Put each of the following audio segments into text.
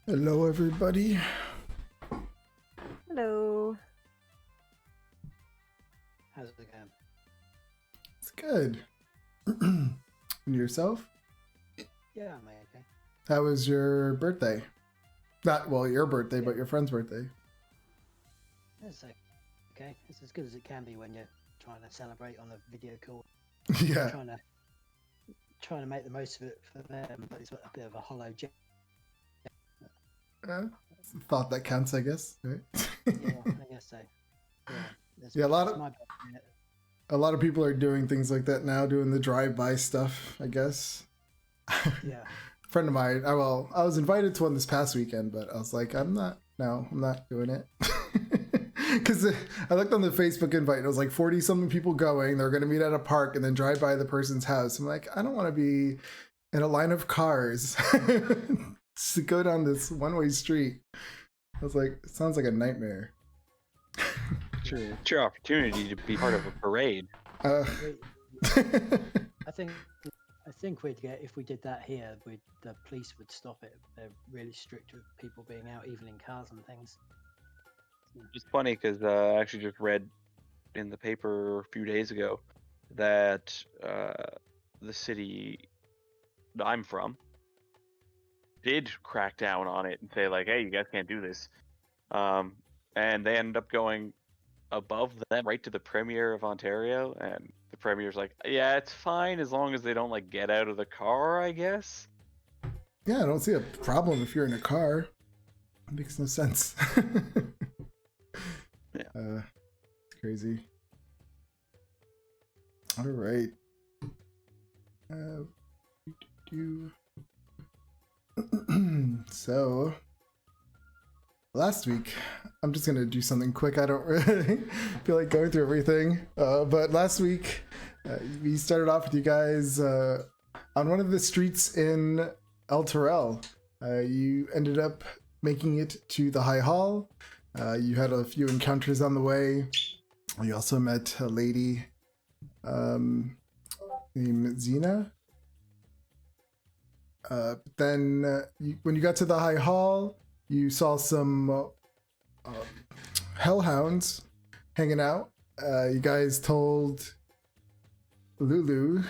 Hello, everybody. Hello. How's it going? It's good. And yourself? Yeah, I'm okay. How was your birthday? Not, well, your birthday, but your friend's birthday. It's okay. It's as good as it can be when you're trying to celebrate on a video call. Yeah. Trying to make the most of it for them, but it's a bit of a hollow gem. Thought that counts, I guess. Right? Yeah, I guess so. Yeah, Yeah, my birthday. a lot of people are doing things like that now, doing the drive-by stuff, I guess. Yeah. A friend of mine, I was invited to one this past weekend, but I was like, I'm not doing it. Because I looked on the Facebook invite and it was like 40-something people going. They're going to meet at a park and then drive by the person's house. I'm like, I don't want to be in a line of cars to go down this one-way street. I was like, it sounds like a nightmare. It's your opportunity to be part of a parade. I think we'd get, if we did that here, the police would stop it. They're really strict with people being out, even in cars and things. It's funny because I actually just read in the paper a few days ago that the city that I'm from did crack down on it and say like, hey, you guys can't do this. And they ended up going above them right to the Premier of Ontario, and the Premier's like, yeah, it's fine as long as they don't like get out of the car, I guess. Yeah, I don't see a problem if you're in a car. It makes no sense. Yeah. It's crazy. All right. So last week, I'm just gonna do something quick. I don't really feel like going through everything, but last week we started off with you guys on one of the streets in El Terrell. You ended up making it to the High Hall. You had a few encounters on the way. You also met a lady named Zena. Then when you got to the High Hall, you saw some hellhounds hanging out. You guys told Lulu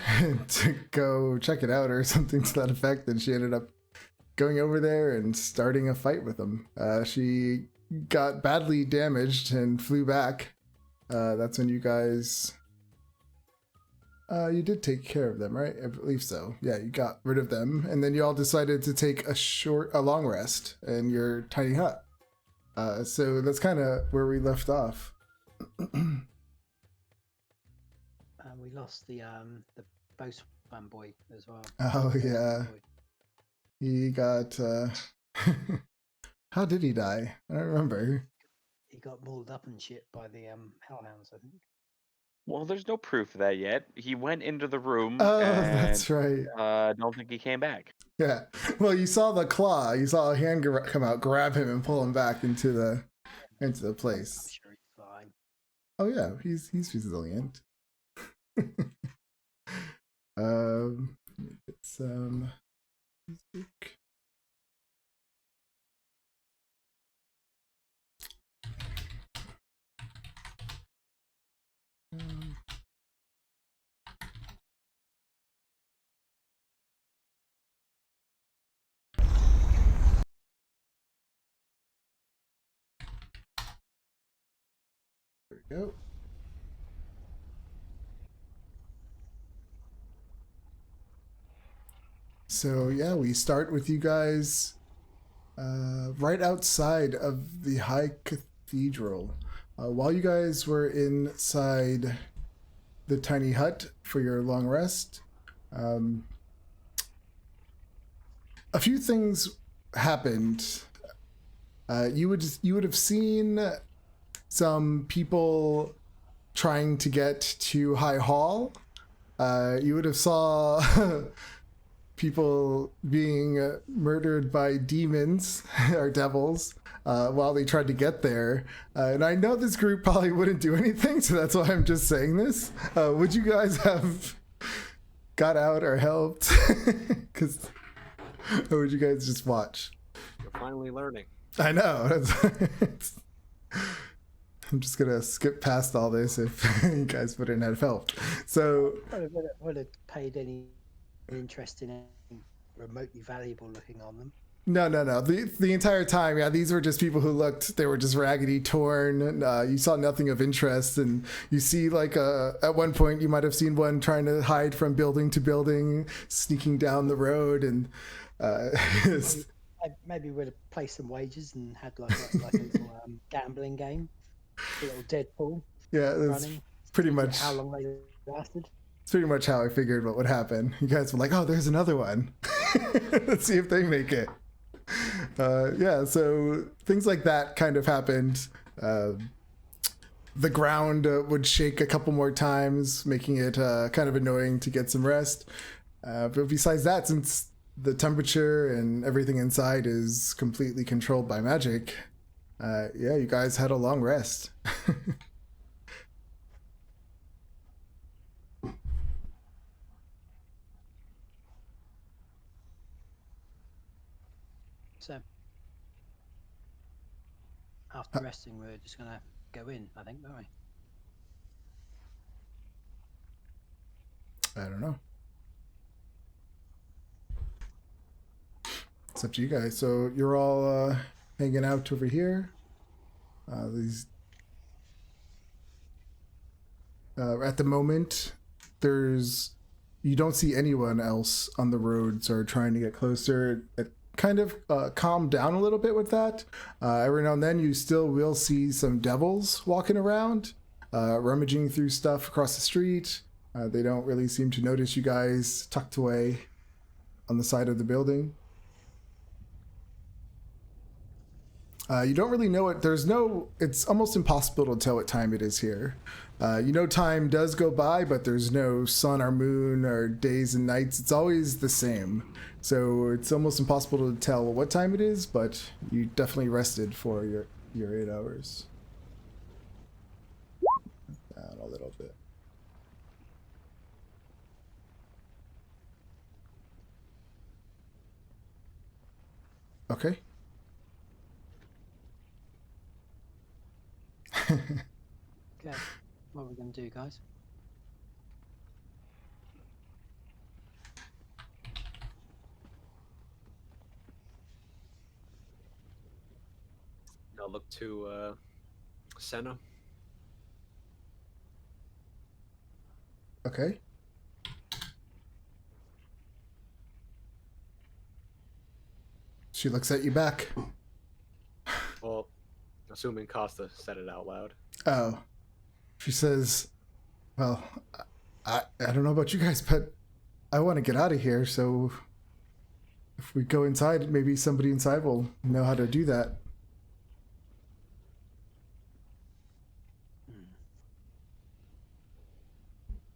to go check it out or something to that effect, and she ended up going over there and starting a fight with them. She got badly damaged and flew back. That's when you guys... you did take care of them, right? I believe so. Yeah, you got rid of them, and then you all decided to take a long rest in your tiny hut. So that's kind of where we left off. We lost the boatman boy as well. Oh yeah, he got. How did he die? I don't remember. He got mauled up and shit by the hellhounds, I think. Well, there's no proof of that yet. He went into the room. Oh, and, that's right. Don't think he came back. Yeah. Well, you saw the claw. You saw a hand come out, grab him, and pull him back into the place. I'm sure he's fine. Oh yeah, he's resilient. It's music. There we go. So yeah, we start with you guys right outside of the High Cathedral. While you guys were inside the tiny hut for your long rest, a few things happened. You would have seen some people trying to get to High Hall. You would have saw people being murdered by demons or devils while they tried to get there. And I know this group probably wouldn't do anything, so that's why I'm just saying this. Would you guys have got out or helped? Or would you guys just watch? finally learning. I know. I'm just gonna skip past all this if you guys wouldn't have helped. So Would have paid any interest in anything remotely valuable looking on them. no. The entire time, yeah, these were just people who looked. They were just raggedy, torn. You saw nothing of interest, and you see like at one point you might have seen one trying to hide from building to building, sneaking down the road, and Maybe would have placed some wagers and had like a little gambling game, a little Deadpool. Yeah, that's running. pretty much how long they lasted. It's pretty much how I figured what would happen. You guys were like, "Oh, there's another one. Let's see if they make it." Yeah, so things like that kind of happened. The ground would shake a couple more times, making it kind of annoying to get some rest. But besides that, since the temperature and everything inside is completely controlled by magic, yeah, you guys had a long rest. So after resting, we're just gonna go in, I think, don't we? I don't know. It's up to you guys. So you're all hanging out over here. At the moment, you don't see anyone else on the roads or trying to get closer. It kind of calmed down a little bit with that. Every now and then, you still will see some devils walking around, rummaging through stuff across the street. They don't really seem to notice you guys tucked away on the side of the building. You don't really know it. It's almost impossible to tell what time it is here. You know, time does go by, but there's no sun or moon or days and nights. It's always the same. So it's almost impossible to tell what time it is, but you definitely rested for your 8 hours. Down a little bit. Okay. Okay, what are we gonna do, guys? I'll look to Senna. Okay. She looks at you back. Well, assuming Costa said it out loud. Oh. She says, well, I don't know about you guys, but I want to get out of here, so if we go inside, maybe somebody inside will know how to do that.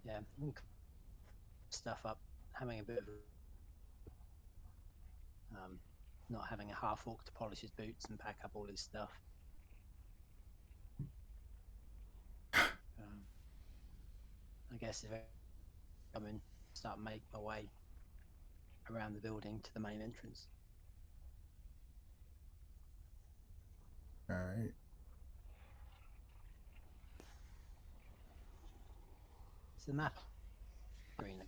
Yeah, stuff up, having a bit of not having a half orc to polish his boots and pack up all his stuff. I guess if I come in, start make my way around the building to the main entrance. All right. It's the map. Green.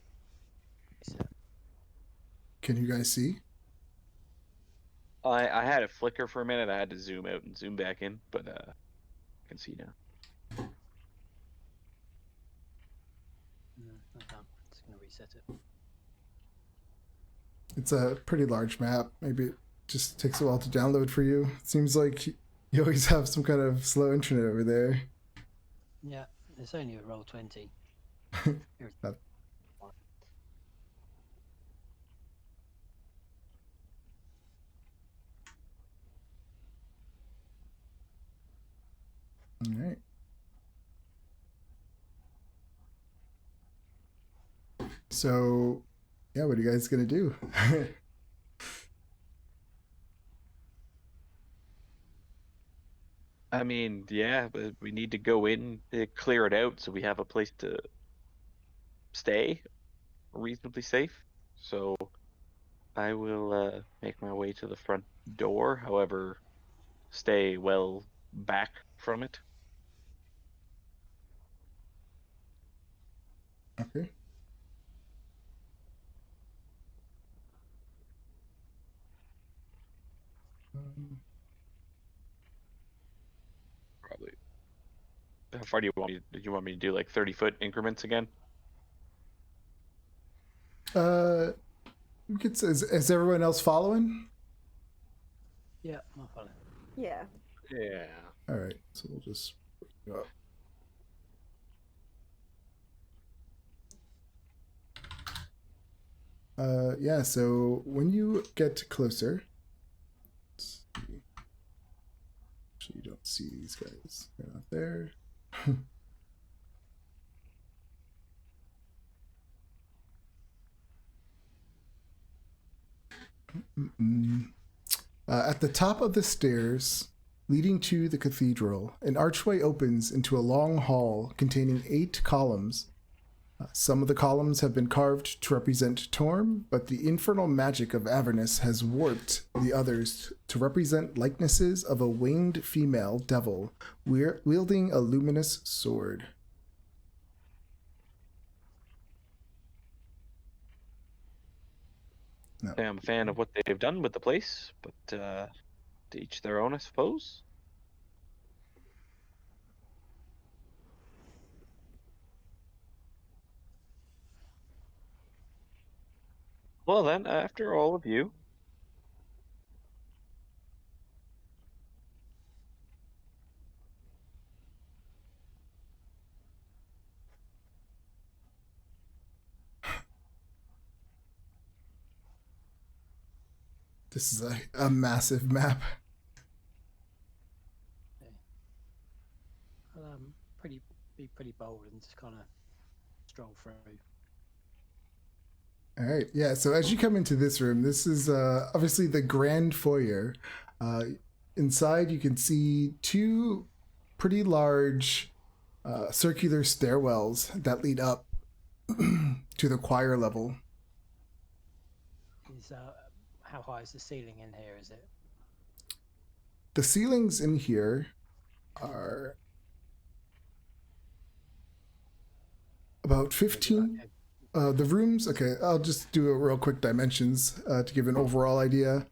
Can you guys see? I had it flicker for a minute. I had to zoom out and zoom back in, but I can see now. No, I can't. Just gonna reset it. It's a pretty large map. Maybe it just takes a while to download for you. It seems like you always have some kind of slow internet over there. Yeah, it's only a roll 20. That- All right. So, yeah, what are you guys gonna do? I mean, yeah, but we need to go in to clear it out so we have a place to stay reasonably safe. So I will make my way to the front door, however, stay well back from it. Okay. Um, Probably. How far do you want me? Did you want me to do like 30-foot increments again? is everyone else following? Yeah, I'll follow. Yeah. Yeah. All right, so we'll just bring you up. Yeah, so when you get closer, let's see. Actually, you don't see these guys. They're not there. At the top of the stairs leading to the cathedral, an archway opens into a long hall containing 8 columns. Some of the columns have been carved to represent Torm, but the infernal magic of Avernus has warped the others to represent likenesses of a winged female devil wielding a luminous sword. No. I'm a fan of what they've done with the place, but to each their own, I suppose. Well then, after all of you, This is a massive map. I'll be pretty bold and just kind of stroll through. All right, yeah. So as you come into this room, this is obviously the grand foyer. Inside, you can see 2 pretty large circular stairwells that lead up to the choir level. Is how high is the ceiling in here? Is it? The ceilings in here are about 15. The rooms, okay, I'll just do a real quick dimensions to give an overall idea.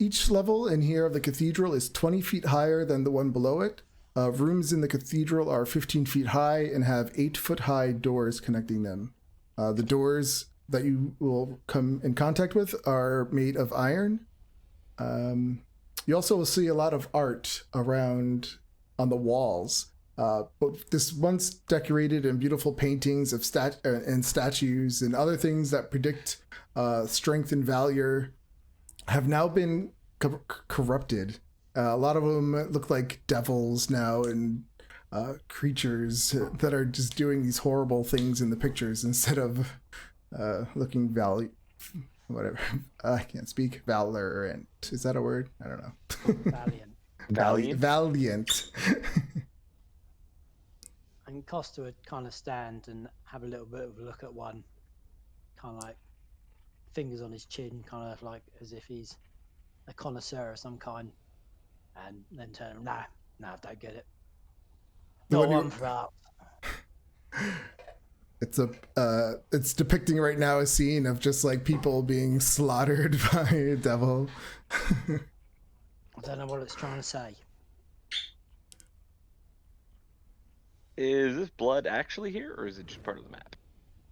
Each level in here of the cathedral is 20 feet higher than the one below it. Rooms in the cathedral are 15 feet high and have 8-foot high doors connecting them. The doors that you will come in contact with are made of iron. You also will see a lot of art around on the walls. But this once decorated and beautiful paintings of statues and other things that predict strength and valor have now been corrupted. A lot of them look like devils now and creatures that are just doing these horrible things in the pictures instead of looking whatever. I can't speak. Valorant. Is that a word? I don't know. Valiant. Valiant. And Costa would kind of stand and have a little bit of a look at one, kind of like fingers on his chin, kind of like as if he's a connoisseur of some kind, and then turn, nah, I don't get it. The Not one you- one for that. It's depicting right now a scene of just like people being slaughtered by a devil. I don't know what it's trying to say. is this blood actually here, or is it just part of the map?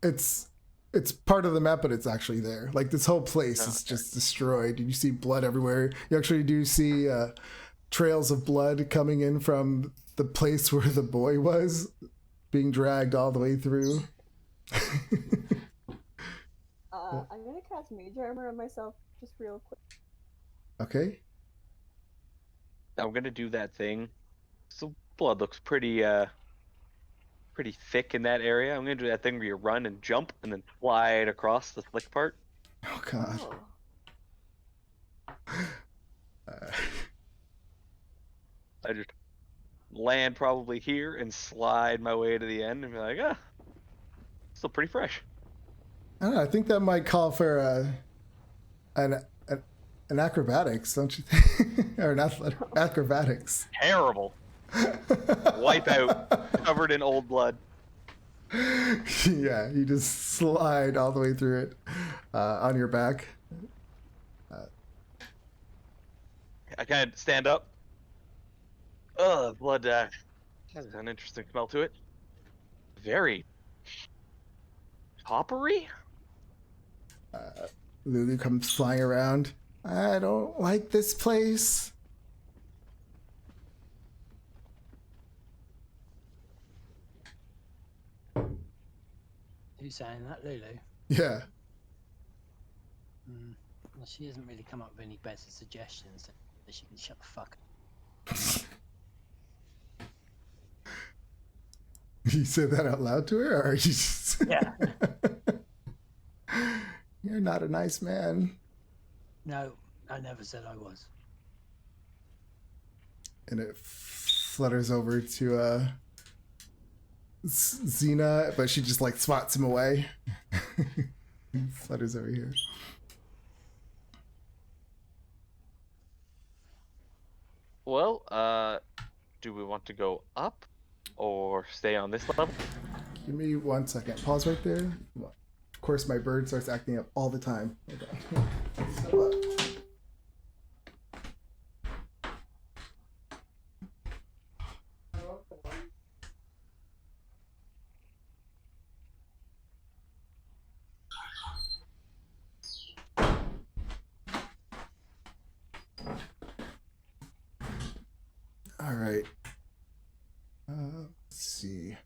It's part of the map, but it's actually there. Like this whole place Oh, is okay. just destroyed. You see blood everywhere. You actually do see trails of blood coming in from the place where the boy was, being dragged all the way through. I'm gonna cast Mage Armor on myself just real quick. Okay. I'm gonna do that thing. So blood looks pretty thick in that area. I'm gonna do that thing where you run and jump and then slide across the slick part. Oh god. Oh. I just land probably here and slide my way to the end and be like, still pretty fresh. I don't know, I think that might call for an acrobatics, don't you think? Or an acrobatics. Terrible. Wipe out. Covered in old blood. Yeah, you just slide all the way through it on your back. I kind of stand up. Ugh, blood. Has an interesting smell to it. Very coppery. Lulu comes flying around. I don't like this place. Who's saying that, Lulu? Yeah. Well, she hasn't really come up with any better suggestions. That she can shut the fuck up. You said that out loud to her, or you just... Yeah. You're not a nice man. No, I never said I was. And it flutters over to Xena, but she just like swats him away. Flutters over here. Well, do we want to go up or stay on this level? Give me 1 second. Pause right there. Of course, my bird starts acting up all the time. Hold on. All right. Let's see.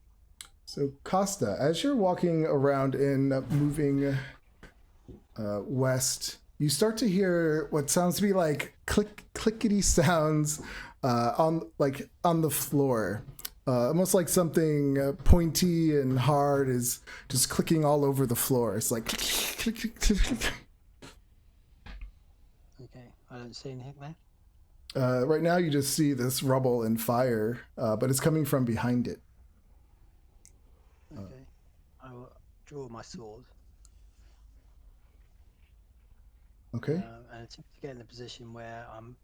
So Costa, as you're walking around and moving west, you start to hear what sounds to be like clickety sounds on the floor, almost like something pointy and hard is just clicking all over the floor. It's like click, click, click, click. Okay, I don't see anything there. Right now, you just see this rubble and fire, but it's coming from behind it. Okay, I will draw my sword. Okay. And attempt to get in a position where I'm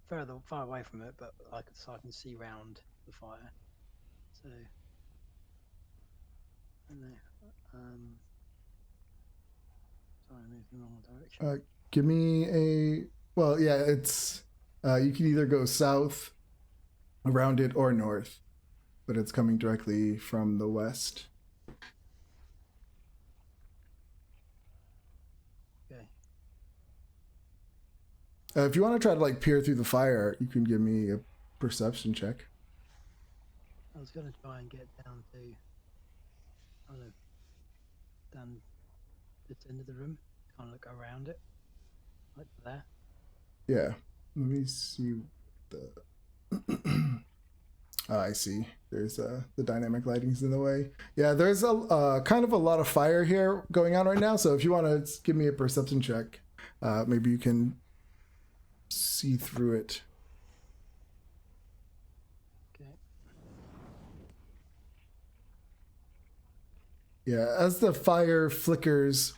far away from it, but so I can see round the fire. So, I don't know. Sorry, I moved in the wrong direction. Give me a... Well, yeah, it's... you can either go south, around it, or north. But it's coming directly from the west. Okay. If you want to try to, like, peer through the fire, you can give me a perception check. I was going to try and get down to... I don't know. Down this end of the room. Kind of look around it. Like there. Yeah. Let me see the... I see. There's the dynamic lighting's in the way. Yeah, there's a kind of a lot of fire here going on right now. So if you want to give me a perception check, maybe you can see through it. Okay. Yeah, as the fire flickers,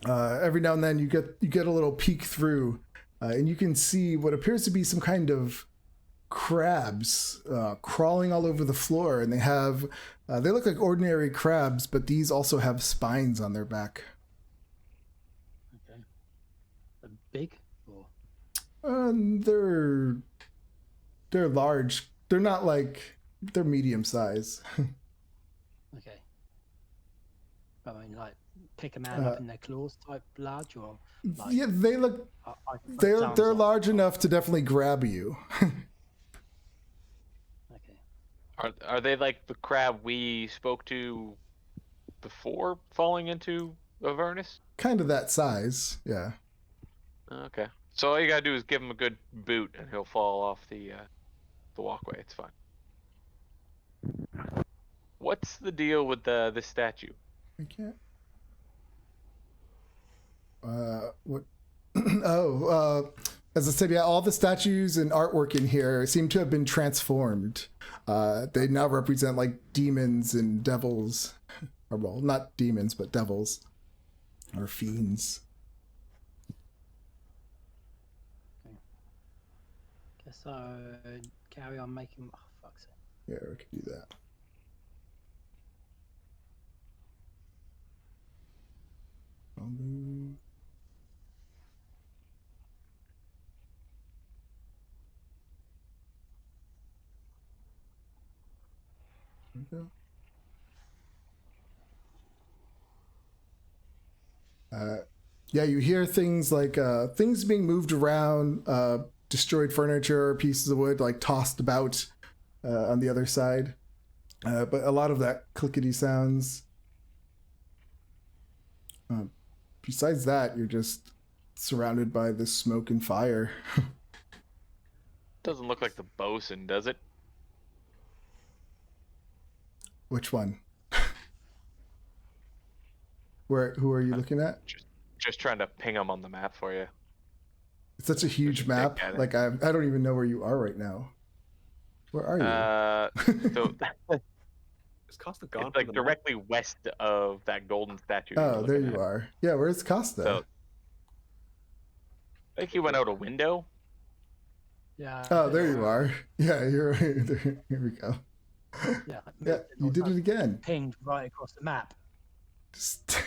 every now and then you get a little peek through, and you can see what appears to be some kind of crabs crawling all over the floor, and they look like ordinary crabs, but these also have spines on their back. Okay. They're big or? They're large. They're not like... They're medium size. Okay. I mean, like, pick a man up in their claws type large, or? Like, Yeah, they look... They're large enough to definitely grab you. Okay. Are they like the crab we spoke to before falling into Avernus? Kind of that size, yeah. Okay. So all you gotta do is give him a good boot, and he'll fall off the walkway. It's fine. What's the deal with this statue? I can't... what... Oh, as I said, yeah, all the statues and artwork in here seem to have been transformed. They now represent like demons and devils. Or, well, not demons, but devils. Or fiends. So carry on making. Oh, fuck's sake. Yeah, we could do that. There we go. Yeah, you hear things like things being moved around, destroyed furniture, pieces of wood like tossed about on the other side. But a lot of that clickety sounds. Besides that, you're just surrounded by this smoke and fire. Doesn't look like the bosun, does it? Which one? Who are you looking at? Just trying to ping them on the map for you. It's such a huge Take map. at it. Like I don't even know where you are right now. Where are you? So Is Costa gone? it's from like the map? directly west of that golden statue. you were Oh, there looking you at. are. Yeah, where's Costa? So I think he went out a window. Yeah. Oh, there you are. Yeah, you're right there. Here we go. Yeah. Yeah, you did it again. Pinged right across the map. Just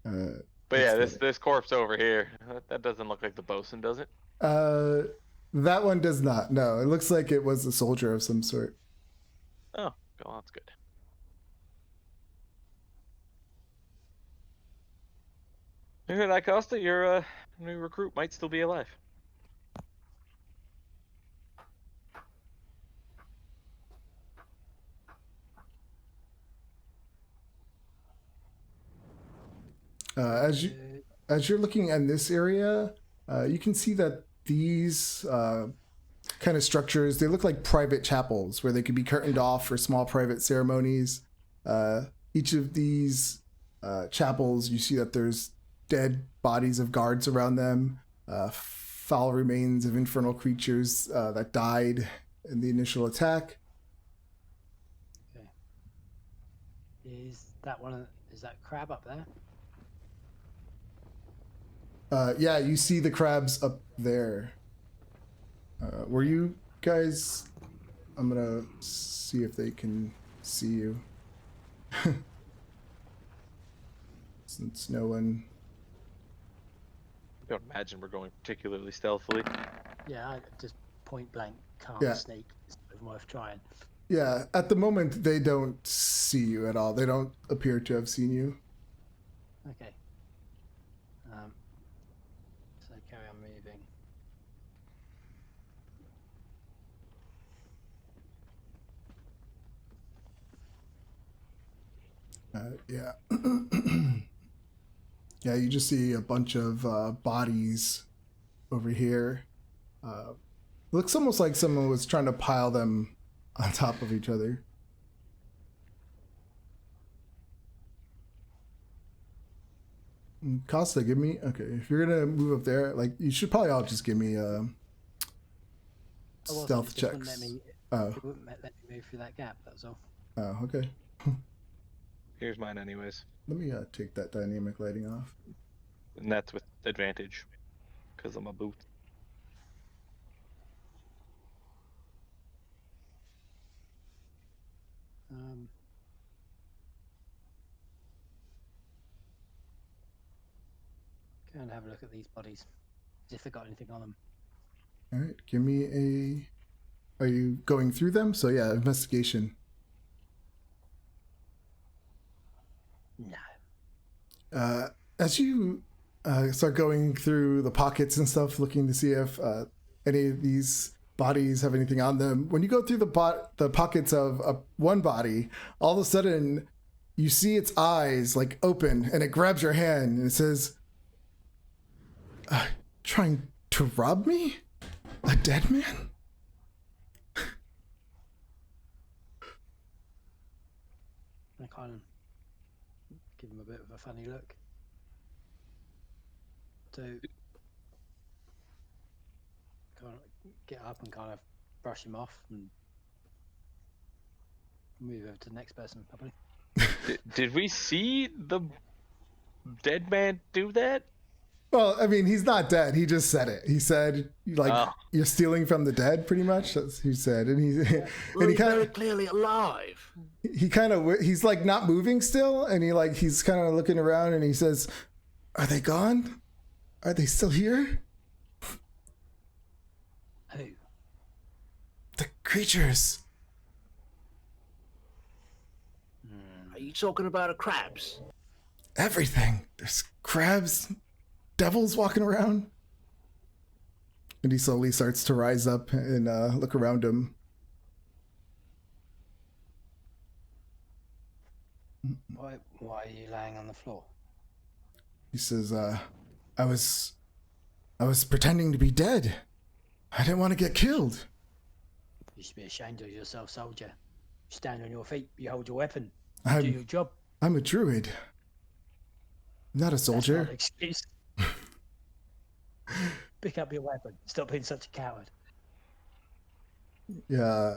But yeah, That's this corpse over here, that doesn't look like the bosun, does it? that one does not. No, it looks like it was a soldier of some sort. Oh, well, that's good. You hear that, Costa? Your new recruit might still be alive. As you're looking in this area, you can see that these kind of structures, they look like private chapels where they could be curtained off for small private ceremonies. Each of these chapels, you see that there's dead bodies of guards around them, foul remains of infernal creatures that died in the initial attack. Okay. Is that is that crab up there? Yeah, you see the crabs up there. Were you guys... I'm gonna see if they can see you. Since no one... I don't imagine we're going particularly stealthily. Yeah, I just point blank can't Yeah. sneak. It's not even worth trying. Yeah, at the moment they don't see you at all. They don't appear to have seen you. Okay. So carry on moving. Yeah. Yeah, you just see a bunch of bodies over here. Looks almost like someone was trying to pile them on top of each other. Costa, give me... Okay, if you're gonna move up there, like, you should probably all just give me I wasn't, stealth it just wouldn't checks. let me, Oh, it wouldn't let me move through that gap, that was all. oh, okay. Here's mine anyways. Let me take that dynamic lighting off. And that's with advantage. Because I'm a boot. Go and have a look at these bodies. As if they've got anything on them. All right, give me a... Are you going through them? So yeah, investigation. No. As you start going through the pockets and stuff, looking to see if any of these bodies have anything on them, when you go through the pockets of one body, all of a sudden you see its eyes like open, and it grabs your hand and it says, "Trying to rob me? A dead man?" I kind of give him a bit of a funny look. So kind of get up and kind of brush him off and move over to the next person, probably. Did we see the dead man do that? Well, I mean, he's not dead. He just said it. He said, like, Oh. you're stealing from the dead, pretty much. That's what he said. And he, Well, and he he's kind very of, clearly alive. he's like not moving still. And he's kind of looking around and he says, are they gone? Are they still here? Who? The creatures. Are you talking about the crabs? Everything. There's crabs, devils walking around. And he slowly starts to rise up and look around him. Why are you laying on the floor? He says, I was pretending to be dead. I didn't want to get killed. You should be ashamed of yourself, soldier. You stand on your feet, you hold your weapon, you do your job. I'm a druid. I'm not a That's not soldier. an excuse. Pick up your weapon. Stop being such a coward. Yeah.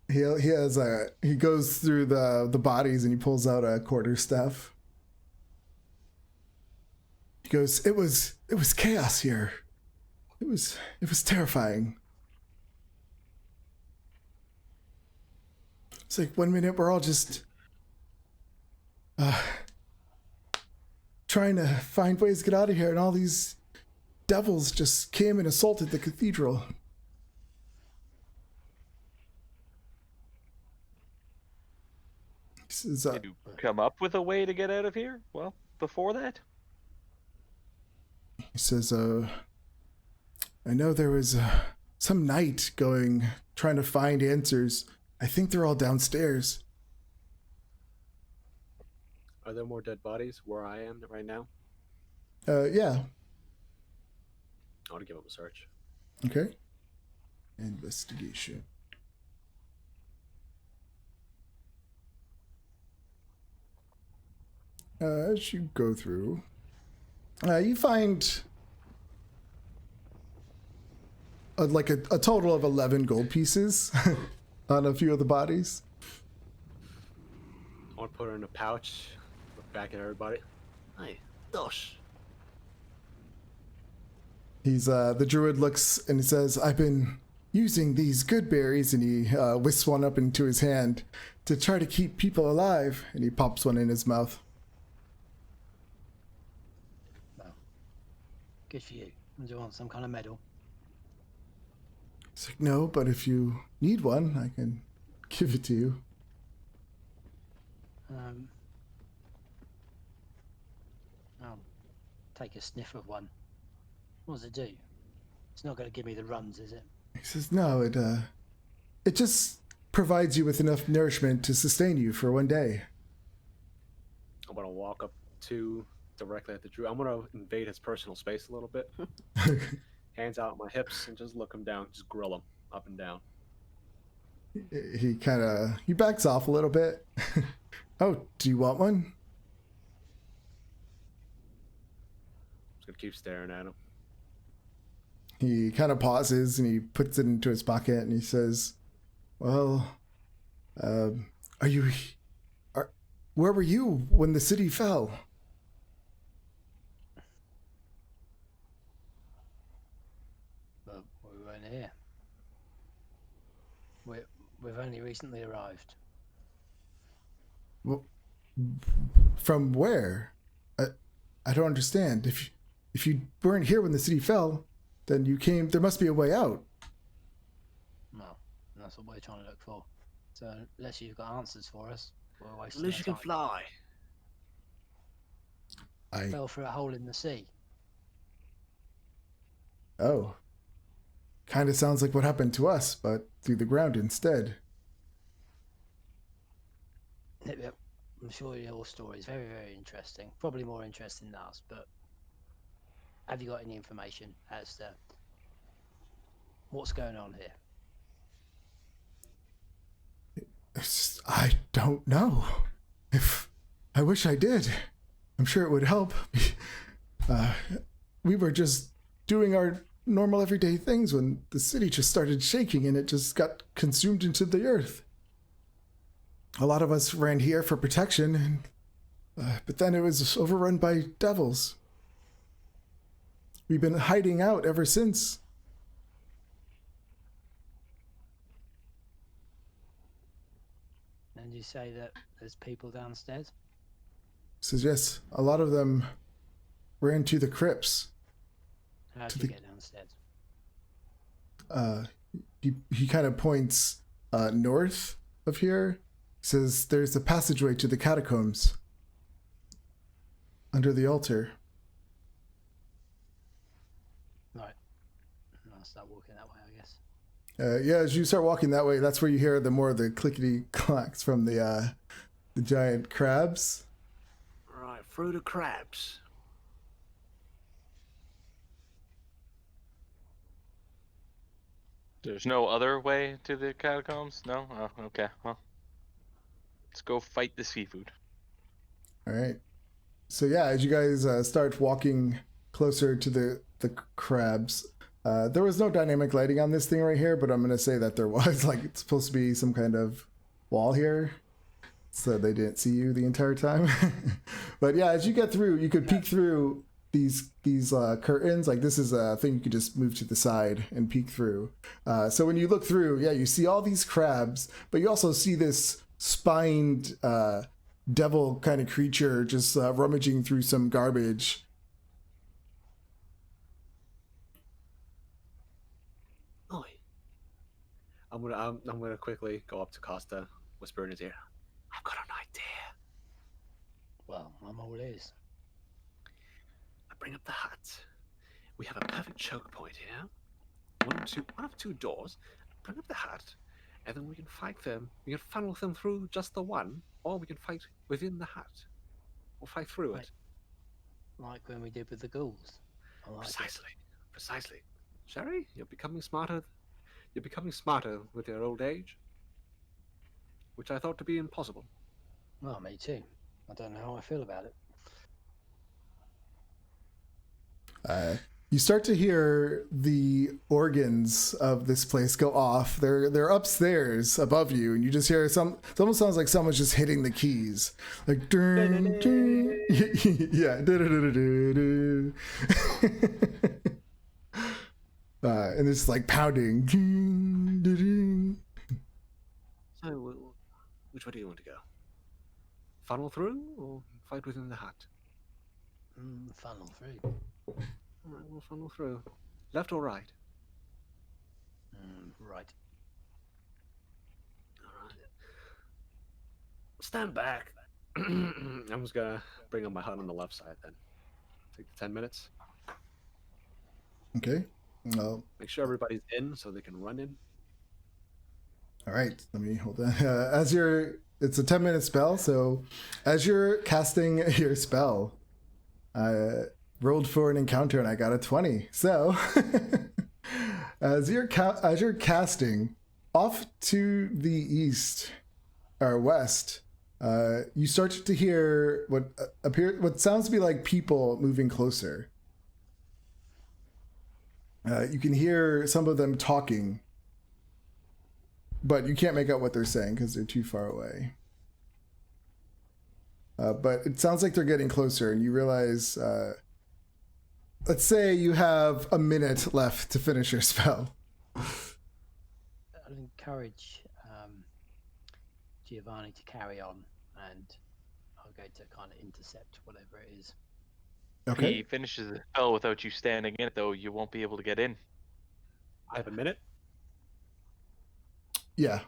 He goes through the bodies and he pulls out a quarterstaff. He goes, it was chaos here. It was terrifying. It's like 1 minute we're all just trying to find ways to get out of here, and all these devils just came and assaulted the cathedral. He says, Did you come up with a way to get out of here? Well, before that? He says, I know there was some knight trying to find answers. I think they're all downstairs. Are there more dead bodies where I am right now? Yeah. I want to give him a search. Okay. Investigation. As you go through, you find a total of 11 gold pieces on a few of the bodies. I want to put her in a pouch. Look back at everybody. Hey, Dosh. The druid looks and he says, I've been using these good berries, and he whisks one up into his hand to try to keep people alive, and he pops one in his mouth. Well, good for you. Do you want some kind of medal? It's like, no, but if you need one, I can give it to you. I'll take a sniff of one. What does it do? It's not going to give me the runs, is it? He says, no, it just provides you with enough nourishment to sustain you for 1 day. I'm going to walk up to directly at the Drew. I'm going to invade his personal space a little bit. Hands out my hips and just look him down. Just grill him up and down. He backs off a little bit. Oh, do you want one? Just going to keep staring at him. He kind of pauses and he puts it into his pocket and he says, well, where were you when the city fell? Well, we weren't here. We've only recently arrived. Well, from where? I don't understand. If you weren't here when the city fell, then you came. There must be a way out. Well, that's what we're trying to look for. So unless you've got answers for us, we're wasting At least you can our time. fly. Fell through a hole in the sea. Oh. Kind of sounds like what happened to us, but through the ground instead. Yep, I'm sure your story is very, very interesting. Probably more interesting than us, but have you got any information as to what's going on here? I don't know. I wish I did. I'm sure it would help. We were just doing our normal everyday things when the city just started shaking and it just got consumed into the earth. A lot of us ran here for protection, and But then it was overrun by devils. We've been hiding out ever since. And you say that there's people downstairs? Says yes, a lot of them ran to the crypts. How To do you the- get downstairs? He kind of points north of here. Says there's a passageway to the catacombs under the altar. Right. I'll start walking that way, I guess. Yeah, as you start walking that way, that's where you hear the more of the clickety clacks from the giant crabs. Right, through the crabs. There's no other way to the catacombs? No? Oh, okay. Well, let's go fight the seafood. All right. So yeah, as you guys start walking closer to the crabs, there was no dynamic lighting on this thing right here, but I'm gonna say that there was. Like, it's supposed to be some kind of wall here, so they didn't see you the entire time. But yeah, as you get through, you could peek through these curtains. Like, this is a thing you could just move to the side and peek through. So when you look through, yeah, you see all these crabs, but you also see this spined devil kind of creature just rummaging through some garbage. Oi. I'm gonna quickly go up to Costa, whisper in his ear. I've got an idea. Well, I'm all ears. I bring up the hut. We have a perfect choke point here. One of two doors. Bring up the hut, and then we can fight them. We can funnel them through just the one, or we can fight within the hut. Or fight through Right. it. Like when we did with the ghouls. I like it. Precisely. Sherry, you're becoming smarter. You're becoming smarter with your old age, which I thought to be impossible. Well, me too. I don't know how I feel about it. You start to hear the organs of this place go off. They're upstairs above you, and you just hear it almost sounds like someone's just hitting the keys, like dun, dun. Yeah, du-du-du-du-du-du. And it's like pounding. Dun, dun, dun. So, which way do you want to go? Funnel through, or fight within the hut? Funnel through. All right, we'll funnel through. Left or right? Right. All right. Stand back. I'm just gonna bring up my hut on the left side then. Take the 10 minutes. Okay. Well, Make sure everybody's in so they can run in. all right. Let me hold on. It's a 10-minute spell, so as you're casting your spell, I rolled for an encounter and I got a 20. So as you're casting off to the east or west, you start to hear what sounds to be like people moving closer. You can hear some of them talking, but you can't make out what they're saying because they're too far away. But it sounds like they're getting closer, and you realize, let's say you have a minute left to finish your spell. I'll encourage Giovanni to carry on, and I'll go to kind of intercept whatever it is. If Okay. he finishes the spell without you standing in it, though, you won't be able to get in. I have a minute. Yeah.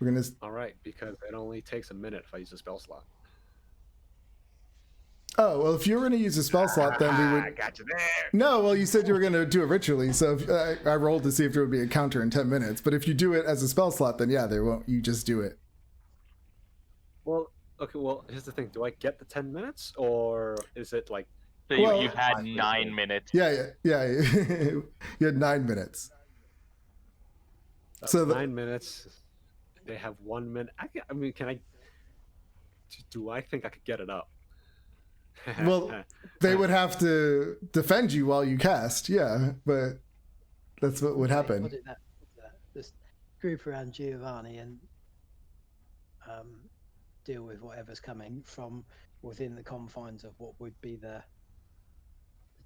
We're gonna. All right, because it only takes a minute if I use a spell slot. Oh well, if you were gonna use a spell slot, then we I would. got you there. No, well, you said you were gonna do it ritually, so if, I rolled to see if there would be a counter in 10 minutes. But if you do it as a spell slot, then yeah, there won't. You just do it. Well, okay. Well, here's the thing: do I get the 10 minutes, or is it like? So Well- you had 9 minutes. Yeah. You had 9 minutes. So 9 minutes? They have 1 minute. I mean, can I? Do I think I could get it up? Well, they would have to defend you while you cast. Yeah, but that's what would Okay, happen. we'll do that. Just group around Giovanni and deal with whatever's coming from within the confines of what would be the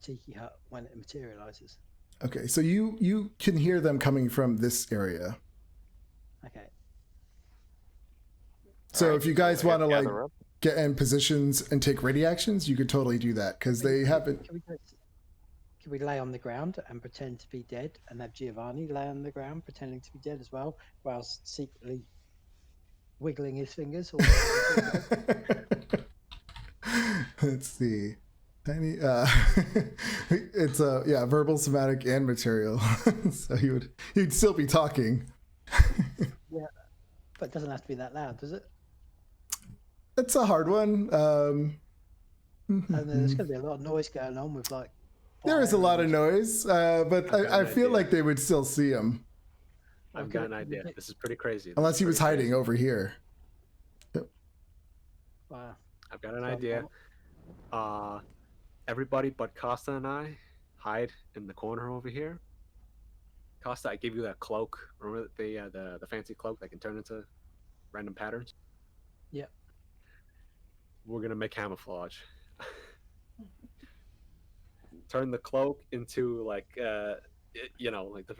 tiki hut when it materializes. Okay, so you can hear them coming from this area. Okay. So Alright, if you so guys I want to guess like gather up. get in positions and take ready actions, you could totally do that because they haven't. Can we lay on the ground and pretend to be dead, and have Giovanni lay on the ground pretending to be dead as well, whilst secretly wiggling his fingers? Or Let's see. Tiny. It's yeah, verbal, somatic, and material. So he'd still be talking. yeah, but it doesn't have to be that loud, does it? It's a hard one. And there's going to be a lot of noise going on with like. There is a fire lot of and- noise, but I've got I an feel idea. like they would still see him I've Okay, got an idea. okay. This is pretty crazy. This unless is he was pretty hiding crazy. over here. Wow. I've got an So, idea. Everybody but Costa and I hide in the corner over here. Costa, I gave you that cloak. Remember the fancy cloak that can turn into random patterns? Yeah. We're gonna make camouflage. Turn the cloak into like like the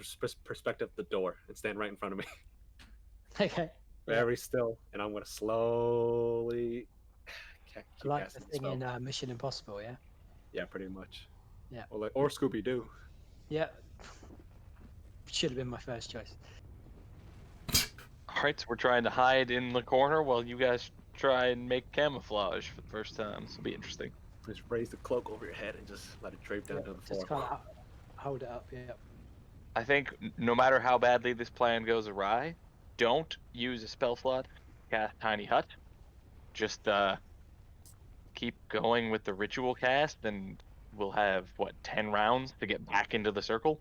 perspective of the door and stand right in front of me. Okay. Yeah. Very still, and I'm gonna slowly keep Like the casting the thing spell. in Mission Impossible, yeah. Yeah, pretty much. Yeah. Or Scooby Doo. Yeah. Should have been my first choice. Alright, so we're trying to hide in the corner while you guys try and make camouflage for the first time. This will be interesting. Just raise the cloak over your head and just let it drape down Yeah, to the floor. just kind of hold it up. Yeah. I think no matter how badly this plan goes awry, don't use a spell slot, cast Tiny Hut. Just keep going with the ritual cast, and we'll have, 10 rounds to get back into the circle?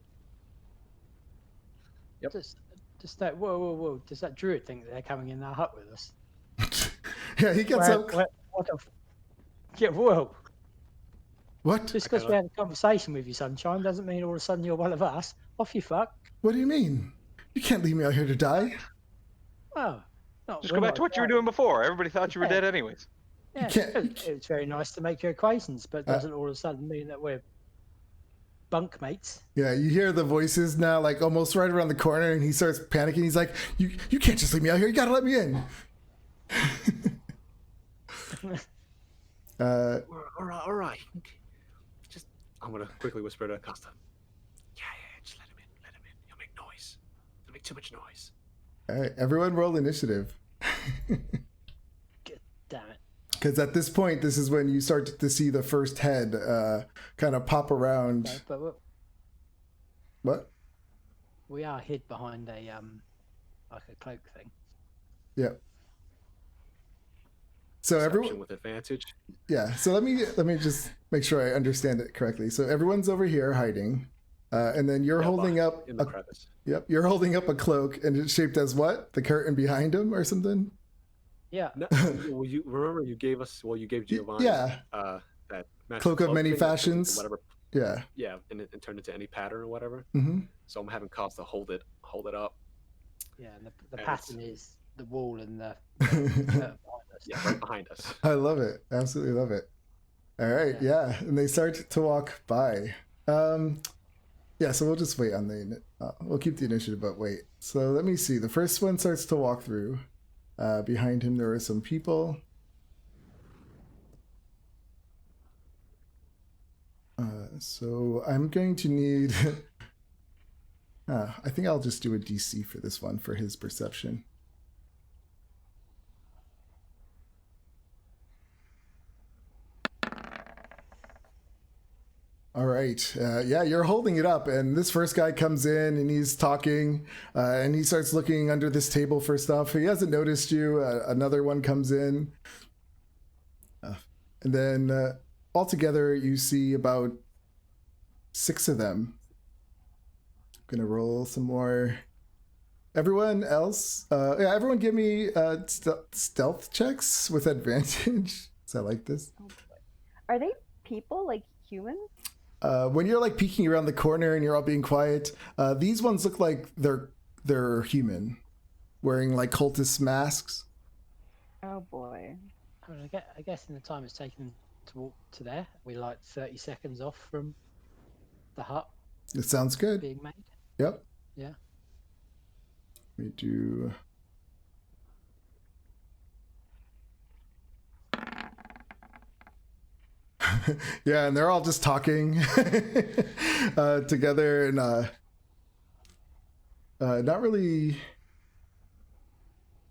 Yep. Just that. Whoa! Does that druid think that they're coming in our hut with us? Yeah, he gets up. What the? Yeah. Whoa! What? Just because we had a conversation with you, Sunshine, doesn't mean all of a sudden you're one of us. Off you fuck. What do you mean? You can't leave me out here to die. Oh. No, Just we're go back not to what you were afraid. doing before. Everybody thought you were Yeah. dead anyways. Yeah, can't- it's very nice to make your acquaintance, but doesn't all of a sudden mean that we're bunkmates. Yeah, you hear the voices now, like almost right around the corner, and he starts panicking. He's like, "You can't just leave me out here. You gotta let me in." All right. Just, I'm gonna quickly whisper to Costa. Yeah, just let him in. Let him in. He'll make noise. He'll make too much noise. All right, everyone, roll initiative. Damn it. Because at this point, this is when you start to see the first head kind of pop around. Okay, but What? we are hid behind a like a cloak thing. Yeah. So Perception everyone, with advantage. yeah. So let me just make sure I understand it correctly. So everyone's over here hiding, and then you're Yeah, holding behind- up. in the crevice. Yep, you're holding up a cloak, and it's shaped as what? The curtain behind him, or something? Yeah. No, well, you remember you gave us. Well, you gave Giovanni. Yeah. That magic Cloak of many thing that turns into fashions. Whatever. Yeah. Yeah, and it turned into any pattern or whatever. Mm-hmm. So I'm having Costa hold it up. Yeah, and the And pattern is the wall and the curtain behind us. Yeah, right behind us. I love it. Absolutely love it. All right, yeah. And they start to walk by. Yeah, so we'll just wait on the. We'll keep the initiative, but wait. So let me see. The first one starts to walk through. Behind him, there are some people. So I'm going to need. I think I'll just do a DC for this one for his perception. All right. Yeah, you're holding it up, and this first guy comes in and he's talking, and he starts looking under this table for stuff. He hasn't noticed you. Another one comes in. And then altogether, you see about 6 of them. I'm going to roll some more. Everyone else, yeah, everyone give me stealth checks with advantage. So I like this. Oh boy. Are they people, like humans? When you're like peeking around the corner and you're all being quiet, these ones look like they're human, wearing like cultist masks. Oh boy. mean, I guess in the time it's taken to walk to there, we're like 30 seconds off from the hut It sounds good. being made. Yep. Yeah. We do. Yeah, and they're all just talking together and not really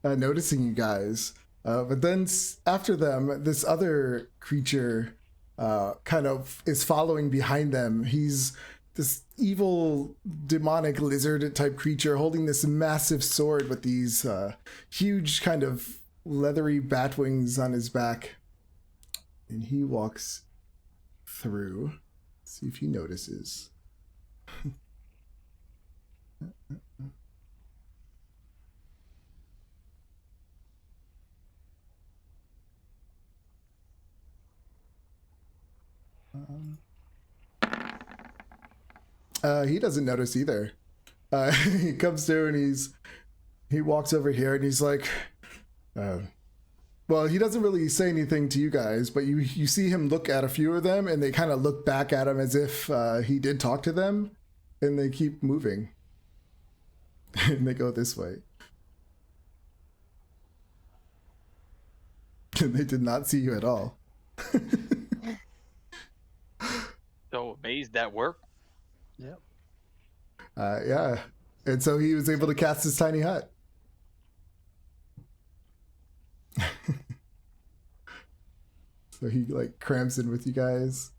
noticing you guys. But then after them, this other creature kind of is following behind them. He's this evil, demonic lizard type creature holding this massive sword with these huge kind of leathery bat wings on his back. And he walks through. See if he notices. He doesn't notice either. He comes through and he walks over here and he's like, well, he doesn't really say anything to you guys, but you see him look at a few of them and they kind of look back at him as if he did talk to them, and they keep moving. And they go this way. And they did not see you at all. So amazed that worked. Yep. Yeah. And so he was able to cast his tiny hut. So he like crams in with you guys.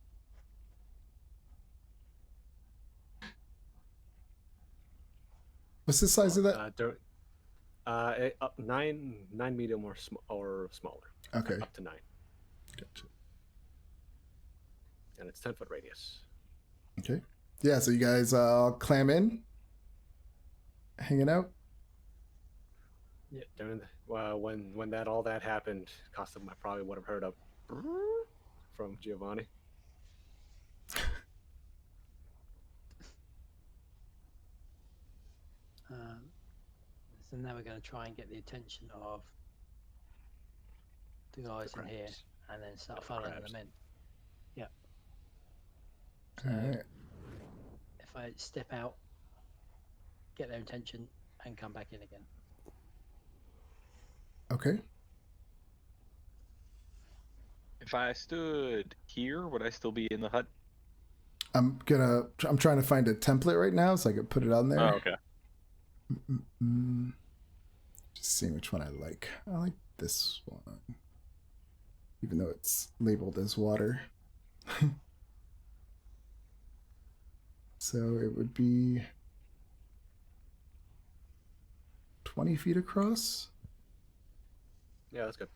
What's the size of that? Up 9 medium or smaller. Okay. Up to 9, Gotcha. and it's 10-foot radius. Okay. Yeah, so you guys all clam in, hanging out. Yeah. During when all that happened, Costa probably would have heard a from Giovanni. So now we're going to try and get the attention of the guys in here, crabs. and then start The following crabs. them in. Yeah. All right. If I step out, get their attention, and come back in again. Okay. If I stood here, would I still be in the hut? I'm trying to find a template right now so I can put it on there. Oh, okay. Just seeing which one I like. I like this one, even though it's labeled as water. So it would be 20 feet across. Yeah, that's good.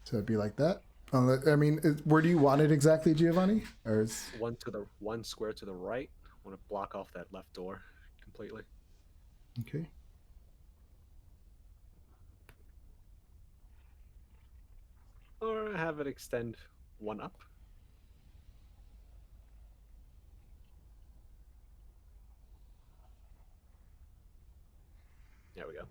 So it'd be like that. I mean, where do you want it exactly, Giovanni? Or is... One square to the right. I want to block off that left door completely. Okay. Or have it extend one up. There we go.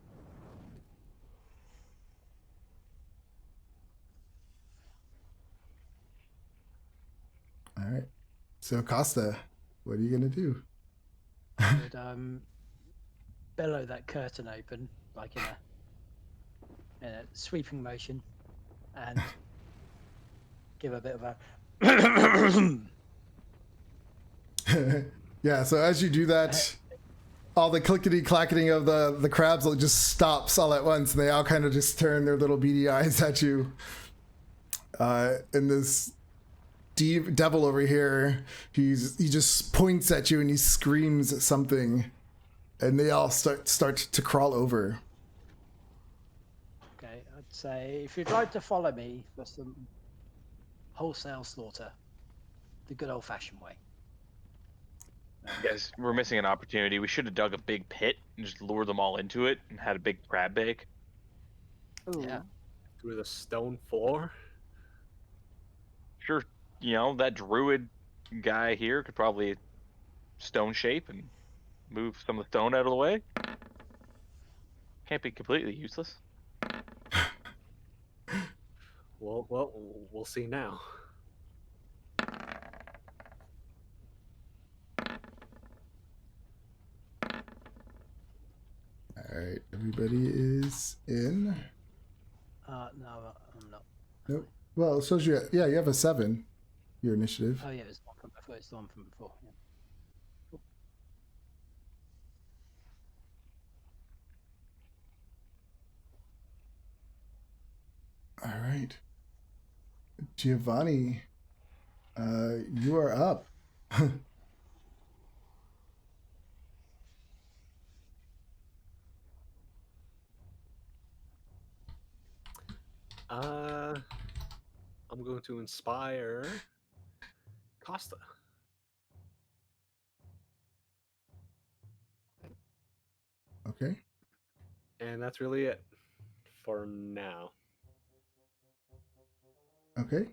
All right. So Costa, what are you gonna do? Would bellow that curtain open like in a sweeping motion, and give a bit of a Yeah. So as you do that, all the clickety clacketing of the crabs just stops all at once, and they all kind of just turn their little beady eyes at you. And this devil over here, he just points at you and he screams something, and they all start to crawl over. Okay, I'd say if you'd like to follow me for some wholesale slaughter, the good old-fashioned way. Guys, we're missing an opportunity. We should have dug a big pit and just lured them all into it and had a big crab bake. Ooh. Yeah. Through the stone floor. Sure, that druid guy here could probably stone shape and move some of the stone out of the way. Can't be completely useless. Well, we'll see now. All right, everybody is in. No, I'm not. Nope. Well, it shows you. Yeah, you have a 7. Your initiative. Oh yeah, it's the one from before. It's the one from before. Yeah. Cool. All right, Giovanni, you are up. I'm going to inspire Costa. Okay. And that's really it for now. Okay.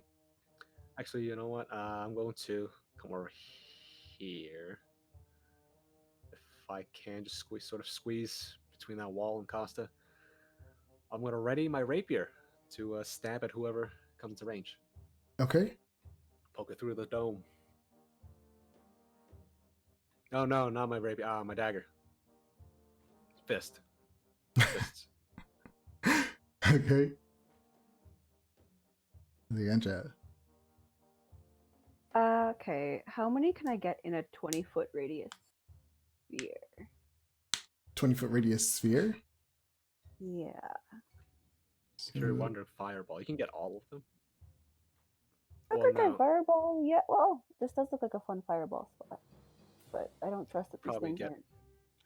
Actually, you know what? I'm going to come over here. If I can just squeeze between that wall and Costa. I'm going to ready my rapier to stab at whoever comes into range. Okay. Poke it through the dome. Oh no, not my rapier. My dagger. Fist. Fists. Okay. The Anja. Okay, how many can I get in a 20-foot radius sphere? 20-foot radius sphere. Yeah. If you're wondering, fireball. You can get all of them. I Well, could no. get fireball. Yeah. Well, this does look like a fun fireball spot, but I don't trust that these Probably things get, aren't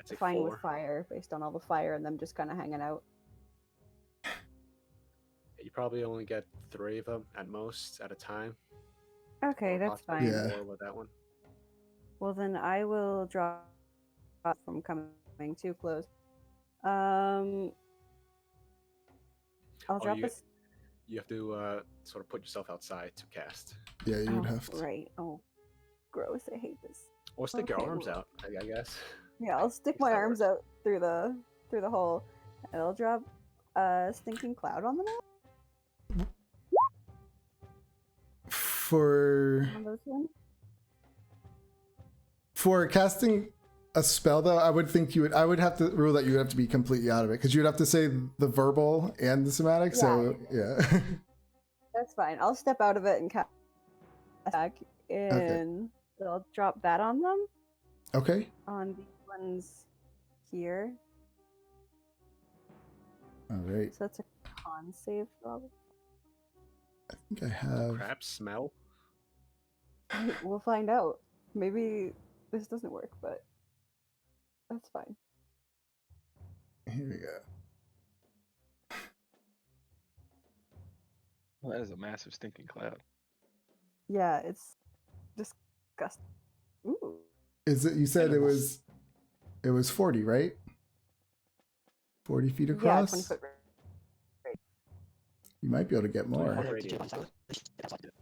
I'd say fine 4. with fire based on all the fire and them just kind of hanging out. You probably only get 3 of them at most at a time. Okay, Or that's possibly fine. Yeah. more with that one. Well, then I will draw from coming too close. I'll drop you, this. you have to sort of put yourself outside to cast. Yeah, you would Oh, have to. right. Oh, gross. I hate this. Or stick your Okay, arms well- out, I guess. Yeah, I'll stick Guess my that arms works. out through the hole, and I'll drop a stinking cloud on the map. For On those ones. casting a spell, though, I would think you would. I would have to rule that you would have to be completely out of it because you'd have to say the verbal and the somatic. So yeah. That's fine. I'll step out of it and cast back, and I'll drop that on them. Okay. On these ones here. All right. So that's a con save, probably. I think I have. Crap smell. We'll find out. Maybe this doesn't work, but that's fine. Here we go. Well, that is a massive stinking cloud. Yeah, it's disgusting. Ooh. Is it? You said it Animals. was 40, right? 40 feet Yeah, across. 20 foot. You might be able to get more. What Did radius? you want to- that's what I did.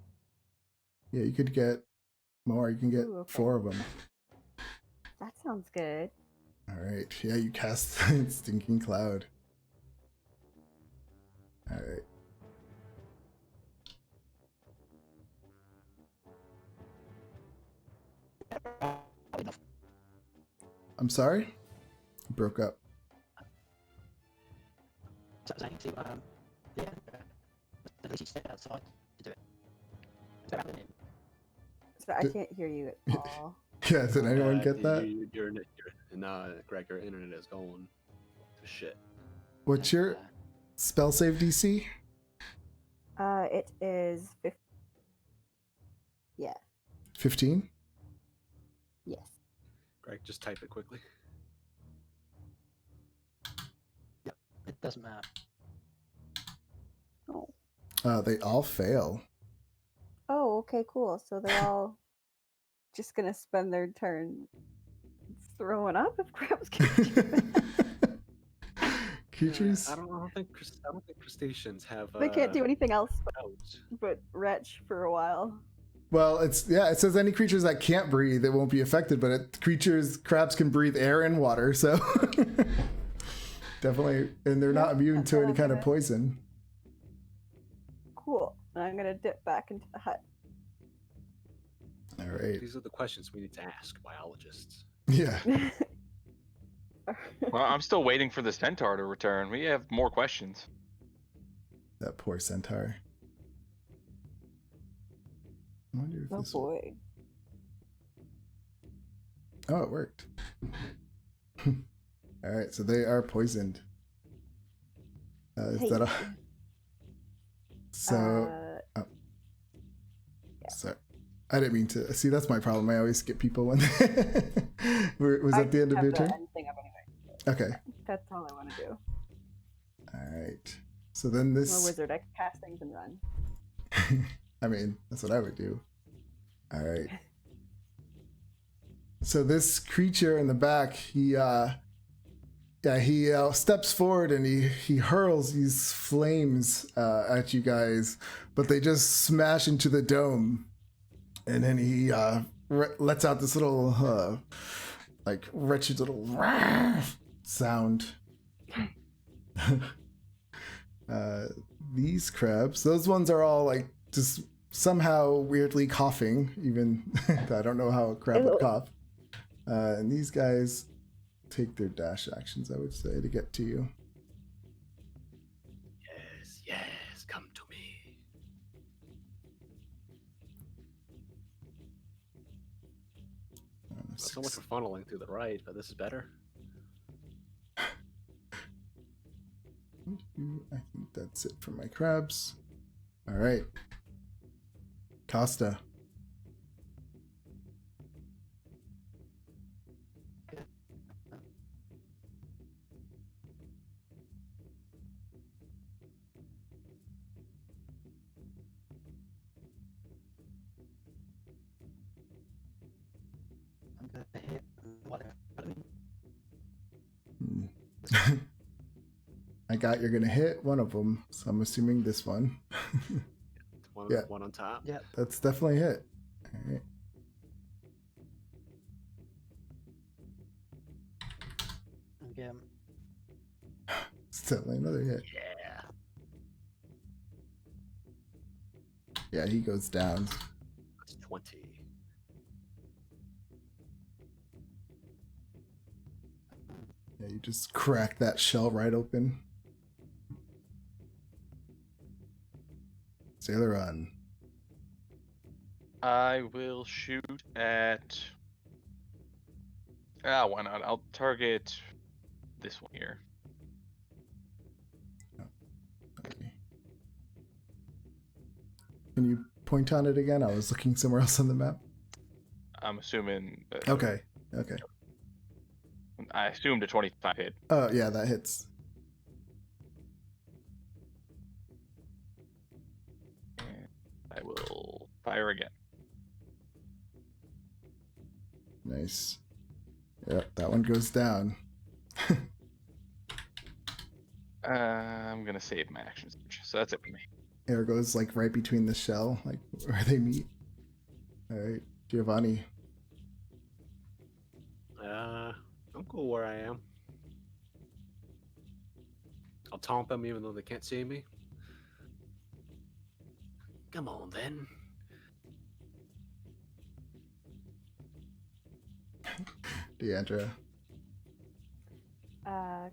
Yeah, you could get more. You can get Ooh, okay. 4 of them. That sounds good. All right. Yeah, you cast stinking cloud. All right. I'm sorry. Broke up. So I was saying to yeah, at least you step outside to do it. So rather than in. So I Did- can't hear you at all. Yeah, did anyone get that? Greg, your internet is going to shit. What's your spell save DC? It is 50. Yeah. 15? Yes. Greg, just type it quickly. It doesn't matter. Oh. They all fail. Oh, okay, cool. So they're all just gonna spend their turn throwing up if crabs can. Creatures? I don't think crustaceans have. They can't do anything else Ouch. but retch for a while. Well, it says any creatures that can't breathe, it won't be affected, but crabs can breathe air and water, so definitely, and they're not immune that's to what any I'm kind of gonna- poison. Cool. And I'm gonna dip back into the hut. All right. These are the questions we need to ask biologists. Yeah. Well, I'm still waiting for the centaur to return. We have more questions. That poor centaur. I wonder if Oh this... boy. Oh, it worked. All right, so they are poisoned. Is that a... So... yeah. Sorry. I didn't mean to... See, that's my problem. I always skip people when... Was I that the end of have your the turn? end thing up anyway. Okay. That's all I want to do. All right. So then I'm a this... wizard. I can cast things and run. I mean, that's what I would do. All right. So this creature in the back, he steps forward and he hurls these flames at you guys, but they just smash into the dome, and then he lets out this little like wretched little sound. These crabs, those ones are all like just somehow weirdly coughing, even I don't know how a crab would cough. And these guys take their dash actions, I would say, to get to you. Yes, come to me. Not so much for funneling through the right, but this is better. I think that's it for my crabs. All right. Costa. I'm gonna hit whatever. I got you're gonna hit one of them, so I'm assuming this one. Yeah. One on top. Yeah. That's definitely hit. All right. Again. It's definitely another hit. Yeah. Yeah, he goes down. That's 20. Yeah, you just crack that shell right open. Sailor on. I will shoot at. Why not? I'll target this one here. Okay. Can you point on it again? I was looking somewhere else on the map. I'm assuming. Okay. Okay. I assumed a 25 hit. Oh, yeah, that hits. And I will fire again. Nice. Yep, that one goes down. I'm gonna save my action search, so that's it for me. Air goes like right between the shell, like where they meet. All right, Giovanni. I'm cool where I am. I'll taunt them even though they can't see me. Come on, then. Deandra. I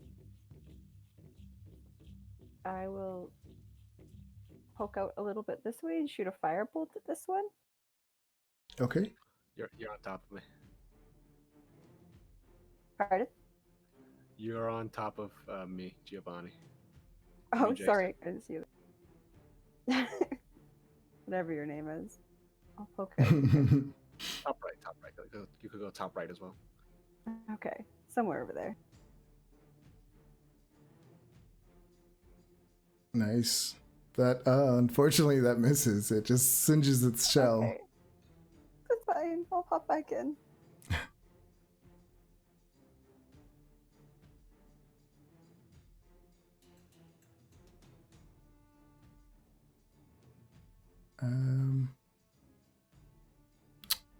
will poke out a little bit this way and shoot a firebolt at this one. Okay. You're on top of me. Pardon? You're on top of me, Giovanni. Oh, Jason. sorry, I didn't see that. Whatever your name is, I'll poke it. Top right, top right. You could go top right as well. Okay, somewhere over there. Nice. That unfortunately that misses. It just singes its shell. Okay. That's fine. I'll pop back in.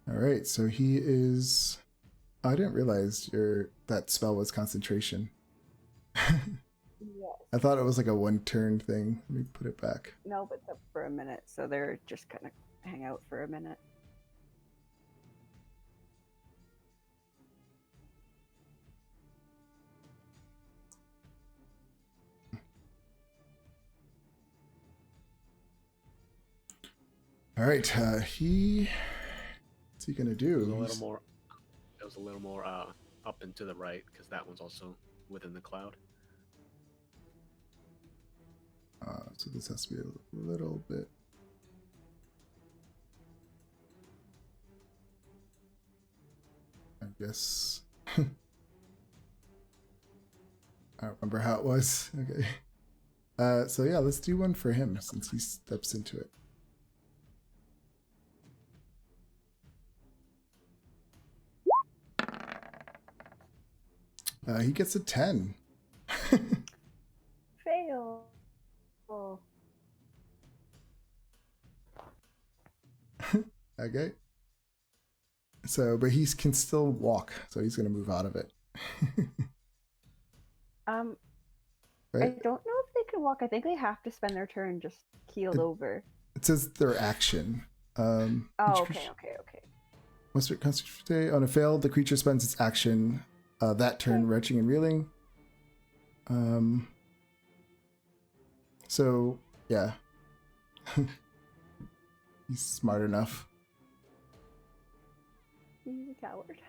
All right, so he is. Oh, I didn't realize that spell was concentration. Yes. I thought it was like a one-turn thing. Let me put it back. No, but it's up for a minute, so they're just gonna hang out for a minute. All right, what's he gonna It do? was a little more. It was a little more up and to the right because that one's also within the cloud. So this has to be a little bit. I guess. I don't remember how it was. Okay. So yeah, let's do one for him since he steps into it. He gets a 10. Fail. Oh. Okay. So, but he can still walk, so he's gonna move out of it. I Right? don't know if they can walk. I think they have to spend their turn just keeled over. It says their action. Oh, each okay. Must be concentrate on a fail. The creature spends its action that turn, Okay. retching and reeling. So yeah, he's smart enough. He's a coward.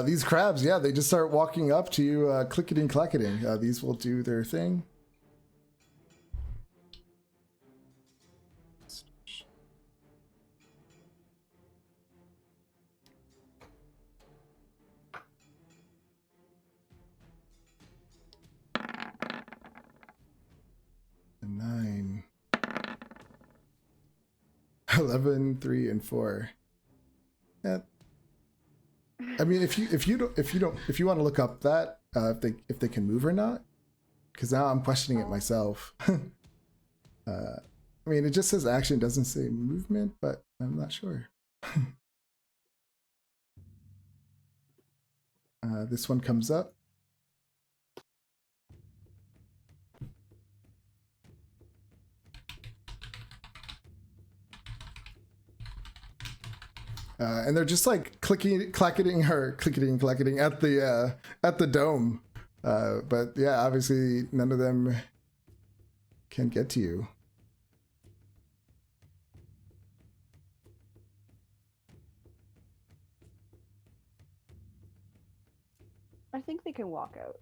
These crabs, yeah, they just start walking up to you, clicketing, clacketing. These will do their thing. A 9, 11, 3, and 4. Yeah. I mean, if you want to look up that if they can move or not, because now I'm questioning it myself. I mean, it just says action, doesn't say movement, but I'm not sure. This one comes up. And they're just like clicketing, clacketing at the dome. But yeah, obviously none of them can get to you. I think they can walk out.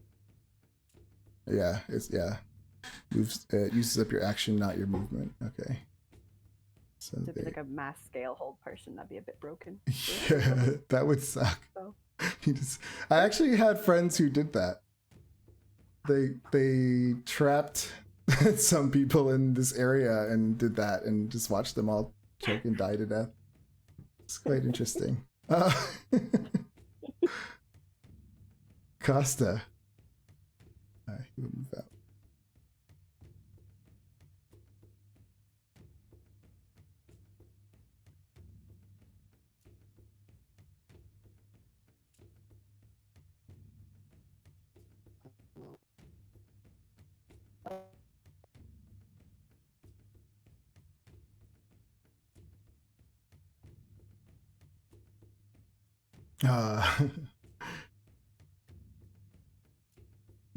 Yeah, moves. It uses up your action, not your movement. Okay. So To be like a mass scale hold person, that'd be a bit broken. yeah, that would suck. So. I actually had friends who did that. They trapped some people in this area and did that, and just watched them all choke and die to death. It's quite interesting. Costa. He will move out.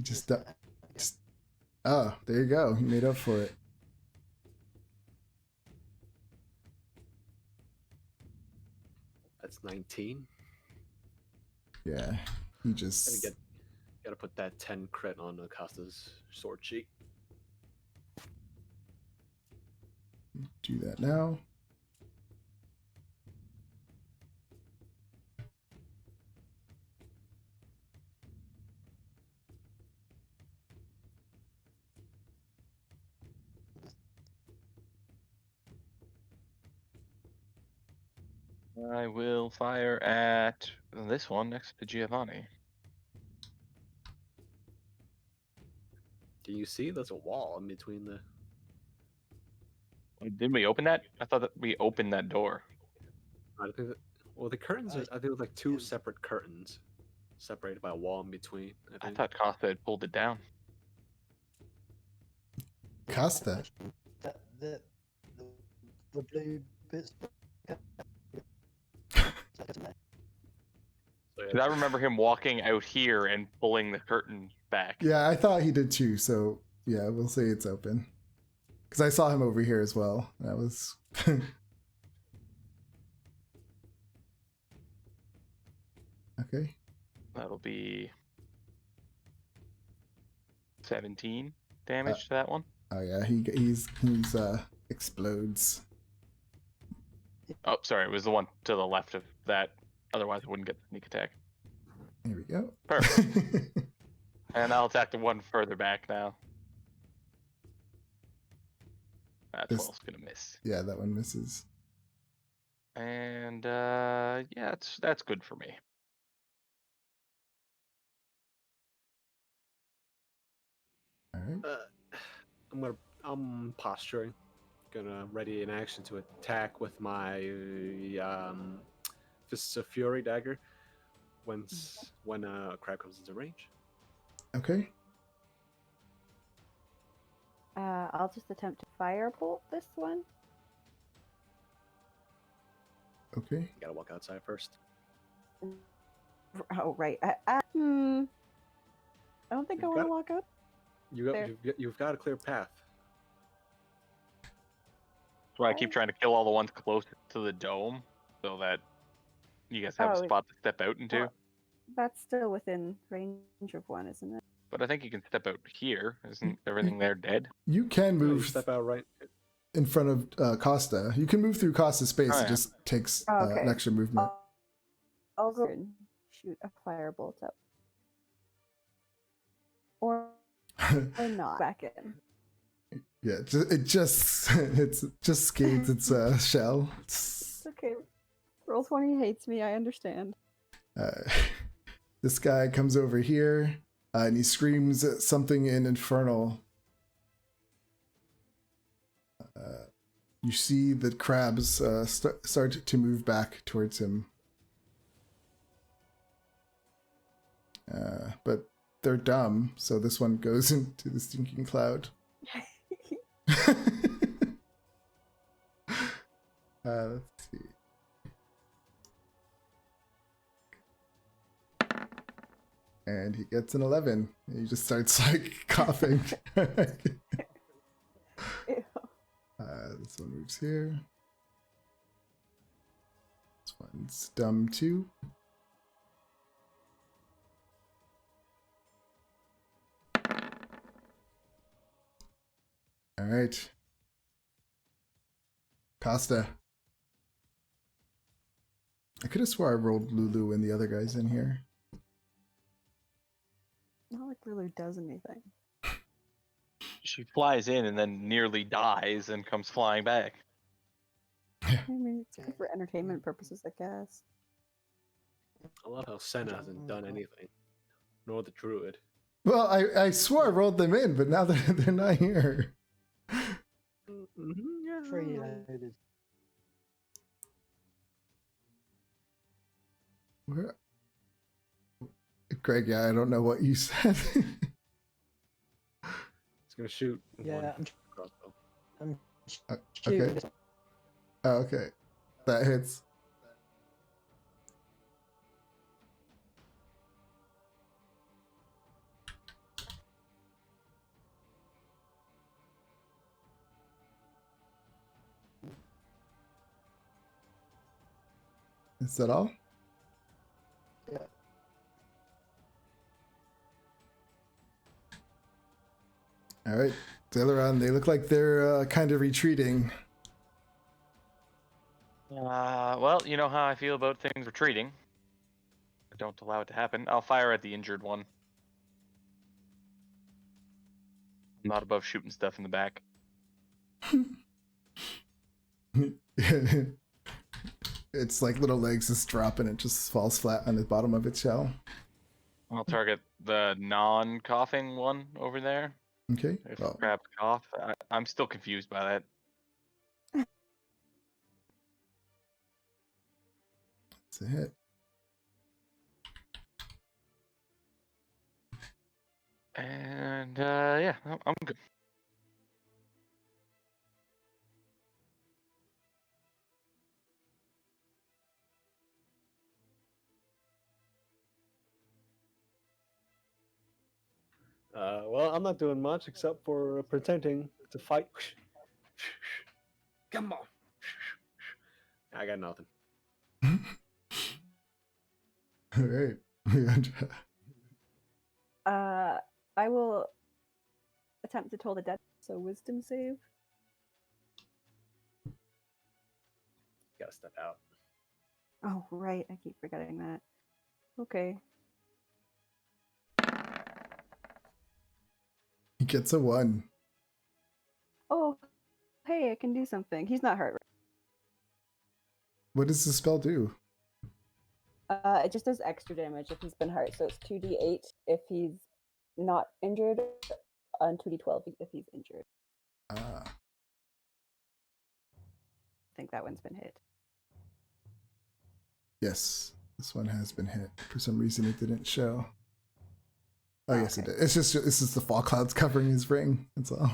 Just oh, there you go. He made up for it. That's 19. Yeah, he just Gotta put that 10 crit on Acosta's sword sheet. do that now. I will fire at this one next to Giovanni. Can you see? There's a wall in between the. Didn't we open that? I thought that we opened that door. I think that, well, the curtains, I think it was like two separate curtains separated by a wall in between. I I think. thought Costa had pulled it down. Costa. That the blue bits. So, 'Cause I remember him walking out here and pulling the curtain back. Yeah, I thought he did too. So yeah, we'll say it's open. Because I saw him over here as well. That was. Okay. That'll be 17 damage to that one. Oh yeah, he's explodes. Oh, sorry, it was the one to the left of that. Otherwise, I wouldn't get the sneak attack. Here we go. Perfect. And I'll attack the one further back now. That This- 12's gonna miss. Yeah, that one misses. And yeah, that's good for me. All right. I'm posturing, gonna ready in action to attack with my Fists of Fury dagger when a crab comes into range. Okay. I'll just attempt to firebolt this one. Okay. You gotta walk outside first. Oh right. I don't think I You've want to got- walk up. Fair. You've got a clear path. That's why I keep trying to kill all the ones closest to the dome, so that you guys have Oh, a spot to step out into. Well, that's still within range of one, isn't it? But I think you can step out here. Isn't everything there dead? You can No, you move step out right. in front of Costa. You can move through Costa's space. Oh, It yeah. just takes Oh, an okay. extra movement. I'll go and shoot a firebolt up, or not back in. Yeah, it just scathes its shell. It's okay. Roll 20 hates me. I understand. This guy comes over here and he screams something in Infernal. You see the crabs start to move back towards him. But they're dumb, so this one goes into the stinking cloud. Let's see. And he gets an 11. And he just starts like coughing. Ew. This one moves here. This one's dumb too. All right. Costa. I could have swore I rolled Lulu and the other guys in here. Not like Lulu does anything. She flies in and then nearly dies and comes flying back. I mean, it's good for entertainment purposes, I guess. I love how Senna hasn't done anything, nor the druid. Well, I swore I rolled them in, but now they're not here. Yeah. Preloaded. Where? Greg, yeah, I don't know what you said. He's gonna shoot. Yeah, one I'm crossbow. shooting okay. this- Oh, okay. That hits. Is that all? Yeah. All right. Zaileron, they look like they're kind of retreating. Well, you know how I feel about things retreating. I don't allow it to happen. I'll fire at the injured one. I'm not above shooting stuff in the back. Its like little legs just drop and it just falls flat on the bottom of its shell. I'll target the non-coughing one over there. Okay. If Well, crabs cough, I'm still confused by that. a hit. And yeah, I'm good. Well, I'm not doing much except for pretending to fight. Come on. I got nothing. All right. I will attempt to toll the dead. So wisdom save. Gotta step out. Oh right, I keep forgetting that. Okay. He gets a 1. Oh, hey, I can do something. He's not hurt. What does the spell do? It just does extra damage if he's been hurt. So it's 2d8 if he's not injured, and 2d12 if he's injured. Ah, I think that one's been hit. yes. This one has been hit. For some reason, it didn't show. Oh, Oh, yes, it okay. did. It's just the fog clouds covering his ring. That's all.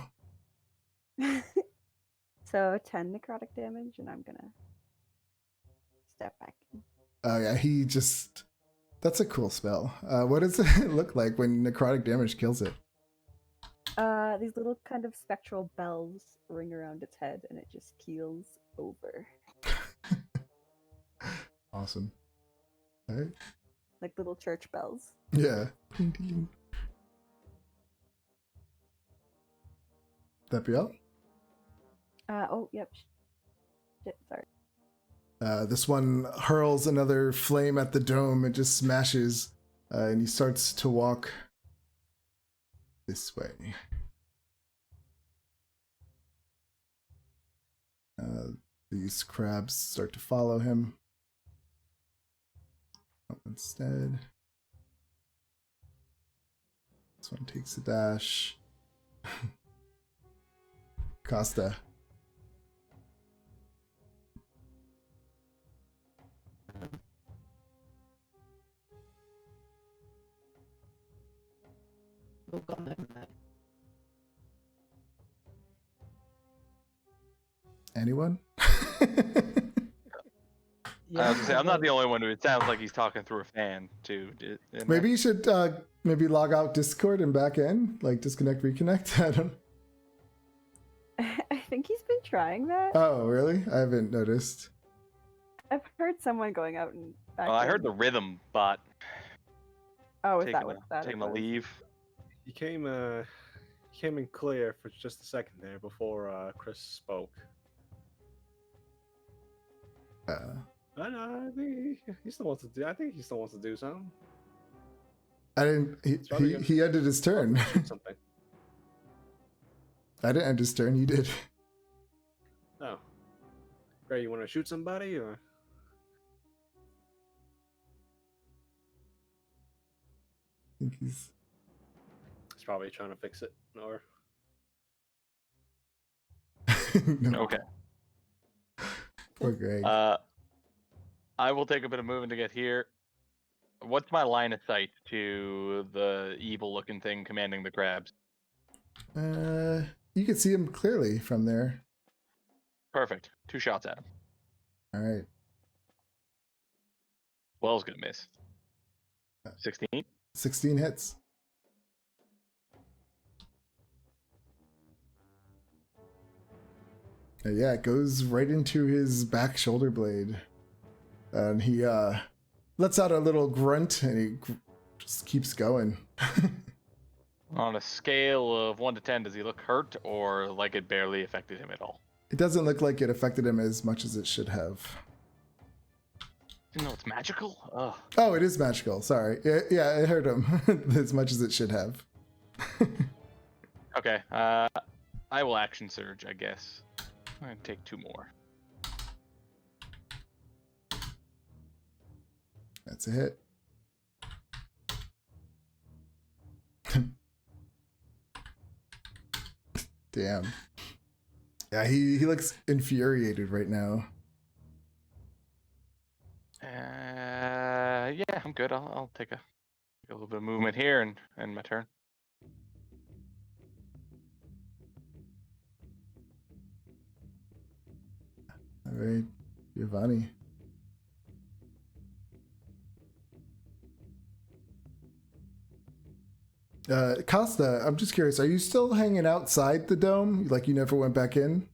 So 10 necrotic damage, and I'm gonna step back. Oh, yeah, he just... That's a cool spell. What does it look like when necrotic damage kills it? These little kind of spectral bells ring around its head, and it just keels over. Awesome. All right. Like little church bells. Yeah. Ding, ding. That be all? Oh, yep. Shit, sorry. This one hurls another flame at the dome. It just smashes, and he starts to walk this way. These crabs start to follow him. Oh, instead, this one takes a dash. Costa. Anyone? I was gonna say I'm not the only one who it sounds like he's talking through a fan too. Maybe you should maybe log out Discord and back in, like disconnect, reconnect. I don't. I think he's been trying that. Oh, really? I haven't noticed. I've heard someone going out and back. Well, I heard in. the rhythm bot Oh, is taking that what that taking it a was? leave. He came in clear for just a second there before Chris spoke. I know. I think he still wants to do. I think he still wants to do something. I didn't. probably gonna- He ended his turn. Shoot something. I didn't end his turn. You did. Oh, Gray, you want to shoot somebody or? I think he's. He's probably trying to fix it. Or No. Okay. Poor Greg. I will take a bit of moving to get here. What's my line of sight to the evil-looking thing commanding the crabs? You can see him clearly from there. Perfect. 2 shots at him. All right. Well's gonna miss. 16. 16 hits. Yeah, it goes right into his back shoulder blade. And he lets out a little grunt and he just keeps going. On a scale of 1 to 10, does he look hurt or like it barely affected him at all? It doesn't look like it affected him as much as it should have. You know it's magical? Ugh. Oh, it is magical. Sorry. Yeah, it hurt him as much as it should have. Okay, I will action surge, I guess. I'm gonna take 2 more. That's a hit. Damn. Yeah, he looks infuriated right now. Yeah, I'm good. I'll take a little bit of movement here and my turn. All right, Giovanni. Costa, I'm just curious. Are you still hanging outside the dome? Like you never went back in?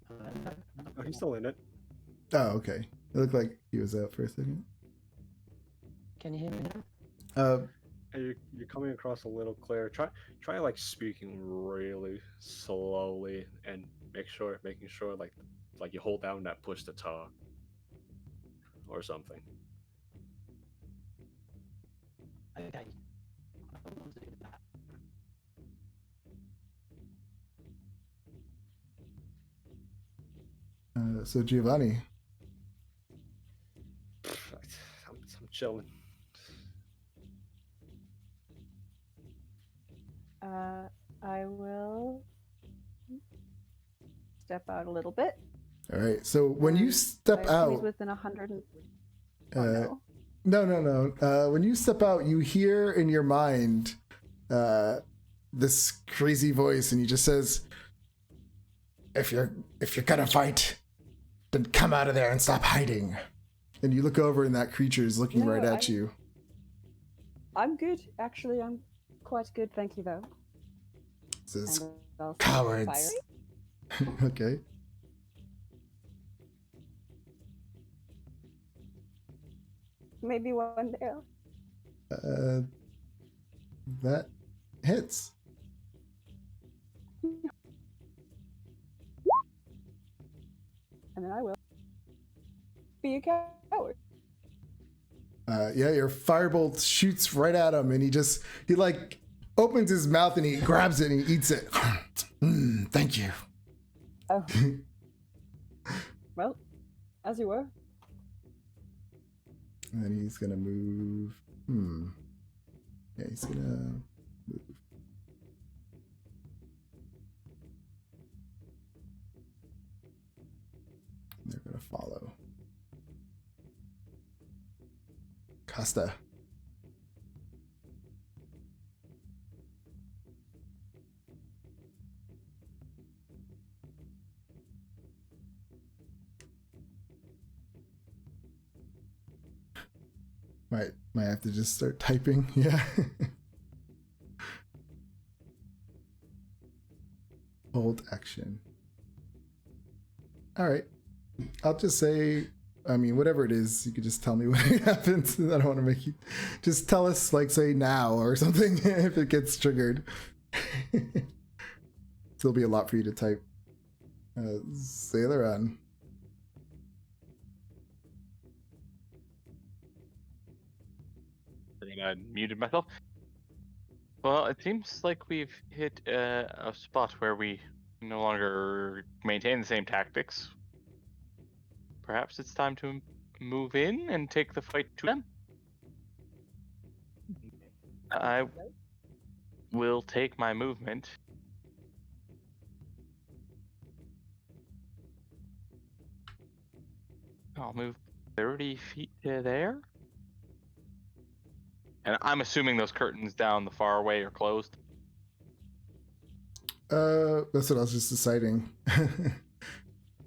Oh, he's still in it. Oh, okay. It looked like he was out for a second. Can you hear me now? And you're coming across a little clear. Try like speaking really slowly and making sure like you hold down that push to talk or something. Okay. I will do that. So Giovanni. I'm chilling. I will step out a little bit. All right. So when you and step I assume he's out, within 100 and... uh, no. no. When you step out, you hear in your mind this crazy voice, and he just says, "If you're gonna fight, then come out of there and stop hiding." And you look over, and that creature is looking No, right at you. I'm good. Actually, I'm quite good, thank you, though. Says, And I'll say "Cowards." fiery. Okay. Maybe one day. That hits. And then I will be a coward. Yeah, your firebolt shoots right at him, and he like opens his mouth and he grabs it and he eats it. Thank you. Oh. Well, as you were. And then he's gonna move. Yeah, he's gonna move. They're gonna follow. Costa. Might have to just start typing. Yeah. Hold action. All right. I'll just say, I mean, whatever it is, you could just tell me when it happens. I don't want to make you just tell us, like, say now or something if it gets triggered. It'll be a lot for you to type. Sailor on. I think I muted myself. Well, it seems like we've hit a spot where we no longer maintain the same tactics. Perhaps it's time to move in and take the fight to them. I will take my movement. I'll move 30 feet to there. And I'm assuming those curtains down the far away are closed. That's what I was just deciding.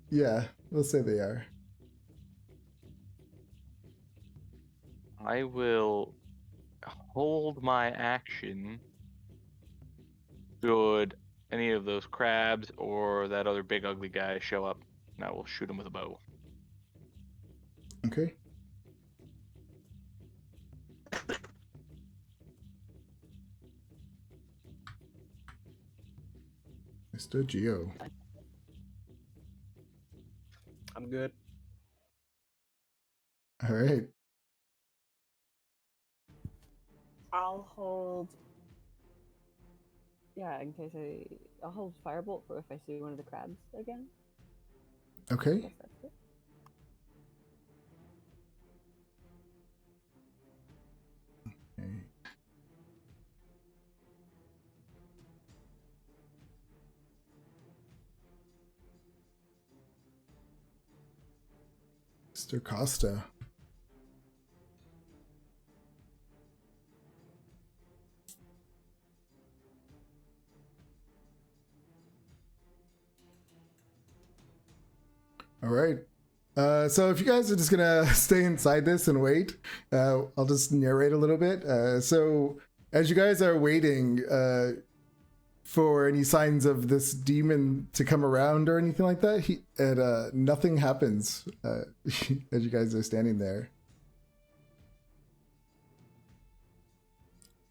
Yeah, we'll say they are. I will hold my action should any of those crabs or that other big ugly guy show up, and I will shoot him with a bow. Okay. Mr. Geo. I'm good. All right. I'll hold. Yeah, in case I'll hold firebolt for if I see one of the crabs again. Okay. Guess that's it. Okay. Mr. Costa. All right. So if you guys are just gonna stay inside this and wait, I'll just narrate a little bit. So as you guys are waiting for any signs of this demon to come around or anything like that, nothing happens as you guys are standing there.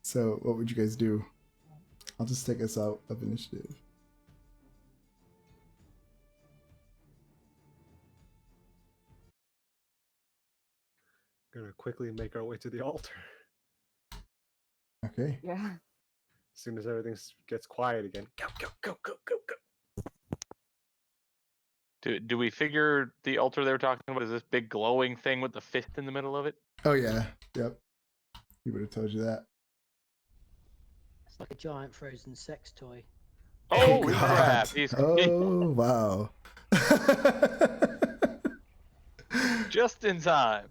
So what would you guys do? I'll just take us out of initiative. Gonna quickly make our way to the altar. Okay. Yeah. As soon as everything gets quiet again, go, go, go, go, go, go. Do we figure the altar they were talking about is this big glowing thing with the fist in the middle of it? Oh yeah. Yep. He would have told you that. It's like a giant frozen sex toy. Oh, God. crap! He's Oh wow. just in time.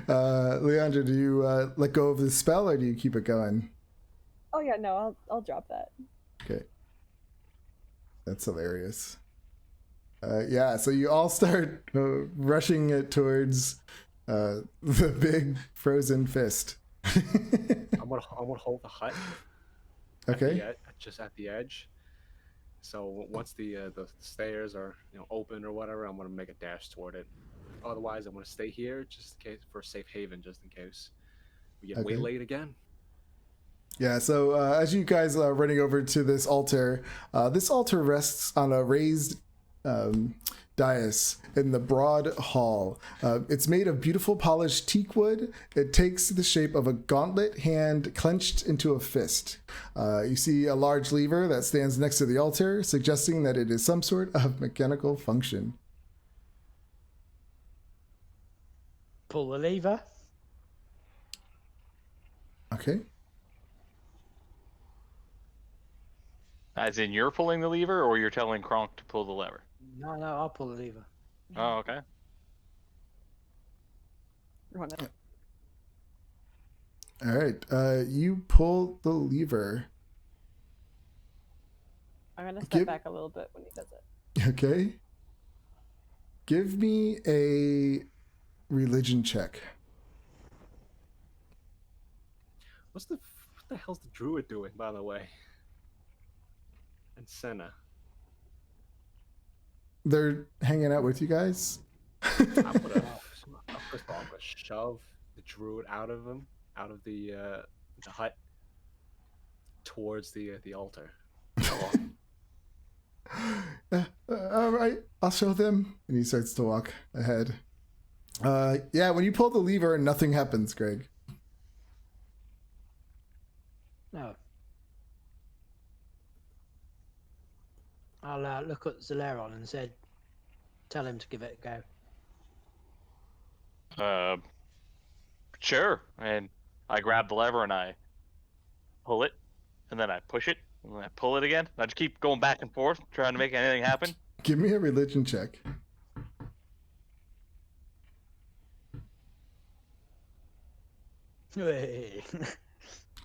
Leandra, do you let go of the spell or do you keep it going? Oh yeah, no, I'll drop that. Okay. That's hilarious. Yeah, so you all start rushing it towards the big frozen fist. I'm gonna hold the hut. Okay. Just at the edge. So once the stairs are open or whatever, I'm gonna make a dash toward it. Otherwise, I'm gonna stay here just in case for a safe haven, just in case we get Okay. waylaid again. Yeah, so as you guys are running over to this altar rests on a raised dais in the broad hall. It's made of beautiful polished teak wood. It takes the shape of a gauntlet hand clenched into a fist. You see a large lever that stands next to the altar, suggesting that it is some sort of mechanical function. Pull the lever. Okay. As in, you're pulling the lever, or you're telling Kronk to pull the lever? No, I'll pull the lever. Oh, okay. Run it. All right. You pull the lever. I'm gonna step Give- back a little bit when he does it. Okay. Give me a religion check. What the hell's the druid doing, by the way? And Senna. They're hanging out with you guys. I'm gonna first of all, I'm gonna shove the druid out of the hut towards the altar. All right, I'll show them. And he starts to walk ahead. Yeah, when you pull the lever, nothing happens, Greg. No. I'll look at Zaleron and said, tell him to give it a go. Sure. And I grab the lever and I pull it, and then I push it, and then I pull it again. I just keep going back and forth, trying to make anything happen. Give me a religion check. All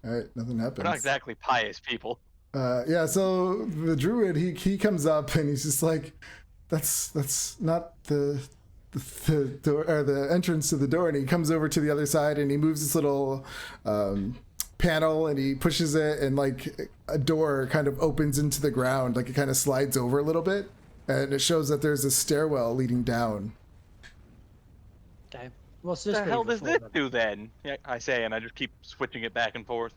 right, nothing happens. We're not exactly pious people. Yeah, so the druid he comes up and he's just like, that's not the door or the entrance to the door, and he comes over to the other side and he moves this little panel and he pushes it, and like a door kind of opens into the ground, like it kind of slides over a little bit, and it shows that there's a stairwell leading down. Okay. What's this What the hell lever does for, this then? do then? Yeah, I say, and I just keep switching it back and forth.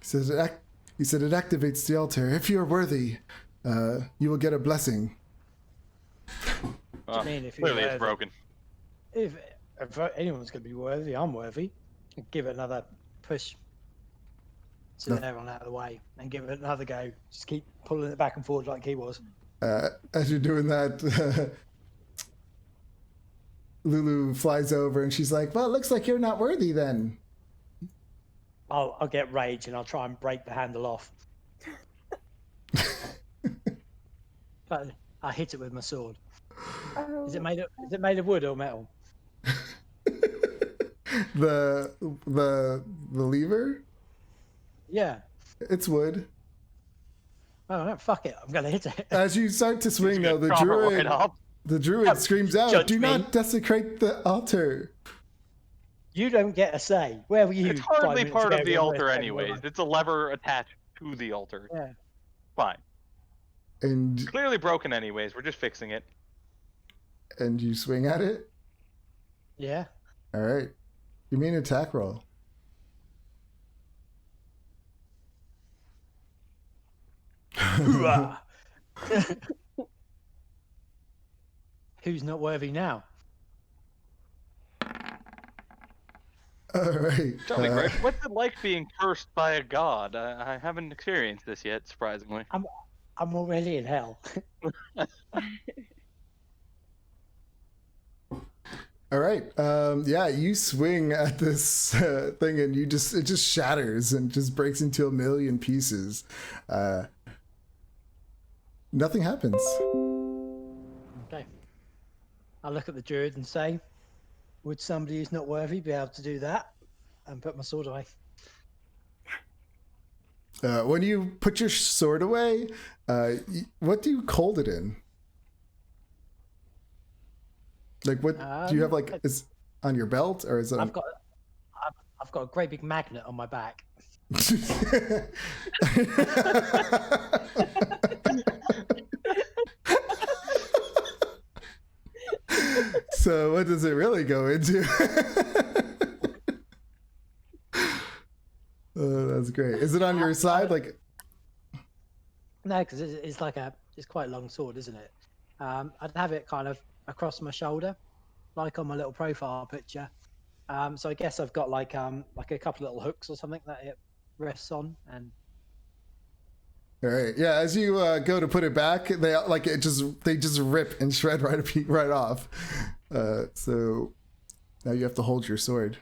He said it activates the altar. If you're worthy, you will get a blessing. Oh, mean if you're clearly it's worthy? broken. If anyone's going to be worthy, I'm worthy. Give it another push. So No. they're on out of the way, and give it another go. Just keep pulling it back and forward like he was. As you're doing that, Lulu flies over and she's like, well, it looks like you're not worthy then. I'll get rage and I'll try and break the handle off. But I hit it with my sword. Oh, Is it made of wood or metal? the lever? Yeah. It's wood. Oh no, fuck it. I'm gonna hit it. As you start to swing, though, the Chop it right druid off. screams out, Judge "Do me. not desecrate the altar!" You don't get a say. Where were you? It's 5 hardly minutes part ago of the when we're altar, attacking the anyways. line? It's a lever attached to the altar. Yeah. Fine. And Clearly broken, anyways. We're just fixing it. you swing at it. Yeah. All right, give me an attack roll. Hoorah. Who's not worthy now? All right. Tell me, Greg, what's it like being cursed by a god? I haven't experienced this yet, surprisingly. I'm already in hell. All right. Yeah, you swing at this thing, and it just shatters and just breaks into a million pieces. Nothing happens. Okay. I look at the druid and say, would somebody who's not worthy be able to do that? And put my sword away. When you put your sword away, what do you hold it in? Like, what do you have? Like, is on your belt, or is it? I've got a great big magnet on my back. So what does it really go into? Oh, that's great. Is it on your side? Like, No, because it's it's quite a long sword, isn't it? I'd have it kind of across my shoulder, like on my little profile picture. So I guess I've got like a couple of little hooks or something that it rests on, and all right, yeah. As you go to put it back, they just rip and shred right off. So now you have to hold your sword.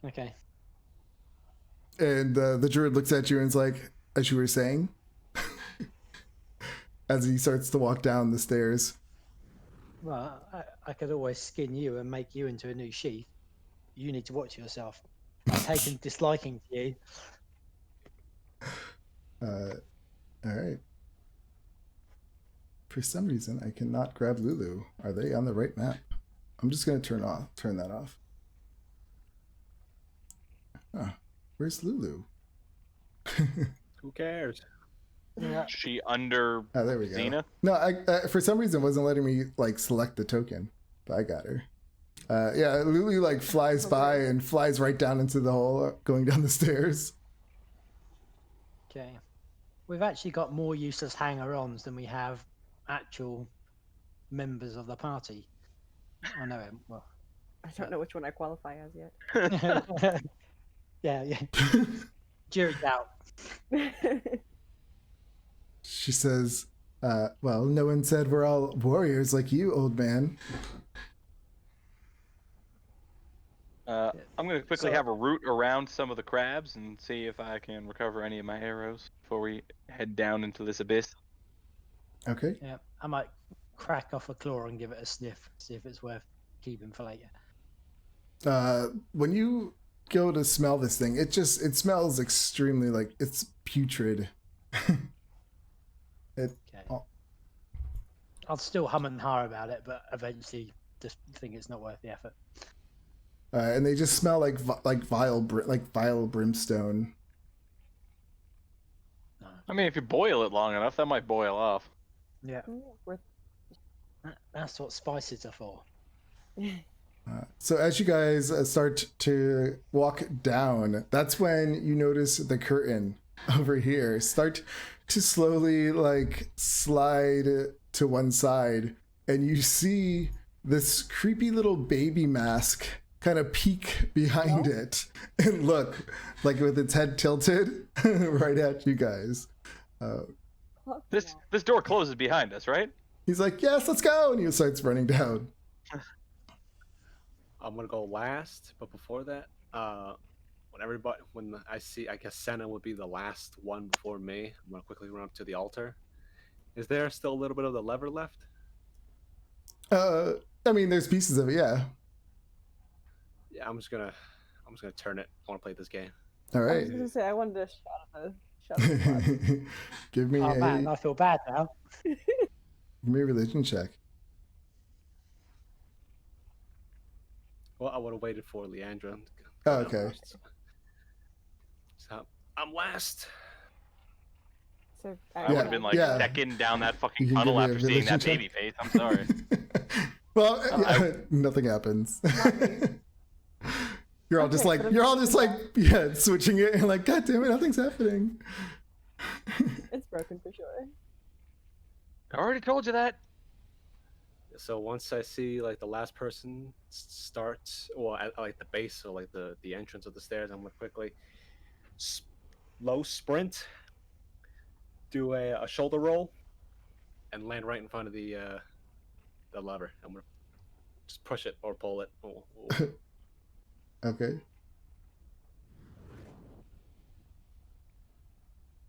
okay. And the druid looks at you and is like, as you were saying, as he starts to walk down the stairs. Well, I could always skin you and make you into a new sheath. You need to watch yourself. I've taken disliking to you. All right. For some reason, I cannot grab Lulu. Are they on the right map? I'm just gonna turn that off. Huh. Where's Lulu? Who cares? Yeah. She under Oh, there we go. Xena? No, I for some reason wasn't letting me like select the token, but I got her. Yeah, Lulu like flies by and flies right down into the hole, going down the stairs. Okay. We've actually got more useless hanger-ons than we have actual members of the party. I know him well. I don't know which one I qualify as yet. Yeah. Jury's out. She says, well, no one said we're all warriors like you, old man. I'm going to quickly So- have a root around some of the crabs and see if I can recover any of my arrows before we head down into this abyss. Okay. Yeah, I might crack off a claw and give it a sniff, see if it's worth keeping for later. When you go to smell this thing, it smells extremely like it's putrid. Okay. I'll still hum and har about it, but eventually just think it's not worth the effort. And they just smell like vile brimstone. No. I mean, if you boil it long enough, that might boil off. Yeah, Worth- that's what spices are for. So as you guys start to walk down, that's when you notice the curtain over here start to slowly like slide to one side, and you see this creepy little baby mask kind of peek behind it and look like with its head tilted right at you guys. This door closes behind us, right? He's like, yes, let's go, and he starts running down. I'm gonna go last, but before that, when I guess Senna would be the last one before me. I'm gonna quickly run up to the altar, Is there still a little bit of the lever left? I mean, there's pieces of it, yeah. Yeah, I'm just gonna turn it. I want to play this game. All I right. was gonna say I wanted to shot the blood. Give me Oh man, a I feel bad now. religion check. Well, I would have waited for Leandra. to Oh, go down okay. first. So I'm last. So I Yeah, would have been like yeah. second down that You fucking can tunnel give me a after seeing that religion baby check. face. I'm sorry. Well, I- yeah, nothing happens. You're all just Okay, like but I'm you're all just just like yeah, switching it and like, God damn it, nothing's happening. It's broken for sure. I already told you that. So once I see like the last person starts, or at like the base or like the entrance of the stairs, I'm gonna quickly low sprint, do a shoulder roll, and land right in front of the lever. I'm gonna just push it or pull it. Okay.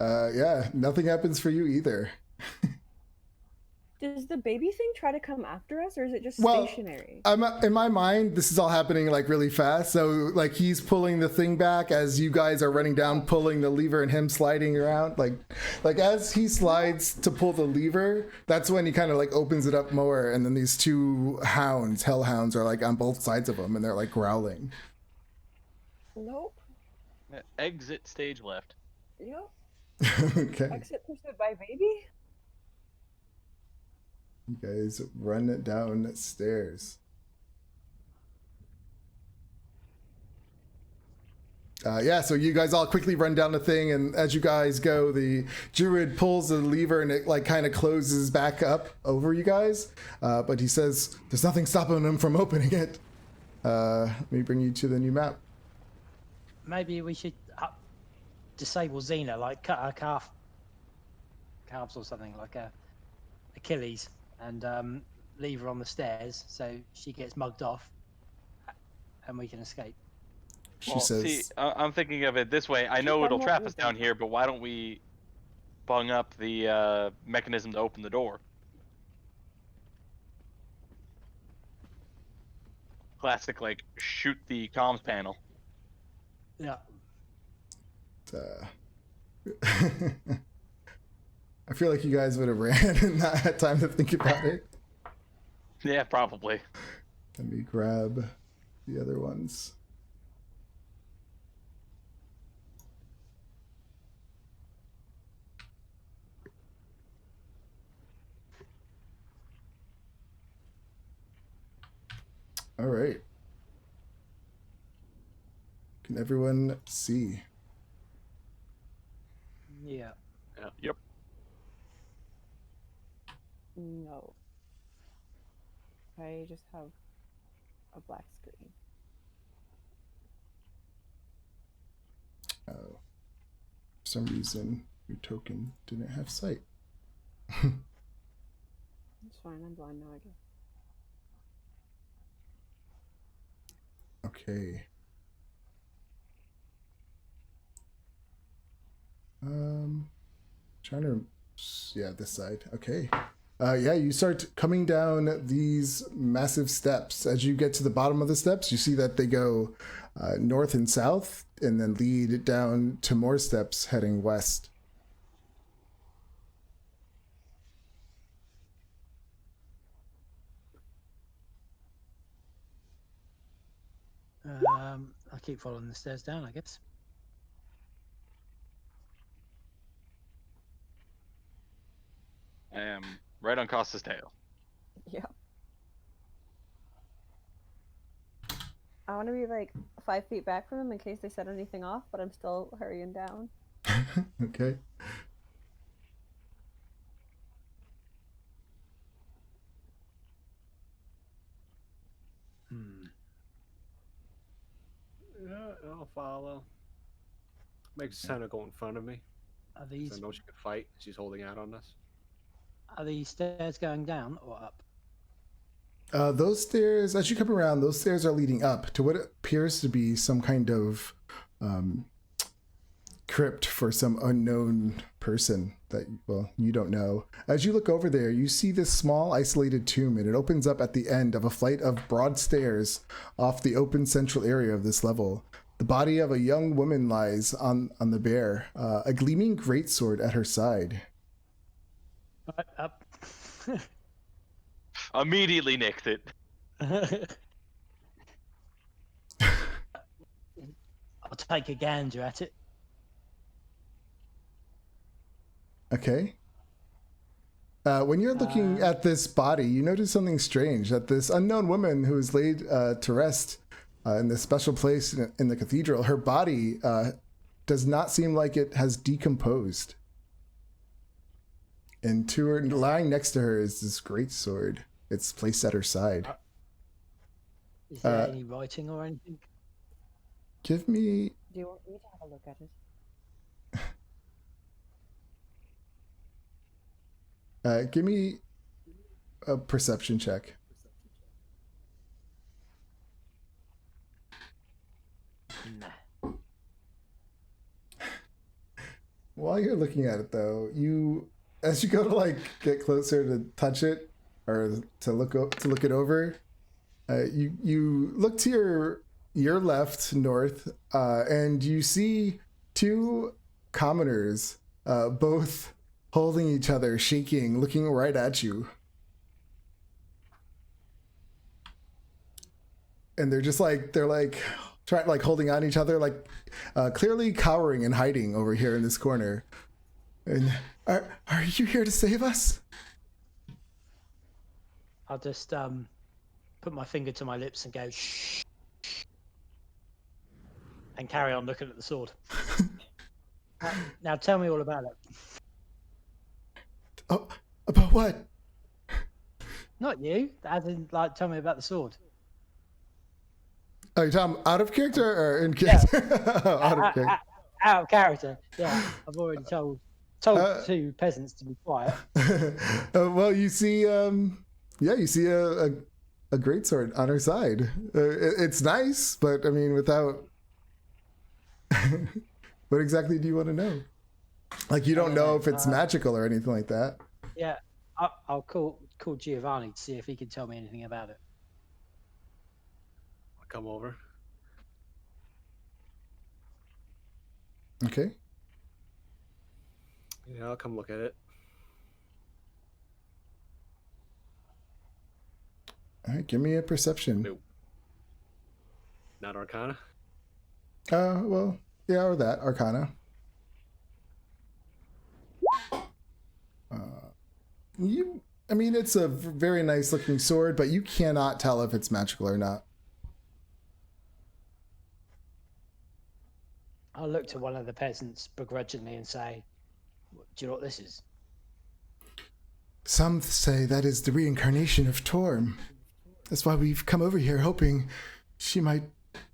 Yeah, nothing happens for you either. Does the baby thing try to come after us, or is it just Well, stationary? I'm in my mind, this is all happening like really fast. So like he's pulling the thing back as you guys are running down, pulling the lever, and him sliding around. Like as he slides to pull the lever, that's when he kind of like opens it up more, and then these two hellhounds, are like on both sides of him, and they're like growling. Nope. Exit stage left. Yep. Okay, Exit pursued by baby. you guys run it down stairs. Yeah, so you guys all quickly run down the thing, and as you guys go, the druid pulls the lever and it like kind of closes back up over you guys. But he says there's nothing stopping him from opening it. Let me bring you to the new map. Maybe we should disable Xena, like cut her calves or something, like a Achilles, and leave her on the stairs so she gets mugged off, and we can escape. She Well, says, see, I'm thinking of it this way. I know Keep it'll on trap walking us down down. here, but why don't we bung up the mechanism to open the door? Classic, like, shoot the comms panel. Yeah. I feel like you guys would have ran and not had time to think about it. Yeah, probably. Let me grab the other ones. All right. Can everyone see? Yeah. Yep. No. I just have a black screen. Oh. For some reason, your token didn't have sight. It's fine. I'm blind now. I guess. Okay. Trying to, yeah, this side. Okay. Yeah, you start coming down these massive steps. As you get to the bottom of the steps, you see that they go north and south, and then lead down to more steps heading west. I'll keep following the stairs down, I guess. I am right on Costa's tail. Yeah. I want to be like 5 feet back from them in case they set anything off, but I'm still hurrying down. Okay. Yeah, I'll follow. Makes Senna go in front of me. Are So these I know she can fight. She's holding out on us. are these stairs going down or up? Those stairs, as you come around, those stairs are leading up to what appears to be some kind of crypt for some unknown person that, well, you don't know. As you look over there, you see this small isolated tomb, and it opens up at the end of a flight of broad stairs off the open central area of this level. The body of a young woman lies on the bier, a gleaming greatsword at her side. Up. Immediately nicked it. I'll take a gander at it. Okay. When you're looking at this body, you notice something strange, that this unknown woman who is laid to rest in this special place in the cathedral, her body does not seem like it has decomposed. And to her, lying next to her is this great sword. It's placed at her side. Is there any writing or anything? Give me... Do you want me to have a look at it? Give me a perception check. Nah. While you're looking at it, though, as you go to like get closer to touch it or to look it over, you look to your left, north, and you see two commoners, both holding each other, shaking, looking right at you. And they're trying, holding on each other, clearly cowering and hiding over here in this corner. And are you here to save us? I'll just put my finger to my lips and go shh, and carry on looking at the sword. Now tell me all about it. Oh, about what? Not you. As in, tell me about the sword. Are you talking out of character or in character? Yeah. Out of character. Out of character. Yeah, I've already told two peasants to be quiet. Well, you see, you see a greatsword on her side. It's nice, but I mean, without. What exactly do you want to know? Like, you don't know if it's magical or anything like that. Yeah, I'll call Giovanni to see if he can tell me anything about it. I'll come over. Okay. Yeah, I'll come look at it. All right, give me a perception. Nope. Not Arcana? Well, yeah, or that, Arcana. I mean, it's a very nice looking sword, but you cannot tell if it's magical or not. I'll look to one of the peasants begrudgingly and say, "Do you know what this is?" Some say that is the reincarnation of Torm. That's why we've come over here, hoping she might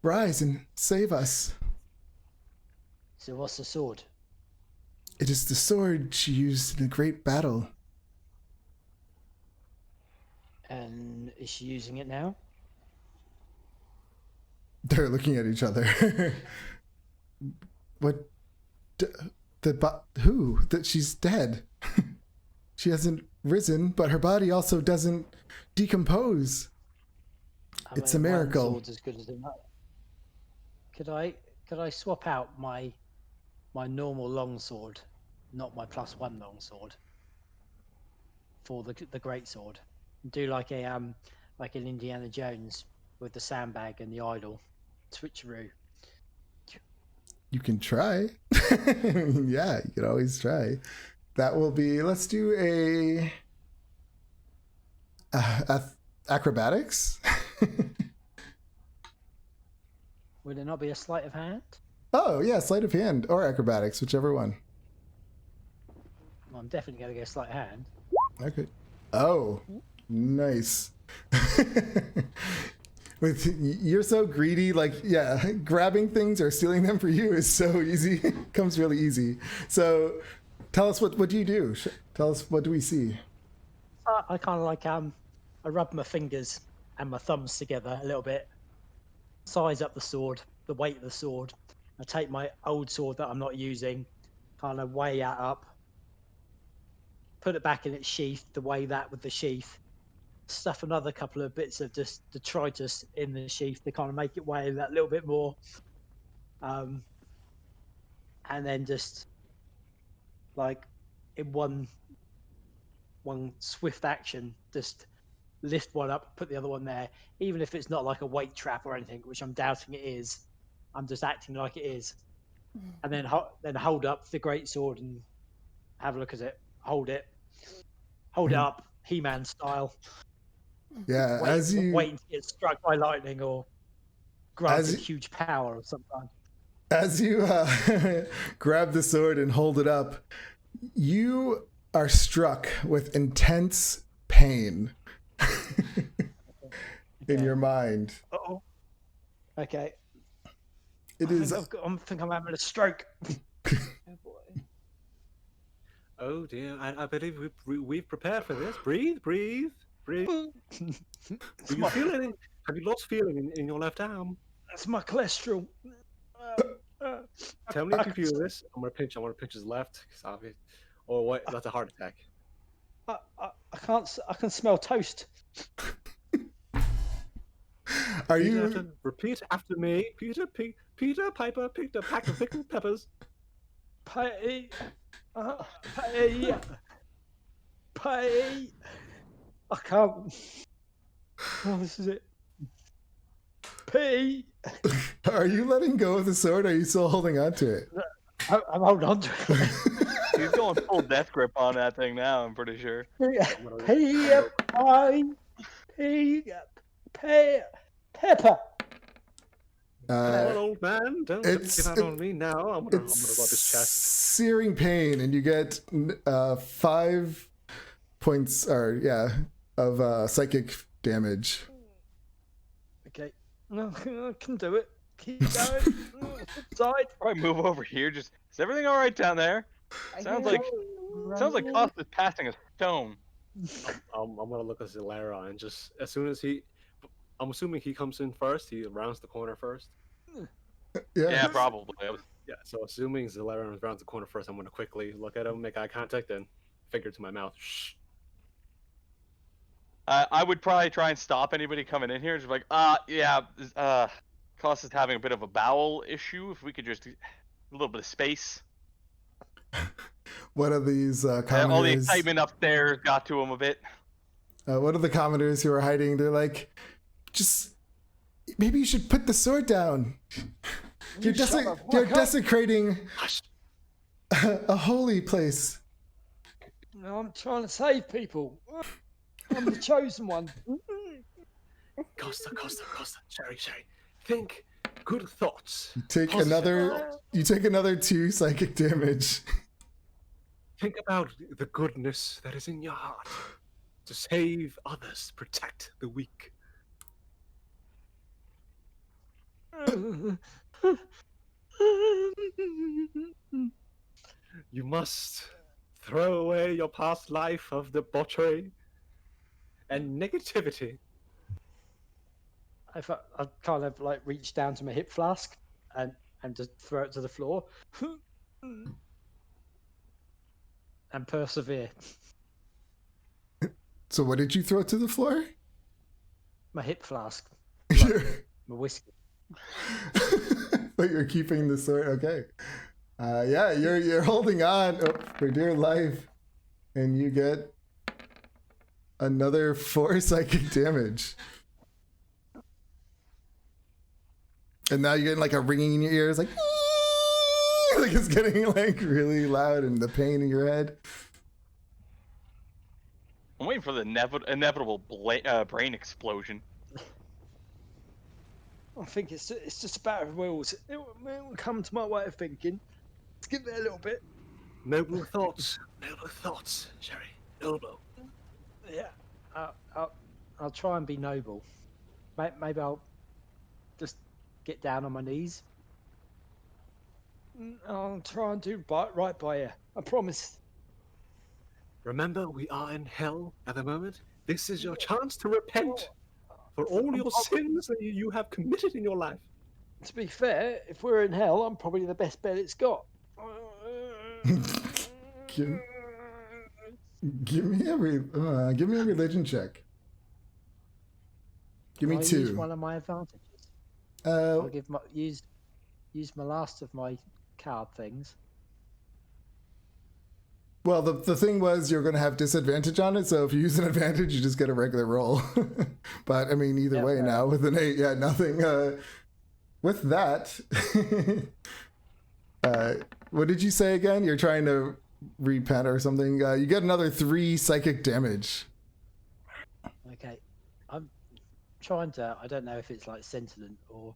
rise and save us. So what's the sword? It is the sword she used in a great battle. And is she using it now? They're looking at each other. What? Who? That she's dead. She hasn't risen, but her body also doesn't decompose. It's a miracle. One sword's as good as another. Could I swap out my normal longsword, not my +1 longsword, for the great sword? Do like an Indiana Jones with the sandbag and the idol switcheroo. You can try. Yeah, you can always try. That will be, let's do a acrobatics. Would it not be a sleight of hand? Oh yeah, sleight of hand or acrobatics, whichever one. Well, I'm definitely going to go sleight of hand. Okay. Oh, nice. You're so greedy, grabbing things or stealing them for you is so easy. Comes really easy. So tell us, what do you do? Tell us, what do we see? I kind of I rub my fingers and my thumbs together a little bit, size up the sword, the weight of the sword. I take my old sword that I'm not using, kind of weigh that up, put it back in its sheath, to weigh that with the sheath, stuff another couple of bits of just detritus in the sheath to kind of make it weigh that little bit more. And then just like in one swift action, just lift one up, put the other one there, even if it's not like a weight trap or anything, which I'm doubting it is. I'm just acting like it is, and then hold up the greatsword and have a look at it. Hold it up, He-Man style. Yeah, as you waiting to get struck by lightning or granted huge power of some kind. As you grab the sword and hold it up, you are struck with intense pain in your mind. Uh-oh. Okay. It I is. think I'm having a stroke. Oh boy. Oh dear, I believe we've prepared for this. Breathe, breathe, breathe. Do you feel any? Have you lost feeling in your left arm? That's my cholesterol. Tell me if you feel this. I'm gonna pinch his left. Or what? That's a heart attack. I can't. I can smell toast. Are you? Repeat after me, Peter Piper picked a pack of pickled peppers. Pay. I can't. Oh, this is it. P. Are you letting go of the sword? Or are you still holding on to it? I'm holding on to it. He's going full death grip on that thing now, I'm pretty sure. Pepper. Come on, old man, don't get out on me now. I'm gonna rub his chest. Searing pain, and you get 5 points, of psychic damage. Okay, no, I can do it. Keep going. Side. All right, move over here. Is everything all right down there? Sounds like Costa's passing a stone. I'm gonna look at Zalera and just as soon as I'm assuming he comes in first. He rounds the corner first. Yeah, probably. Yeah, so assuming Zalera rounds the corner first, I'm gonna quickly look at him, make eye contact, and finger to my mouth. Shh. I would probably try and stop anybody coming in here. Just like, Costa's having a bit of a bowel issue. If we could just a little bit of space. What are these commoners? All the excitement upstairs got to him a bit. What are the commoners who are hiding? They're like, just maybe you should put the sword down. You're desecrating a holy place. No, I'm trying to save people. I'm the chosen one. Costa, Sherry, think good thoughts. You take another 2 psychic damage. Think about the goodness that is in your heart. To save others, protect the weak. You must throw away your past life of debauchery and negativity. I kind of like reach down to my hip flask and just throw it to the floor and persevere. So what did you throw to the floor? My hip flask. My whiskey. But you're keeping the sword. Okay. You're holding on for dear life, and you get another 4 psychic damage. And now you're getting like a ringing in your ears, like it's getting like really loud, and the pain in your head. I'm waiting for the inevitable brain explosion. I think it's just a matter of wills. It will come to my way of thinking. Let's give it a little bit. Noble thoughts, Sherry. Noble. Yeah, I'll try and be noble. Maybe I'll just get down on my knees. I'll try and do right by you. I promise. Remember, we are in hell at the moment. This is your chance to repent for all your sins that you have committed in your life. To be fair, if we're in hell, I'm probably the best bet it's got. Give me a religion check. Give me I'll use 2. one of my advantages. Uh, I'll give my use my last of my card things. well, the thing was you're going to have disadvantage on it, so if you use an advantage, you just get a regular roll. But I mean, either Yeah, way, fair now with an 8, yeah, nothing. With that, what did you say again? You're trying to repent or something. You get another 3 psychic damage. Okay, I'm trying to. I don't know if it's like sentiment or,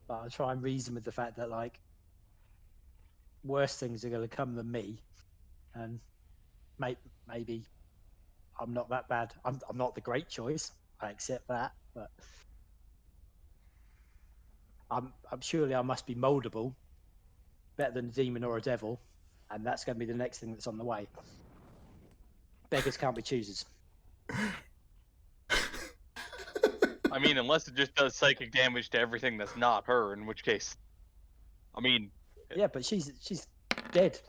but I try and reason with the fact that like worse things are going to come than me, and maybe I'm not that bad. I'm not the great choice. I accept that, but I'm surely I must be moldable, better than a demon or a devil, and that's going to be the next thing that's on the way. Beggars can't be choosers. I mean, unless it just does psychic damage to everything that's not her, in which case, I mean, Yeah, but she's dead.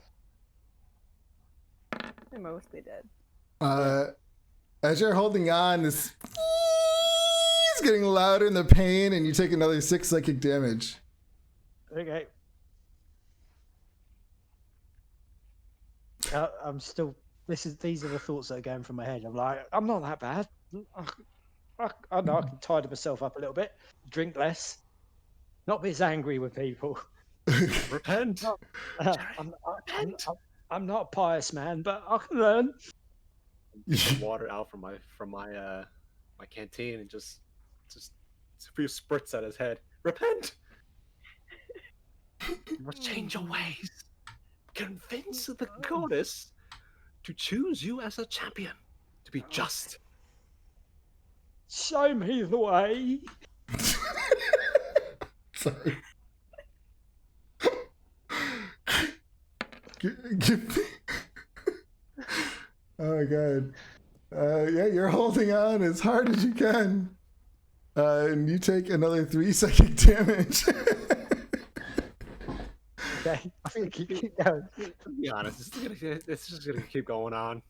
They're mostly dead. As you're holding on, this is getting louder in the pain, and you take another 6 psychic damage. Okay. I'm still. These are the thoughts that are going through my head. I'm like, I'm not that bad. I know I can tidy myself up a little bit, drink less, not be as angry with people. Repent. I'm not a pious man, but I can learn. Some water out from my canteen and just a few spritz at his head. Repent. You must change your ways. Convince the goddess to choose you as a champion, to be just. Show me the way. Sorry. Give me... Oh my god. Yeah, you're holding on as hard as you can. And you take another 3 psychic damage. Okay, I think you keep going. To be honest, it's just gonna keep going on.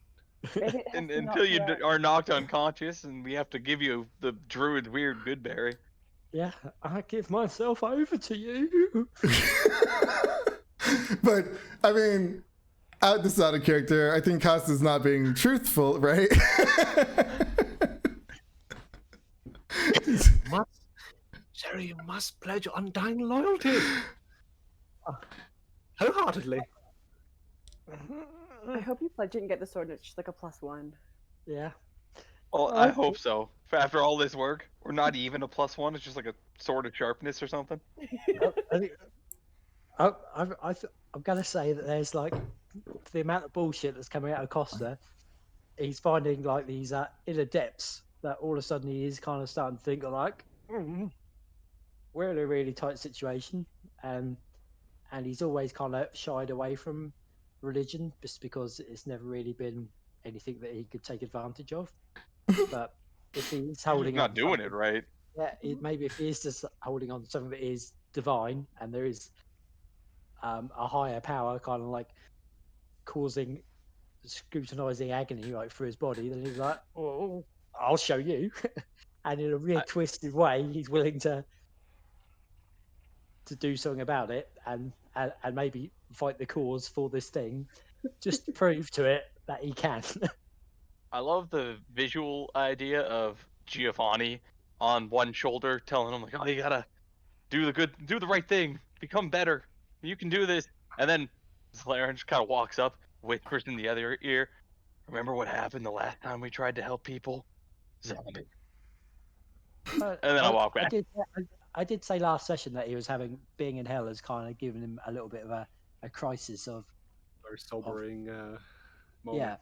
Maybe it has to not until you be are knocked unconscious, and we have to give you the druid's weird good berry. Yeah, I give myself over to you. But I mean, this is out of character. I think Costa's not being truthful, right? Sherry, you must pledge your undying loyalty. Wholeheartedly. I hope you pledge it and get the sword and it's just like a +1. Yeah. Well, I hope so. After all this work, we're not even a +1. It's just like a sword of sharpness or something. I'm gonna say that there's like the amount of bullshit that's coming out of Costa. He's finding like these inner depths that all of a sudden he is kind of starting to think like, we're in a really tight situation, and he's always kind of shied away from religion just because it's never really been anything that he could take advantage of. But if he's holding He's not on to doing something- it right. yeah, maybe if he is just holding on to something that is divine and there is a higher power kind of like causing scrutinizing agony like through his body, then he's like, oh, I'll show you. And in a real twisted way, he's willing to do something about it and maybe fight the cause for this thing just to prove to it that he can. I love the visual idea of Giovanni on one shoulder telling him like, "Oh, you gotta do the right thing, become better. You can do this." And then Zlaren just kind of walks up, whispers in the other ear, "Remember what happened the last time we tried to help people? Zombie." But And then I walk back. I did say last session that he was being in hell has kind of given him a little bit of a crisis of Very sobering moment.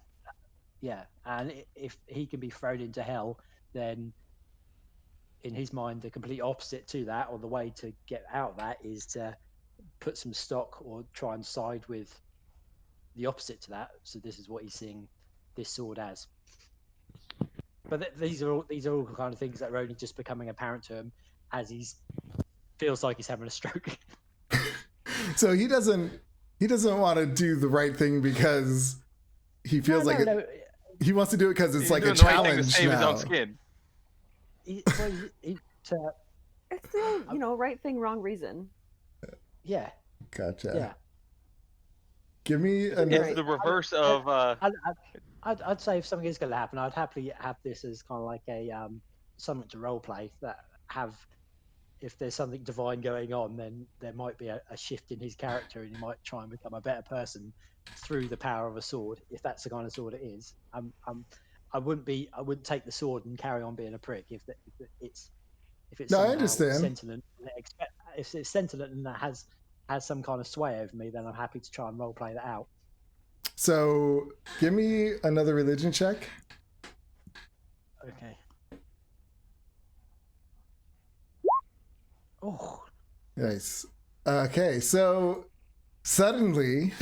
yeah, and if he can be thrown into hell, then in his mind the complete opposite to that, or the way to get out of that, is to put some stock or try and side with the opposite to that. So this is what he's seeing this sword as. But these are all kind of things that are only just becoming apparent to him as he's feels like he's having a stroke. So he doesn't want to do the right thing because he feels No. he wants to do it because it's He's like a doing the right thing to challenge save his now. own skin. Well, It's the old, right thing, wrong reason. yeah, Gotcha. yeah. Give me It's another. the reverse of I'd say if something is going to happen, I'd happily have this as kind of like a something to role play. That if there's something divine going on, then there might be a shift in his character, and he might try and become a better person through the power of a sword. If that's the kind of sword it is, I wouldn't take the sword and carry on being a prick if it's No, I somehow understand. sentient. If it's sentient and that has some kind of sway over me, then I'm happy to try and role play that out. So give me another religion check. Okay. Oh, Nice. Okay, so suddenly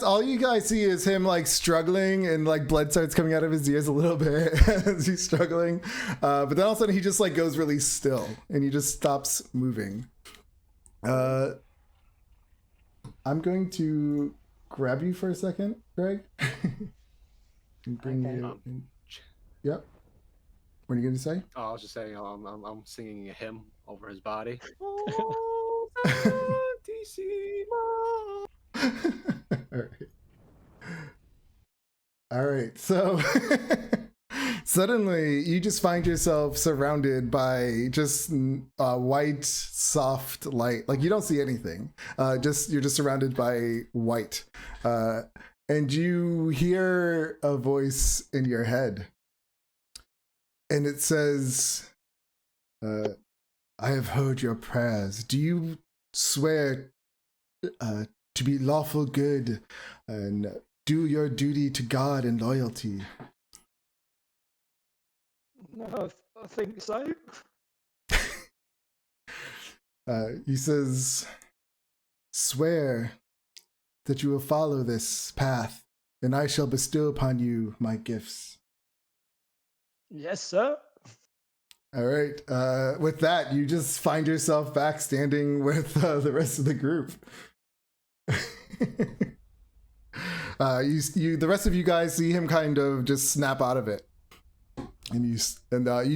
all you guys see is him like struggling, and like blood starts coming out of his ears a little bit as he's struggling. But then all of a sudden he just like goes really still and he just stops moving. I'm going to grab you for a second, Greg. And bring Okay. you in. Yep. What are you going to say? Oh, I was just saying, I'm singing a hymn over his body. All right. So suddenly you just find yourself surrounded by just white, soft light. Like you don't see anything. You're just surrounded by white. And you hear a voice in your head. And it says, I have heard your prayers. Do you swear to be lawful good and do your duty to God and loyalty? no, I think so. He says, swear that you will follow this path, and I shall bestow upon you my gifts. Yes, sir. All right. With that, you just find yourself back standing with the rest of the group. The rest of you guys see him kind of just snap out of it, and you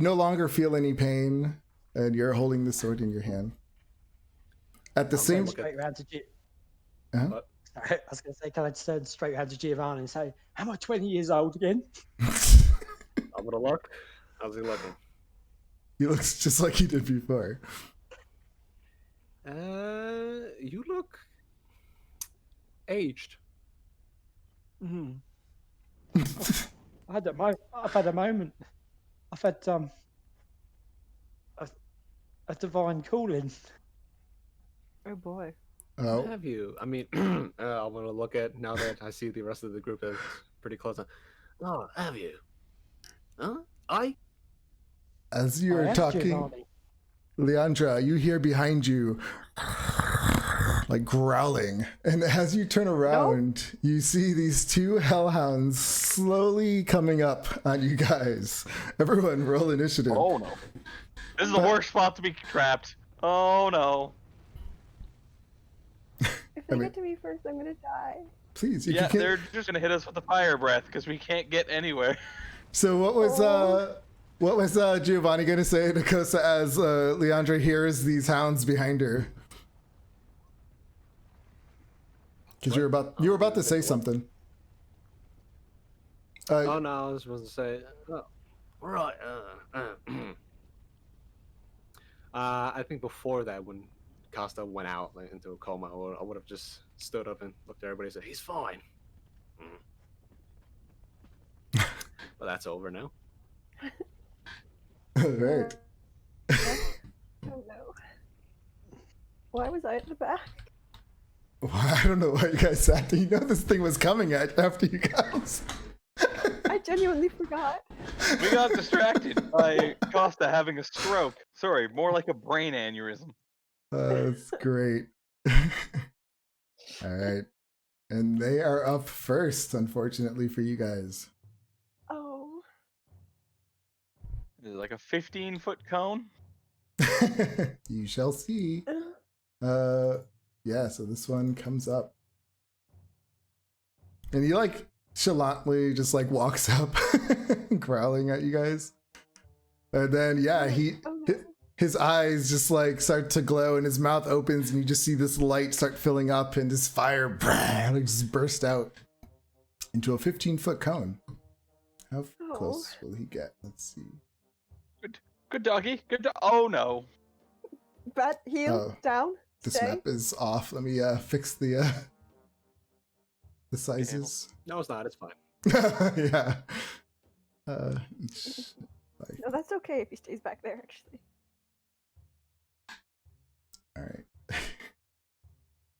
no longer feel any pain, and you're holding the sword in your hand. At the same, Straight round to uh-huh. What? Sorry, I was going to say, can I just turn straight round to Giovanni and say, am I 20 years old again? I'm gonna look. How's he looking? He looks just like he did before. You look aged. Mm. I've had a moment. I've had a divine calling. Oh boy. Oh, Have you? I mean, I'm gonna look at now that I see the rest of the group is pretty close. Oh, have you? Huh? as I you're have, talking, Giovanni. Leandra, you hear behind you like growling, and as you turn around, you see these two hellhounds slowly coming up on you guys. Everyone, roll initiative. Oh no. This is the worst spot to be trapped. Oh no. If they get to me first, I'm gonna die. Please, you Yeah, can. they're just gonna hit us with the fire breath because we can't get anywhere. So what was Giovanni going to say to Kosa as Leandra hears these hounds behind her? Because you were about to say something. Oh no, I was supposed to say. Oh, right. I think before that, when Costa went out like, into a coma, I would have just stood up and looked at everybody and said, "He's fine." But that's over now. All right. Oh no. Why was I at the back? Well, I don't know why you guys sat there. You know this thing was coming after you guys. I genuinely forgot. We got distracted by Costa having a stroke. Sorry, more like a brain aneurysm. That's great. All right. And they are up first, unfortunately for you guys. Oh. Is it like a 15-foot cone? You shall see. Yeah, so this one comes up. And nonchalantly just like walks up, growling at you guys. And then yeah, his eyes just like start to glow, and his mouth opens, and you just see this light start filling up, and this fire like just burst out into a 15-foot cone. How close will he get? Let's see. Good doggy. Oh no. Bat, heel, down, This stay. map is off. Let me fix the sizes. No, it's not. It's fine. Yeah. Each. No, that's okay if he stays back there, actually. All right.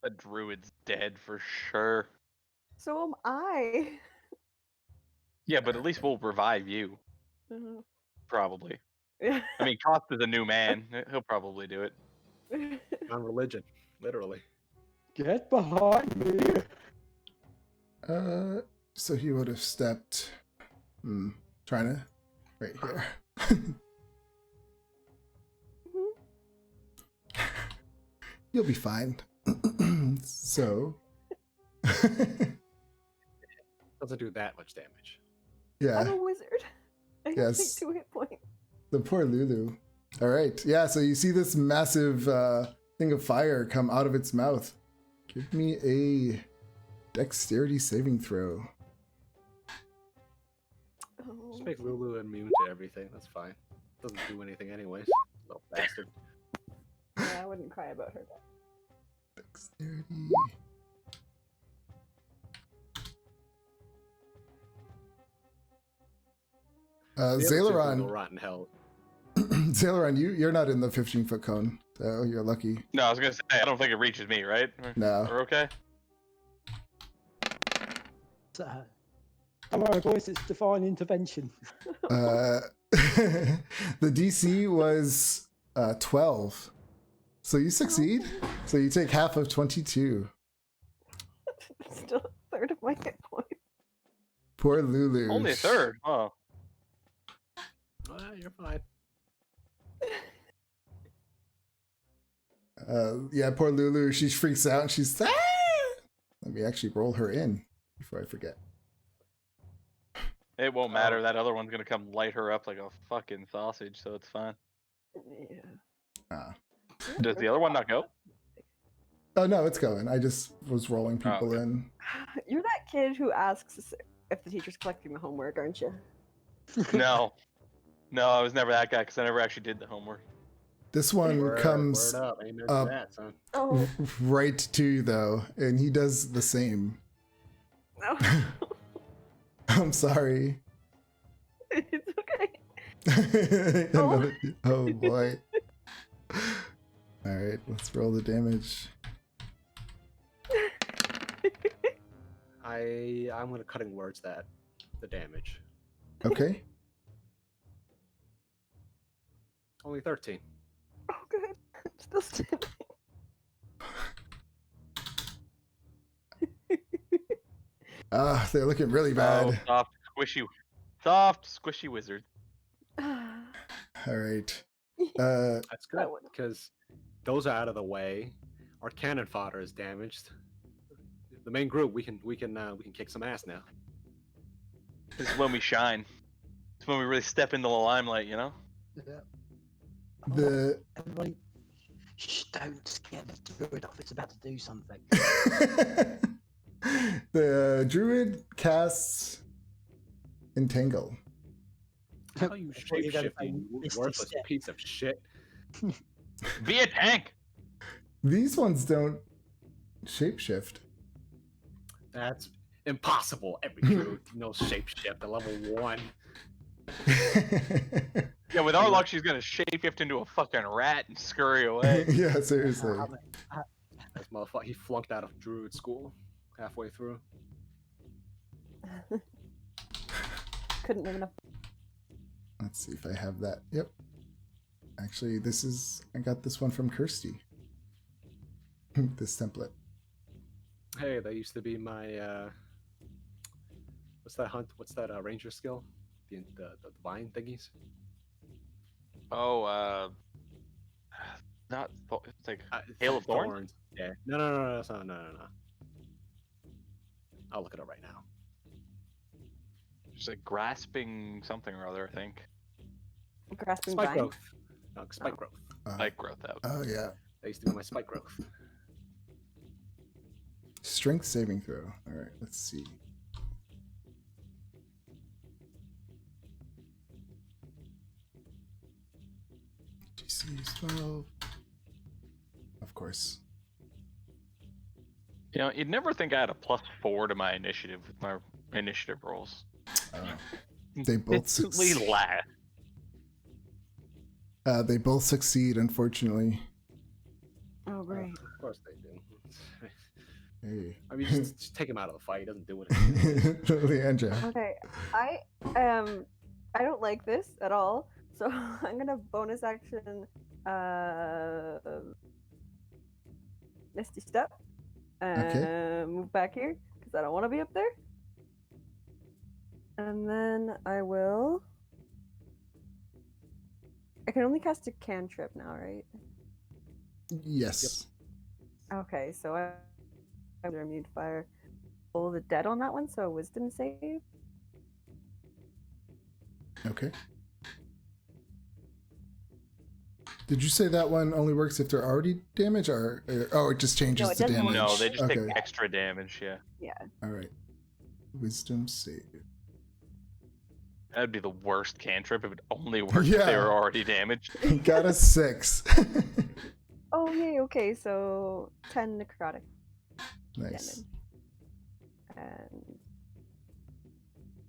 The druid's dead for sure. So am I. Yeah, but at least we'll revive you. Mhm. Probably. Yeah. I mean, Cost is a new man. He'll probably do it. On religion, literally. Get behind me. So he would have stepped. Trying to. Right here. You'll be fine. So. Doesn't do that much damage. Yeah. I'm a wizard. I have like Yes. 2 hit points. The poor Lulu. All right. Yeah, so you see this massive thing of fire come out of its mouth. Give me a dexterity saving throw. Oh, Just make Lulu immune to everything. That's fine. Doesn't do anything anyways. Little bastard. yeah, I wouldn't cry about her. Dexterity. The other two can Zaileron, go rot in hell. Zaileron, you're not in the 15-foot cone, so you're lucky. No, I was gonna say I don't think it reaches me, right? No. We're okay. Come on, boys, it's divine intervention. The DC was 12, so you succeed. So you take half of 22. Still a third of my hit point. Poor Lulu. Only a third. Oh. You're fine. Yeah, poor Lulu. She freaks out and she's. Ah! Let me actually roll her in before I forget. It won't matter. That other one's gonna come light her up like a fucking sausage, so it's fine. Yeah. Ah. Does the other one not go? Oh no, it's going. I just was rolling people okay. in. You're that kid who asks if the teacher's collecting the homework, aren't you? No. No, I was never that guy because I never actually did the homework. This one comes Word up. Amen up. to that, son. Oh, right to you though, and he does the same. no. I'm sorry. It's okay. Oh. Oh boy. All right, let's roll the damage. I'm gonna cutting words that the damage. Okay. Only 13. Oh, good. Still standing. They're looking really bad. Oh, soft, squishy wizard. All right. That's good That one. because those are out of the way. Our cannon fodder is damaged. The main group, we can kick some ass now. This is when we shine. It's when we really step into the limelight, you know? Yeah. The Everybody, shh, don't scare the druid off. It's about to do something. the druid casts entangle. How you I thought you were gonna say shape-shifting, Misty worthless Step. piece of shit. Be a tank! These ones don't shapeshift. That's impossible. Every druid knows shapeshift at level 1. Yeah, with our luck, she's gonna shapeshift into a fucking rat and scurry away. Yeah, seriously. This motherfucker, he flunked out of druid school halfway through. Couldn't live enough. Let's see if I have that. Yep. Actually, I got this one from Kirsty. This template. Hey, that used to be my what's that ranger skill? The vine thingies? Oh, not it's like Hail of Thorns? Yeah. No. I'll look it up right now. There's a grasping something or other, I think. Grasping Spike vine. growth. No, spike growth. Like growth out. Oh yeah. That used to be my spike growth. Strength saving throw. All right, let's see. DC is 12. Of course. You know, you'd never think I had a +4 to my initiative with my initiative rolls. They both Instantly succeed. last. They both succeed, unfortunately. Oh great. Of course they do. Hey. I mean, just take him out of the fight. He doesn't do anything. Leandra. Okay, I don't like this at all. So I'm gonna bonus action Misty Step and move back here because I don't want to be up there. And then I can only cast a cantrip now, right? Yes. Okay, so I'm immune to fire. Roll the dead on that one, so wisdom save. Okay. Did you say that one only works if they're already damaged, or oh, it just changes No, it the doesn't. damage? No, they just okay. take extra damage, yeah. Yeah. All right. Wisdom save. That'd be the worst cantrip if it only worked if they Yeah. were already damaged. He got a 6. Oh yay, okay, so 10 necrotic Nice. damage. And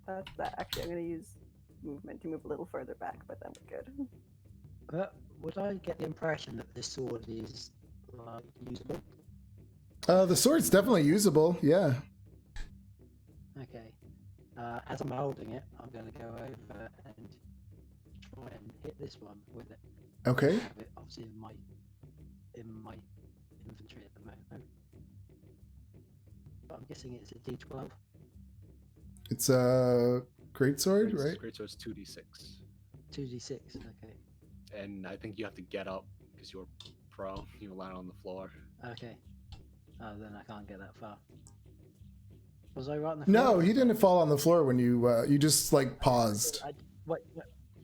that's that. Actually, I'm gonna use movement to move a little further back, but then we're good. Would I get the impression that this sword is like usable? The sword's definitely usable. Yeah. Okay. As I'm holding it, I'm going to go over and try and hit this one with it. Okay. I have it obviously in my inventory at the moment. But I'm guessing it's a D12. It's a great sword, Great- right? Great sword's 2d6. 2d6. Okay. And I think you have to get up because you're prone. You land on the floor. Okay. Oh, then I can't get that far. Was I right on the floor? No, he didn't fall on the floor when you just like paused. What?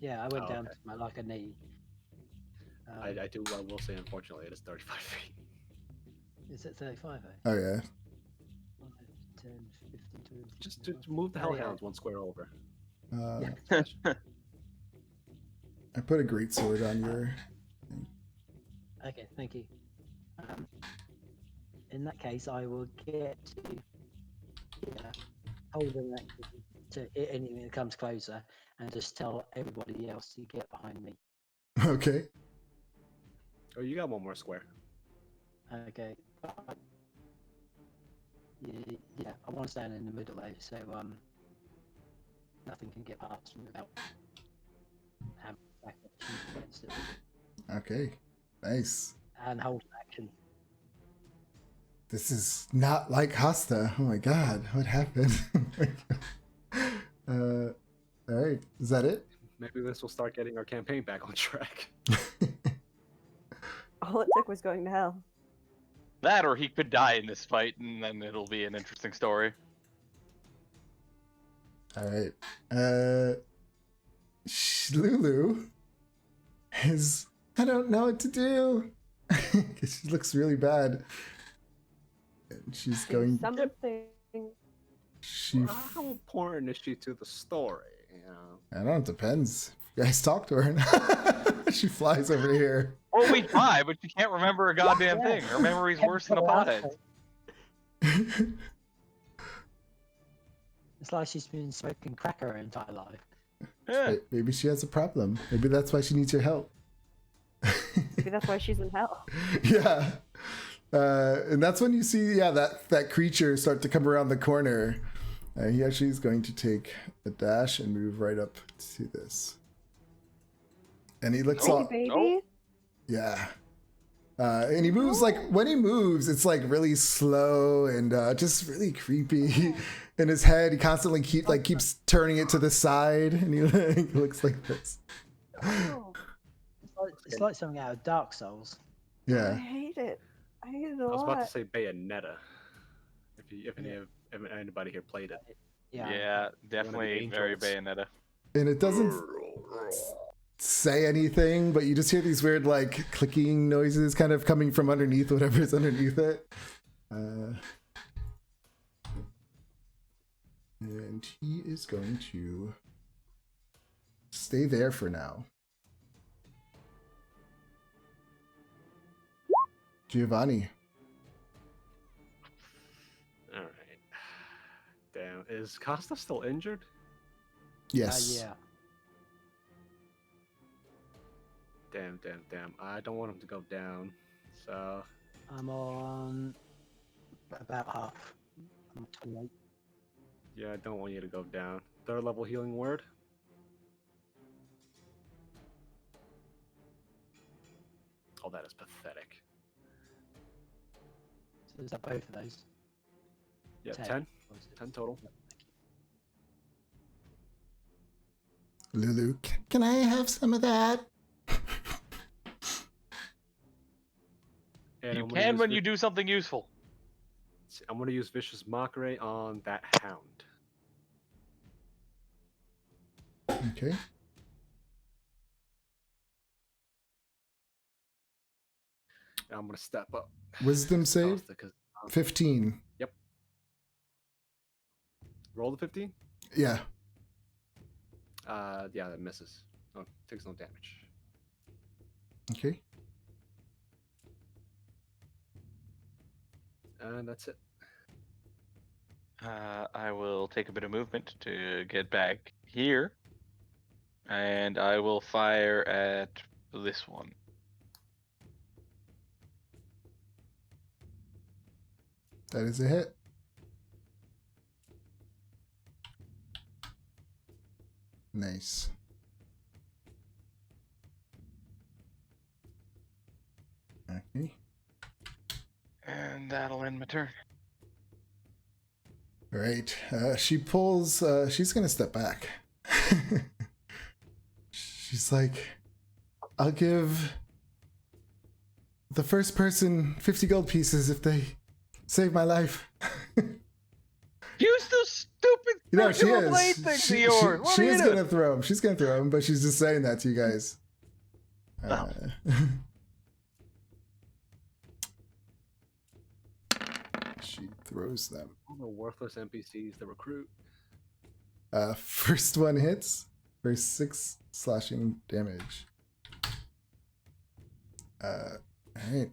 Yeah, I went Oh, down okay. to my like a knee. I will say, unfortunately, it is 35 feet. Is it 35? Oh yeah. 5, 10, 15, 20. Just to move the Oh, yeah. hellhounds one square over. I put a great sword on your. Okay, thank you. In that case, I will get to hold an action to anything that comes closer, and just tell everybody else to get behind me. Okay. Oh, you got one more square. Okay. Yeah, I want to stand in the middle though, so nothing can get past me without having back action against it. Okay. Nice. And hold an action. This is not like Hasta. Oh my god, what happened? All right, is that it? Maybe this will start getting our campaign back on track. All it took was going to hell. That or he could die in this fight, and then it'll be an interesting story. All right. Lulu is. I don't know what to do. 'Cause she looks really bad. And she's going. Something. She. Well, how important is she to the story? You know. I don't know. It depends. You guys talk to her. She flies over here. Well, we try, but you can't remember a goddamn thing. Her memory's worse than a pothead. It's like she's been smoking crack her entire life. Yeah. Maybe she has a problem. Maybe that's why she needs your help. Maybe that's why she's in hell. Yeah. And that's when you see, that creature start to come around the corner. He actually is going to take a dash and move right up to this. And he looks Hey, all, baby. yeah. And he moves like, when he moves, it's like really slow and just really creepy. In his head, he constantly keeps turning it to the side, and he looks like this. Oh, It's like something out of Dark Souls. I Yeah. hate it. I hate it a I was lot. about to say Bayonetta. If anybody here played it. Yeah. definitely very angels. Bayonetta. And it doesn't say anything, but you just hear these weird like clicking noises kind of coming from underneath whatever's underneath it. And he is going to stay there for now. Giovanni. All right. Damn, is Costa still injured? Yes. Yeah. Damn. I don't want him to go down. So I'm on about half. I'm 28. yeah, I don't want you to go down. 3rd level healing word. Oh, that is pathetic. So is that both of those? Yeah, 10. 10. Or is it- 10 total. Yep, thank you. Lulu, can I have some of that? And You I'm gonna can use when you do something useful. I'm gonna use vicious mockery on that hound. Okay. And I'm gonna step up. Wisdom save? Costa, 'cause, 15. roll the 15. Yeah. Yeah, that misses. Oh, takes no damage. Okay. And that's it. I will take a bit of movement to get back here, and I will fire at this one. That is a hit. Nice. Okay. And that'll end my turn. All right. She pulls. She's gonna step back. She's like, "I'll give the first person 50 gold pieces if they save my life." Use those stupid You know, she circular blade is. things She, of yours. What she are you is doing? gonna throw him. She's gonna throw him, but she's just saying that to you guys. She throws them. All the worthless NPCs to recruit. First one hits for 6 slashing damage. Alright.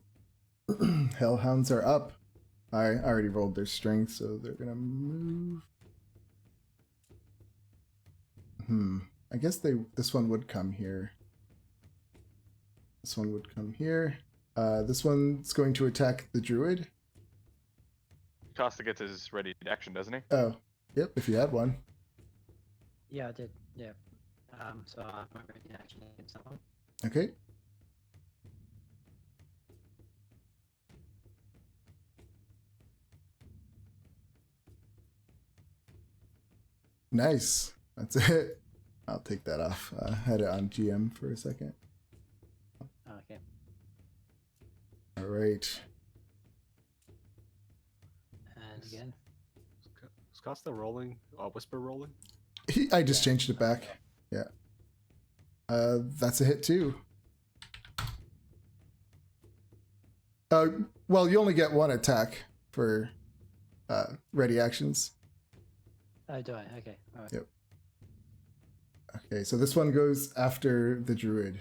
Hellhounds are up. I already rolled their strength, so they're gonna move. I guess this one would come here. This one would come here. This one's going to attack the druid. Costa gets his ready action, doesn't he? Oh, yep, if you had one. Yeah, I did. Yeah. So I might ready action against that one. Okay. Nice. That's it. I'll take that off. Had it on GM for a second. Okay. All right. And again. Is Costa rolling? Whisper rolling? I just Yeah. changed it back. Yeah. That's a hit too. Well, you only get one attack for ready actions. Oh, do I? Okay. All right. Yep. Okay, so this one goes after the druid.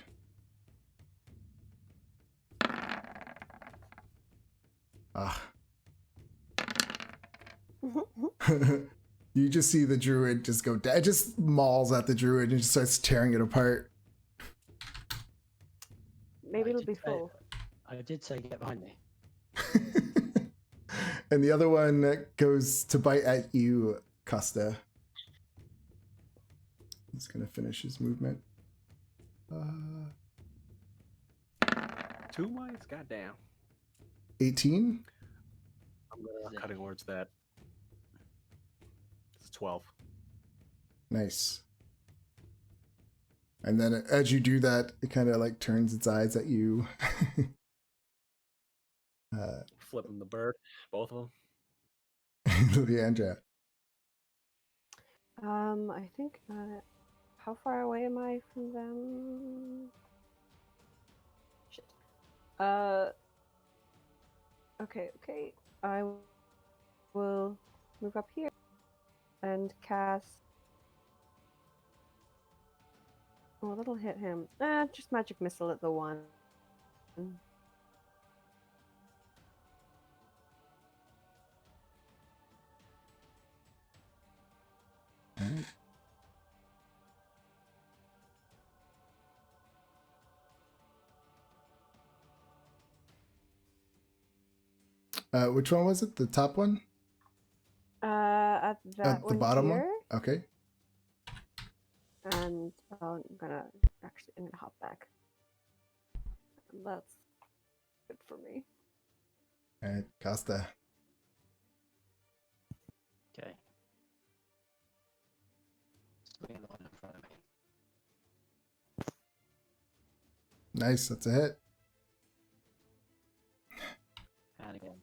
Ah. You just see the druid just go down. It just mauls at the druid and just starts tearing it apart. Maybe I it'll did be say- full. I did say get behind me. And the other one goes to bite at you, Costa. He's gonna finish his movement. 2 mites? Goddamn. 18. I'm Is gonna it- cutting words that. It's 12. Nice. And then as you do that, it kind of like turns its eyes at you. Flipping the bird. Both of them. Leandra. I think. How far away am I from them? Shit. Okay. I will move up here and cast. Oh, that'll hit him. Just magic missile at the one. Alright. Which one was it? The top one? At that The one bottom here. one? Okay. And I'm gonna hop back. And that's good for me. Alright, Costa. Okay. Swing the one in front of me. Nice, that's a hit. And again.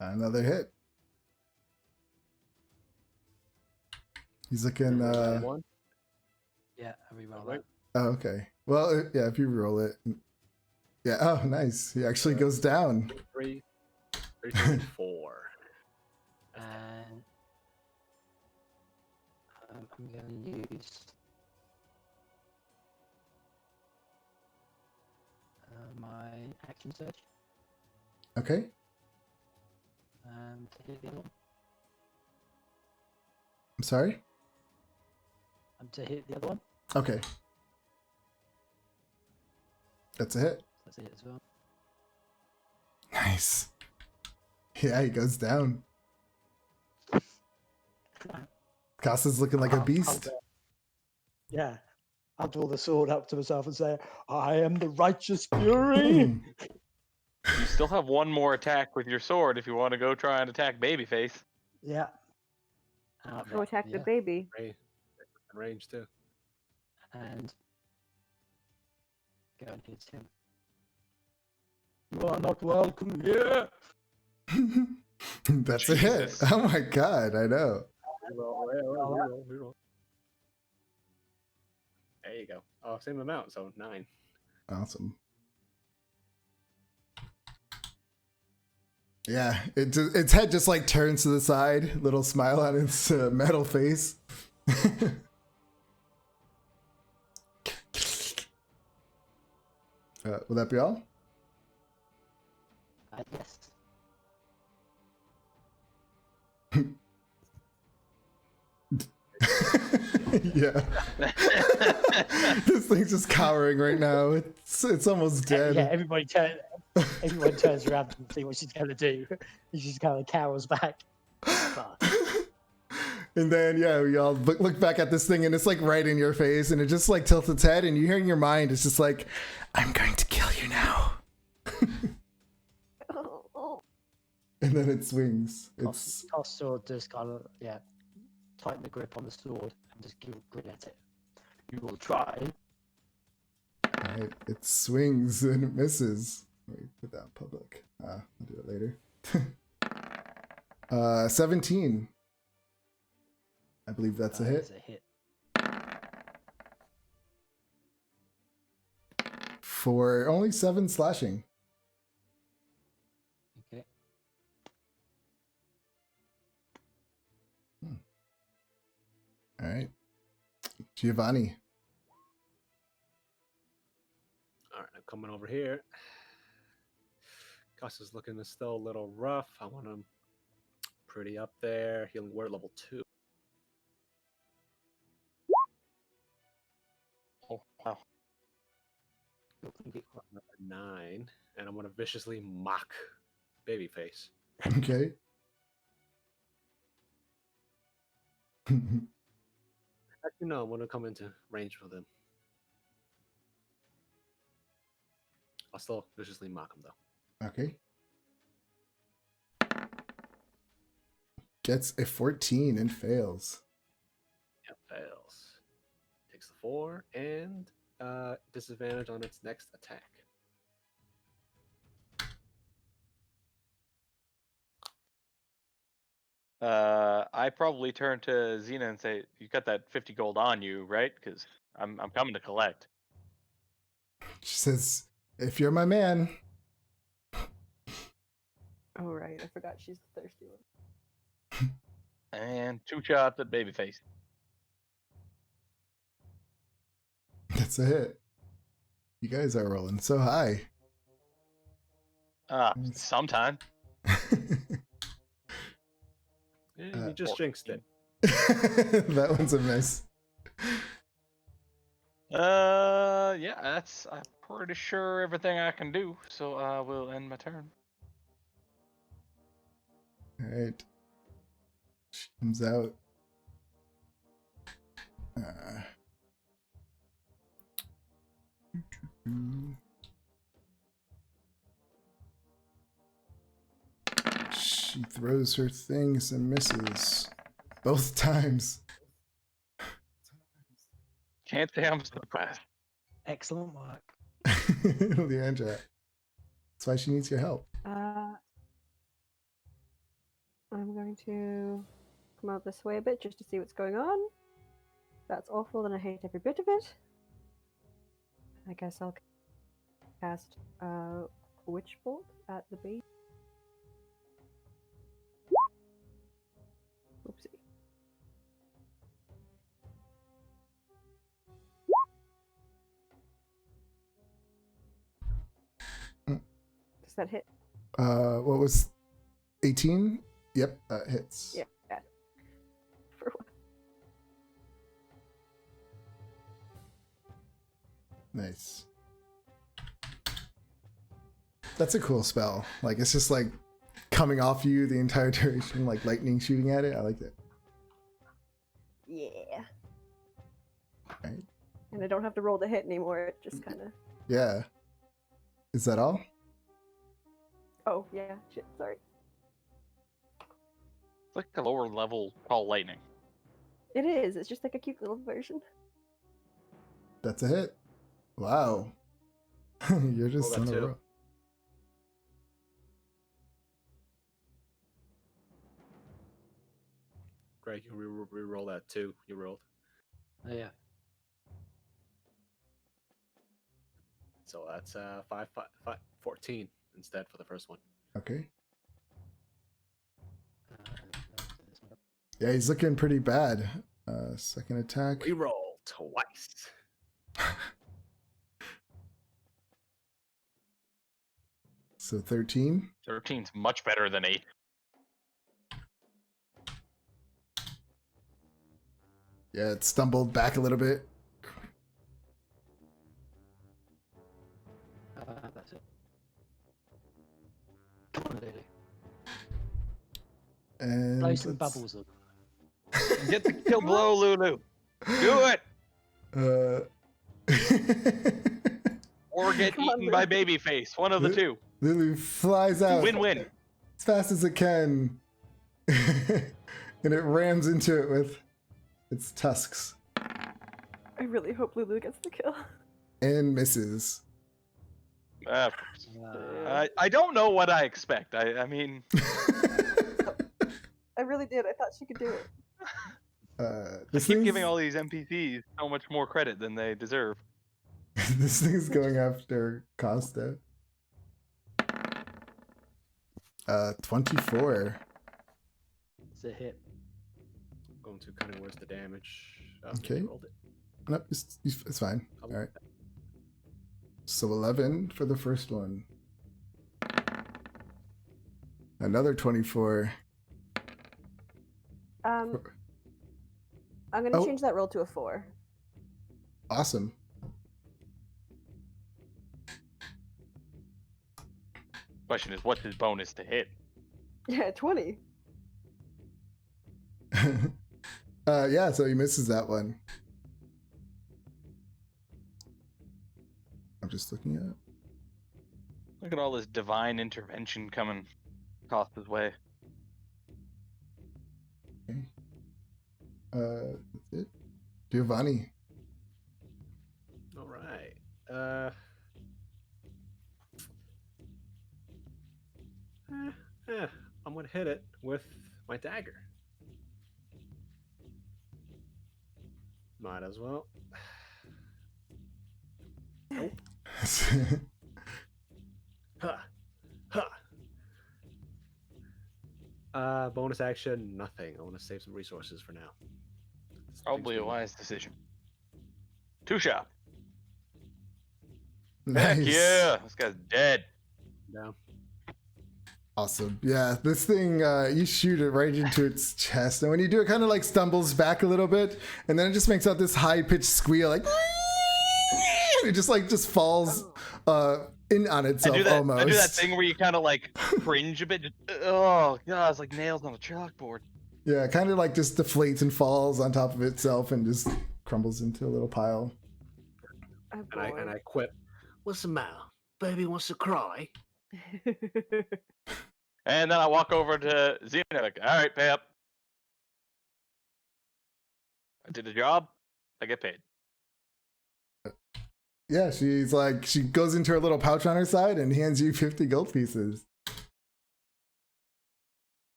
Another hit. He's looking, One. Yeah, I reroll Right. that. oh, okay. Well, yeah, if you roll it. Yeah, oh, nice. He actually goes down. 3, 3, 4. And I'm going to use my action search Okay. to hit the other one. I'm sorry? To hit the other one. Okay. That's a hit. That's a hit as well. Nice. Yeah, he goes down. Costa's looking like a beast. Yeah. I'll draw the sword up to myself and say, I am the righteous fury. You still have one more attack with your sword if you want to go try and attack Babyface. Yeah. Go attack the baby. In range too. And go and hit him. You are not welcome here. That's a hit. Jesus. Oh my god, I know. Reroll. There you go. Oh, same amount, so 9. Awesome. Yeah, its head just like turns to the side, little smile on its metal face. Will that be all? Yes. Yeah. This thing's just cowering right now. It's almost dead. Yeah, everyone turns around and see what she's going to do. She just kind of cowers back. And then we all look back at this thing and it's like right in your face and it just like tilts its head and you hear in your mind it's just like, I'm going to kill you now. And then it swings. It's Costa just kind of tighten the grip on the sword and just grin at it. You will try. alright. It swings and it misses. Wait, put that in public. I'll do it later. 17. I believe that's a hit. That's a hit. For only 7 slashing. Okay. All right. Giovanni. Alright, I'm coming over here. Gus is looking still a little rough. I want him pretty up there. Healing word level 2. Oh, wow. 9. And I'm gonna viciously mock Babyface. Okay. Actually, no, I'm gonna come into range with him. I'll still viciously mock him though. Okay. Gets a 14 and fails. Yep, fails. Takes the 4 and disadvantage on its next attack. I probably turn to Xena and say, "You got that 50 gold on you, right? Because I'm coming to collect." She says, "If you're my man." Oh right, I forgot she's the thirsty one. And 2 shots at Babyface. That's a hit. You guys are rolling so high. Nice. Sometime. Yeah, you just jinxed it. That one's a miss. Yeah, that's. I'm pretty sure everything I can do. So I will end my turn. All right. She comes out. She throws her things and misses both times. Can't say I'm surprised. Excellent work. Leandra. That's why she needs your help. I'm going to come out this way a bit just to see what's going on. That's awful, and I hate every bit of it. I guess I'll cast Witch Bolt at the base. Oopsie. Does that hit? What was 18? Yep, that hits. Yeah. For what? Nice. That's a cool spell. Like, it's just like coming off you the entire duration, like lightning shooting at it. I like that. Yeah. Right. And I don't have to roll the hit anymore. It just kind of. Yeah. Is that all? Oh yeah. Shit. Sorry. It's like a lower level call lightning. It is. It's just like a cute little version. That's a hit. Wow. You're just Roll that on a too. roll. Greg, you re-roll that too. You rolled. Oh, yeah. So that's 14 instead for the first one. Okay. This one. Yeah, he's looking pretty bad. Second attack. Reroll twice. So 13. 13's much better than 8. Yeah, it stumbled back a little bit. That's it. Come on, Lily. And Blow some let's- bubbles up. Get the kill blow, Lulu. Do it, or get Come on, eaten by Lulu. Babyface. One of the two. Lulu flies out Win-win. as fast as it can. And it rams into it with its tusks I really hope Lulu gets the kill. and misses. I don't know what I expect. I mean, I really did. I thought she could do it. I This keep thing's, giving all these NPCs so much more credit than they deserve. this thing's going after Costa. 24. It's a hit. Going to kind of where's the damage? Okay. You rolled it. Nope, it's fine. I'll- All right. So 11 for the first one. Another 24. I'm gonna Oh. change that roll to a 4. Awesome. Question is, what's his bonus to hit? Yeah, 20. Yeah, so he misses that one. I'm just looking at it. Look at all this divine intervention coming Costa's way. Okay. That's it. Giovanni. All right. I'm gonna hit it with my dagger. Might as well. Ha! Ha! Bonus action, nothing. I want to save some resources for now. Probably a wise decision. Two shot. Nice. Heck yeah, this guy's dead. Down. Awesome. Yeah, this thing, you shoot it right into its chest, and when you do, it kind of like stumbles back a little bit, and then it just makes out this high-pitched squeal, like it just falls in on itself almost. I do that thing where you kind of like cringe a bit. Oh god, it's like nails on a chalkboard. Yeah, kind of like just deflates and falls on top of itself and just crumbles into a little pile. Oh, And I quip. What's the matter? Baby wants to cry. And then I walk over to Xena, like, all right, pay up. I did the job. I get paid. Yeah, she's like, she goes into her little pouch on her side and hands you 50 gold pieces.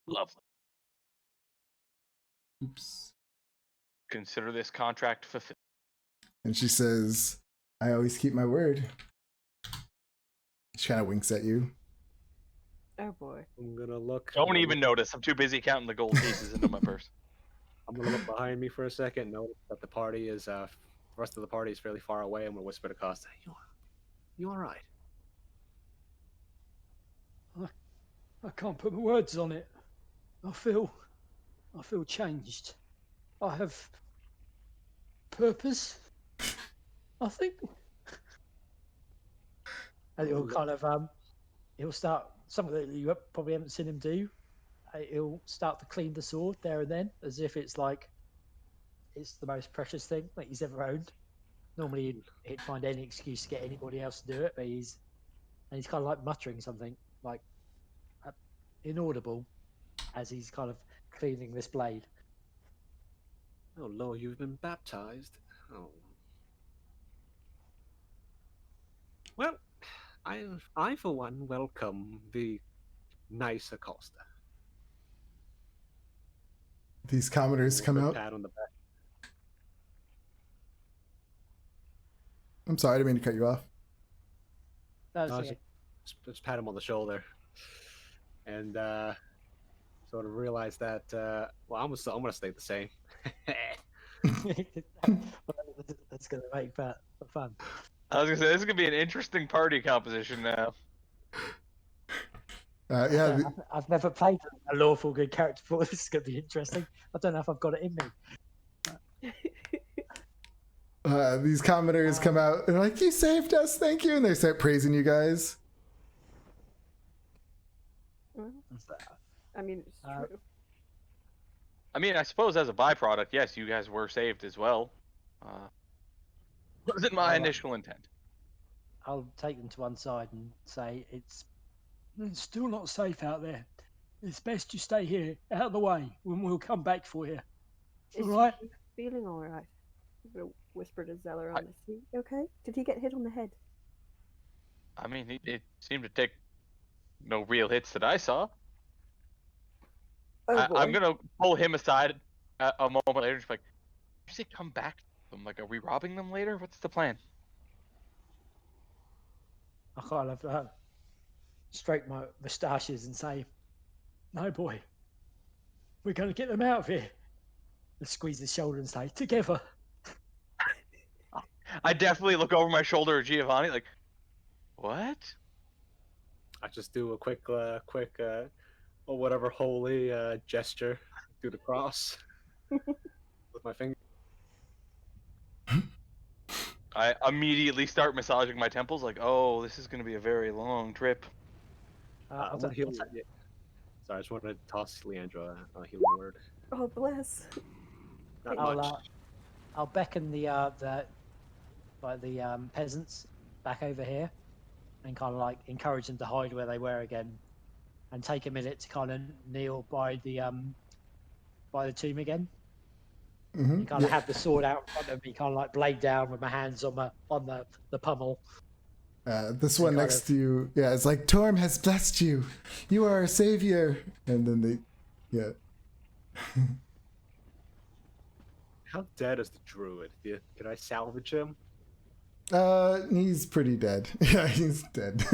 Lovely. Oops. Consider this contract fulfilled. And she says, I always keep my word. She kind of winks at you. Oh boy. I'm gonna look. Don't even notice. I'm too busy counting the gold pieces into my purse. I'm gonna look behind me for a second. Notice that the party is the rest of the party is fairly far away. I'm gonna whisper to Costa. You all right? I can't put my words on it. I feel changed. I have purpose, I think. And he'll kind of he'll start something that you probably haven't seen him do. He'll start to clean the sword there and then, as if it's like it's the most precious thing that he's ever owned. Normally he'd find any excuse to get anybody else to do it, but he's kind of like muttering something like inaudible as he's kind of cleaning this blade. Oh Lord, you've been baptized. Oh. Well, I for one welcome the nice Acosta. These commoners come out. Pat on the back. I'm sorry, I didn't mean to cut you off. That's No, okay. just pat him on the shoulder, and sort of realize that. Well, I'm gonna stay the same. That's going to make that fun. I was gonna say this is gonna be an interesting party composition now. Yeah, I've never played a lawful good character before. This is going to be interesting. I don't know if I've got it in me. these commoners come out and they're like, you saved us, thank you. And they start praising you guys. Well, I mean, it's true. I mean, I suppose as a byproduct, yes, you guys were saved as well. Wasn't my initial intent. I'll take them to one side and say it's still not safe out there. It's best you stay here, out of the way, when we'll come back for you. Is All right? he feeling all right? I'm gonna whisper to Zeller on this. He okay? Did he get hit on the head? I mean, it seemed to take no real hits that I saw. Oh boy. I'm gonna pull him aside a moment later. Just like, you say come back to them? Like, are we robbing them later? What's the plan? I kind of stroke my moustaches and say, no, boy, we're going to get them out of here. And squeeze his shoulder and say, together. I definitely look over my shoulder at Giovanni, like, what? I just do a quick, or whatever holy gesture, do the cross with my finger. I immediately start massaging my temples, like, oh, this is going to be a very long trip. I'll Sorry, I just wanted to toss Leandra a healing word. Oh bless. Not much. I'll beckon the peasants back over here and kind of like encourage them to hide where they were again, and take a minute to kind of kneel by the tomb again. Mm-hmm. And kind of have the sword out in front of me, kind of like blade down with my hands on the pummel. This one next to you, yeah, it's like, Torm has blessed you. You are our savior. And then they, yeah. How dead is the druid? Can I salvage him? He's pretty dead. Yeah, he's dead.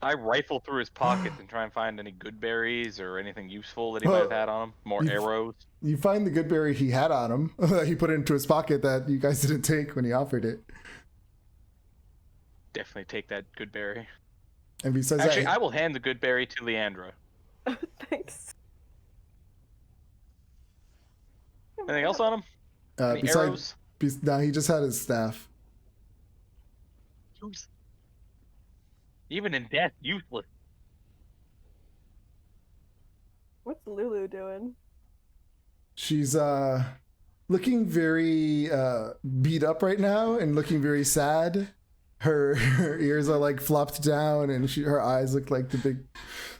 I rifle through his pockets and try and find any good berries or anything useful that he might Well, have had on him. More you've- arrows. You find the good berry he had on him that he put into his pocket that you guys didn't take when he offered it. Definitely take that good berry. And besides Actually, that, I will hand the good berry to Leandra. Thanks. Anything else on him? Any arrows? no, he just had his staff. Even in death, useless. What's Lulu doing? She's looking very beat up right now and looking very sad. Her ears are like flopped down and her eyes look like the big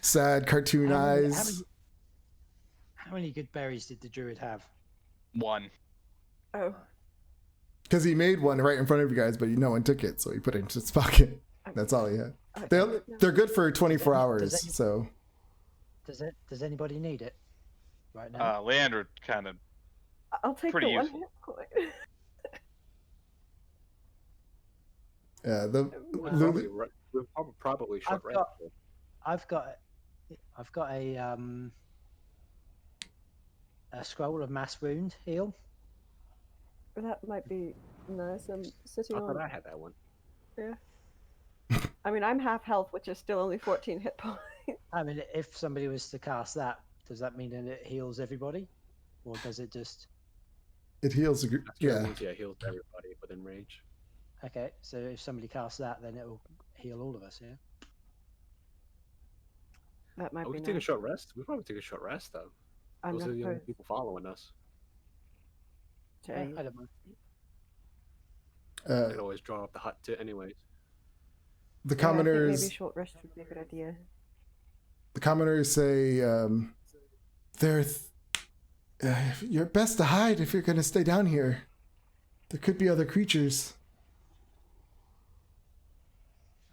sad cartoon eyes. How many good berries did the druid have? One. Oh. Because he made one right in front of you guys, but no one took it, so he put it into his pocket. That's all he had. They're good for 24 hours, so. Does anybody need it right now? Leandra kind of. I'll take Pretty the one useful. hit point. Yeah, We're probably short I've got- rest. I've got a scroll of mass wound heal. That might be nice. I'm sitting I thought on. I had that one. Yeah. I mean, I'm half health, which is still only 14 hit points. I mean, if somebody was to cast that, does that mean that it heals everybody, or does it just? it heals. Yeah. Yeah, heals everybody within range. Okay, so if somebody casts that, then it will heal all of us. Yeah. That might We be can take a nice. short rest. We probably take a short rest though. I'm Those not are the only opposed people following us. to Yeah, any- I don't mind. I could always draw up the hut too, anyways. The Yeah, I think commoners. maybe short rest would be a good idea. The commoners say you're best to hide if you're going to stay down here. There could be other creatures.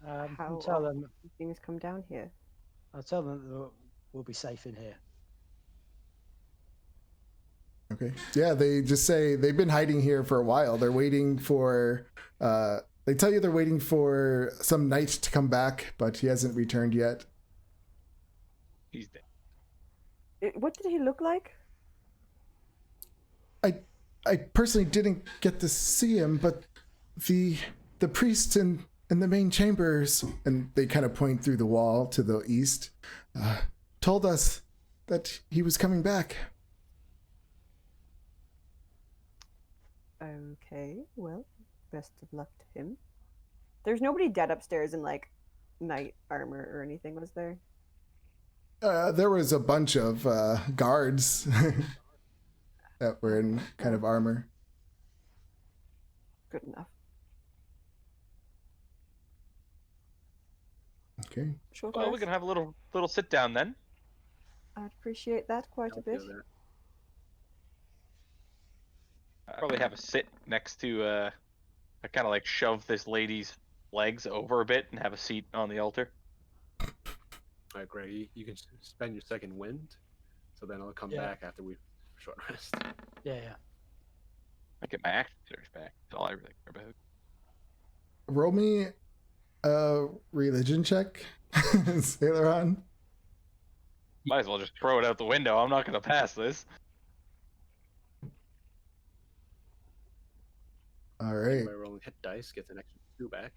How I'll tell them. often do things come down here? I'll tell them that we'll be safe in here. Okay. Yeah, they just say they've been hiding here for a while. They're waiting for. They tell you they're waiting for some knight to come back, but he hasn't returned yet. He's dead. What did he look like? I personally didn't get to see him, but the priest in the main chambers, and they kind of point through the wall to the east, told us that he was coming back. Okay, well, best of luck to him. There's nobody dead upstairs in like knight armor or anything, was there? There was a bunch of guards that were in kind of armor. Good enough. Okay. Short Well, we rest? can have a little sit down then. I'd appreciate that quite a I'll bit. do that. I probably have a sit next to. I kind of like shove this lady's legs over a bit and have a seat on the altar. All right, Gray, you can spend your second wind, so then I'll come Yeah. back after we short rest. Yeah. I get my action surge back. That's all I really care about. Roll me a religion check, Sailor on. Might as well just throw it out the window. I'm not gonna pass this. All right. By rolling hit dice, gets an extra 2 back.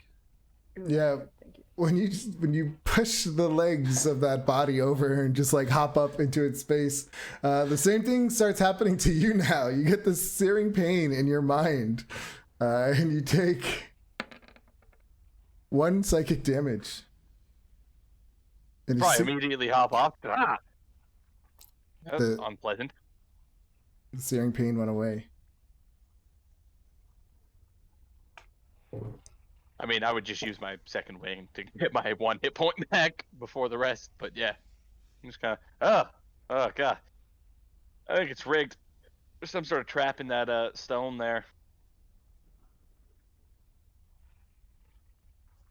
Ooh, Yeah. Thank you. When you push the legs of that body over and just like hop up into its space, the same thing starts happening to you now. You get this searing pain in your mind, and you take 1 psychic damage. And you Probably see immediately hop off. Ah! That's The- unpleasant. the searing pain went away. I mean, I would just use my second wing to get my 1 hit point back before the rest. But yeah, I'm just kind of oh god. I think it's rigged. There's some sort of trap in that stone there.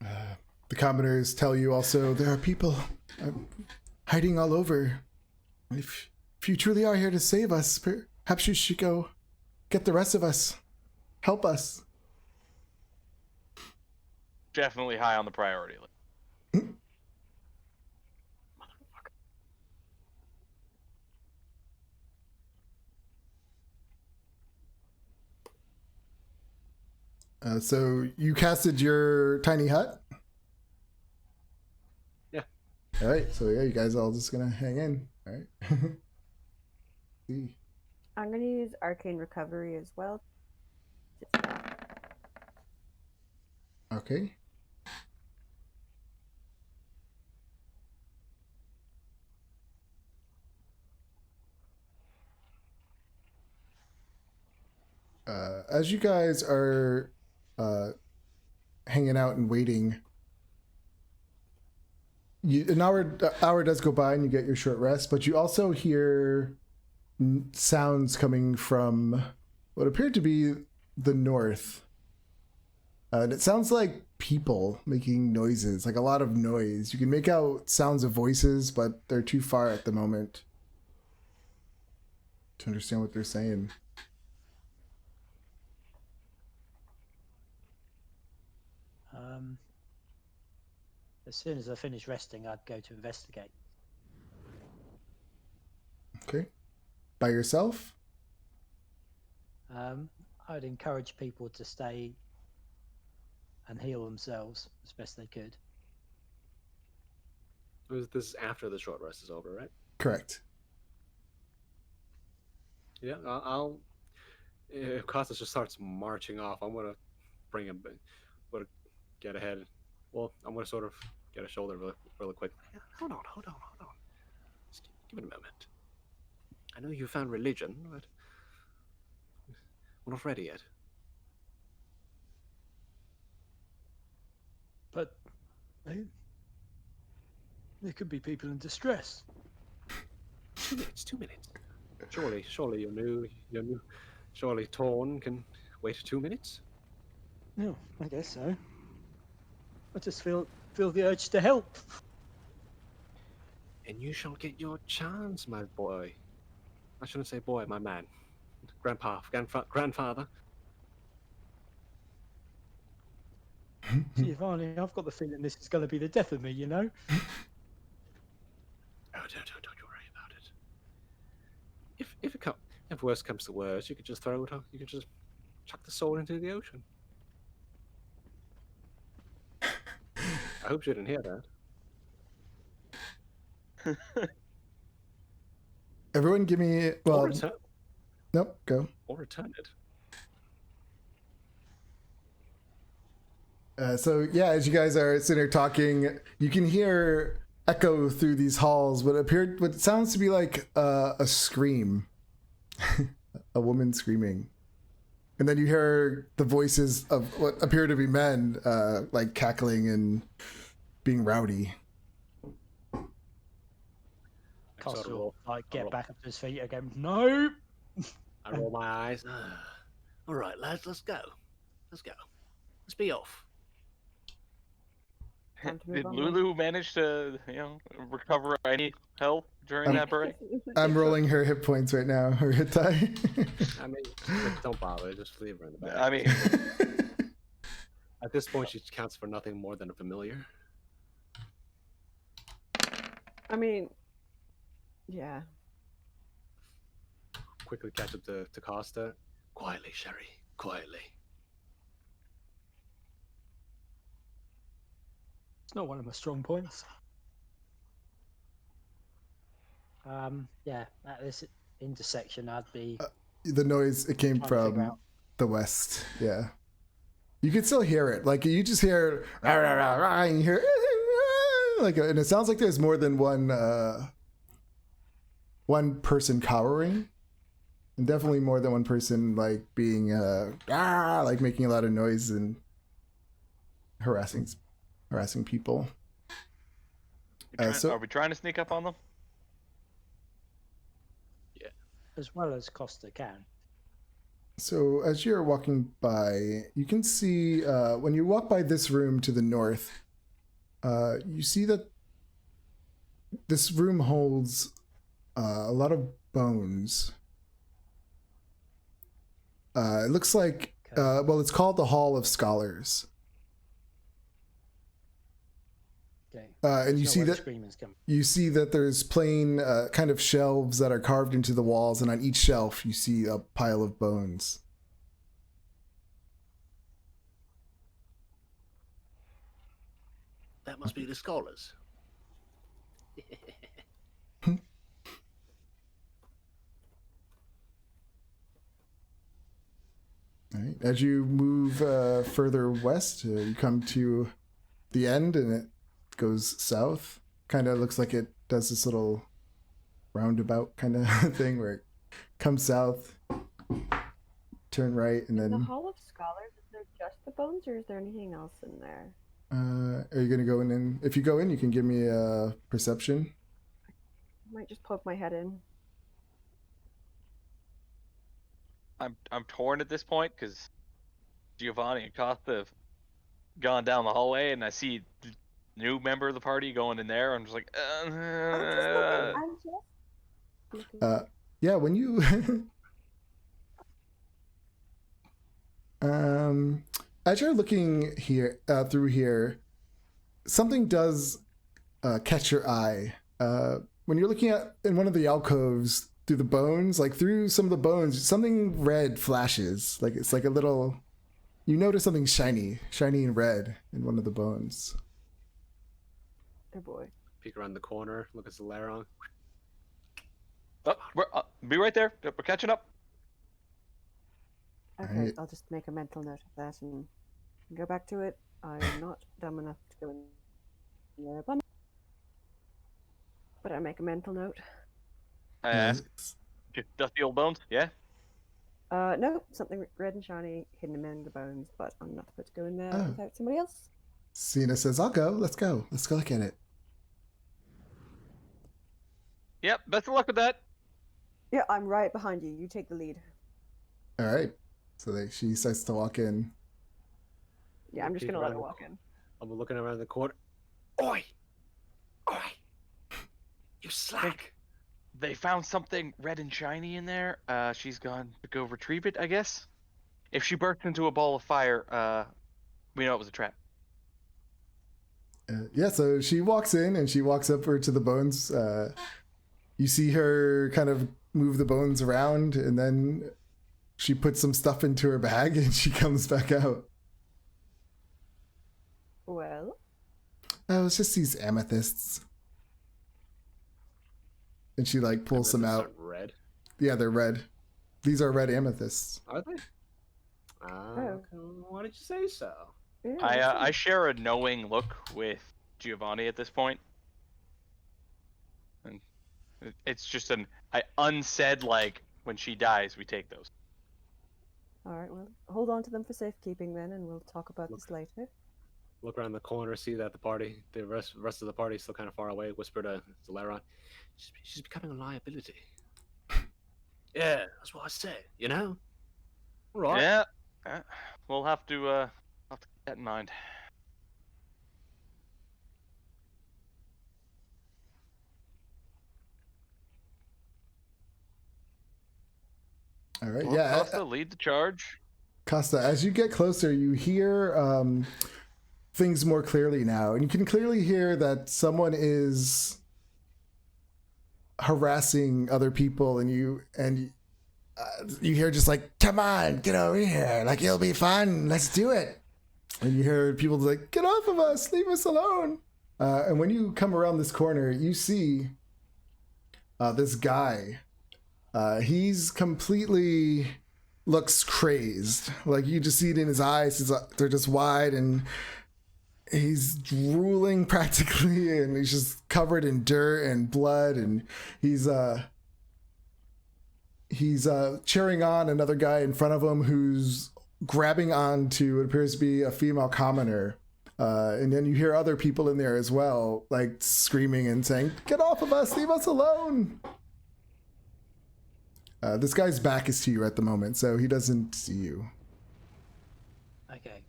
The commoners tell you also there are people hiding all over. If you truly are here to save us, perhaps you should go get the rest of us. Help us. Definitely high on the priority list. So you casted your tiny hut? Yeah. All right. So yeah, you guys all just gonna hang in. All right. See. I'm gonna use arcane recovery as well. Okay. As you guys are hanging out and waiting, an hour does go by and you get your short rest, but you also hear sounds coming from what appeared to be the north. And it sounds like people making noises, like a lot of noise. You can make out sounds of voices, but they're too far at the moment to understand what they're saying. As soon as I finish resting, I'd go to investigate. Okay. By yourself? I'd encourage people to stay and heal themselves as best they could. This is after the short rest is over, right? Correct. Yeah, I'll. If Costas just starts marching off, I'm gonna bring him. Gonna get ahead. Well, I'm gonna sort of get a shoulder really quick. Yeah, hold on. Just give it a moment. I know you found religion, but we're not ready yet. But there could be people in distress. 2 minutes. 2 minutes. Surely surely Torn can wait 2 minutes. No, I guess so. I just feel the urge to help. And you shall get your chance, my boy. I shouldn't say boy, my man. Grandfather. Giovanni, I've got the feeling this is going to be the death of me, you know? Oh, don't you worry about it. If worse comes to worse, you could just throw it. You could just chuck the sword into the ocean. I hope you didn't hear that. Everyone give me, well, nope, go. Or return it. So yeah, as you guys are sitting there talking, you can hear echo through these halls what sounds to be like a scream, a woman screaming, and then you hear the voices of what appear to be men, like cackling and being rowdy. Castle, get back up to his feet again. No. I roll my eyes. All right, lads, let's go. Let's be off. Did Lulu manage to, recover any health during that break? I'm rolling her hit points right now, her hit die. I mean, don't bother. Just leave her in the back. I mean, at this point, she counts for nothing more than a familiar. I mean, yeah. Quickly catch up to Costa. Quietly, Sherry. Quietly. It's not one of my strong points. Yeah, at this intersection, I'd be. The noise, it came from the west. Yeah, you can still hear it. Like you just hear, rah, rah, rah, rah, and you hear, like, and it sounds like there's more than one person cowering, and definitely more than one person like being like making a lot of noise and harassing people. are we trying to sneak up on them? Yeah. As well as Costa can. So as you're walking by, you can see when you walk by this room to the north, you see that this room holds a lot of bones. It looks like, Okay. well, it's called the Hall of Scholars. Okay. And you It's not see where the that screaming's coming. you see that there's plain kind of shelves that are carved into the walls, and on each shelf you see a pile of bones. That must be the scholars. All right. As you move further west, you come to the end, and it goes south. Kind of looks like it does this little roundabout kind of thing where it comes south, turn right, and In the then. Hall of Scholars, is there just the bones, or is there anything else in there? Are you gonna go in? And if you go in, you can give me a perception. I might just poke my head in. I'm torn at this point because Giovanni and Costa have gone down the hallway, and I see new member of the party going in there. I'm just like, I'm just looking. Yeah, when you as you're looking here through here, something does catch your eye. When you're looking at in one of the alcoves through the bones, like through some of the bones, something red flashes. Like it's like a little. You notice something shiny and red in one of the bones. Oh boy. Peek around the corner, look at Celeron. be right there. We're catching up. Okay, Alright. I'll just make a mental note of that and go back to it. I'm not dumb enough to go in there, but I make a mental note. I ask, dusty old bones. Yeah. No, something red and shiny hidden among the bones, but I'm not supposed to go in there Oh. without somebody else. Cena says, "I'll go. Let's go. Let's go look at it." Yep. Best of luck with that. Yeah, I'm right behind you. You take the lead. All right. So she starts to walk in. Yeah, I'm just Peek gonna let around her the walk in. I'm looking around the corner. Oi! Oi! You slack! They found something red and shiny in there. She's gone to go retrieve it, I guess. If she bursts into a ball of fire, we know it was a trap. Yeah, so she walks in and she walks over to the bones. You see her kind of move the bones around, and then she puts some stuff into her bag and she comes back out. Well, Oh, it's just these amethysts. And she like pulls some Amethysts out. are red. Yeah, they're red. These are red amethysts. Are they? Oh. Why did you say so? yeah, I share a knowing look with Giovanni at this point. And it's just I unsaid, like, when she dies, we take those. all right. Well, hold on to them for safekeeping then, and we'll talk about this later. Look around the corner, see that the rest of the party is still kind of far away. Whisper to Celeron. She's becoming a liability. Yeah, that's what I said, you know? Right. Yeah. We'll have to keep that in mind. All right. Well, Yeah. Costa, lead the charge. Costa, as you get closer, you hear things more clearly now. And you can clearly hear that someone is harassing other people, and you hear just like, "Come on, get over here. Like, it'll be fun. Let's do it." And you hear people like, "Get off of us. Leave us alone." And when you come around this corner, you see this guy. He's completely looks crazed. Like, you just see it in his eyes. They're just wide, and he's drooling practically, and he's just covered in dirt and blood, and he's cheering on another guy in front of him who's grabbing onto what appears to be a female commoner. And then you hear other people in there as well, like screaming and saying, "Get off of us, leave us alone." This guy's back is to you at the moment, so he doesn't see you. Okay.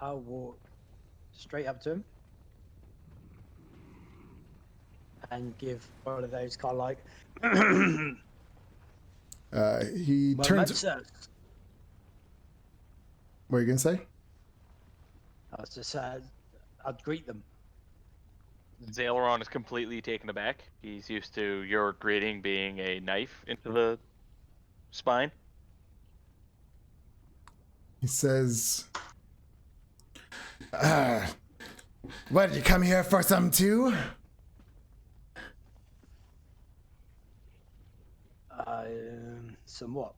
I'll walk straight up to him and give one of those kind of like He my turns. mate says, What are you gonna say? I was just I'd greet them. Zaileron is completely taken aback. He's used to your greeting being a knife into the spine. He says, what, did you come here for some too? Somewhat.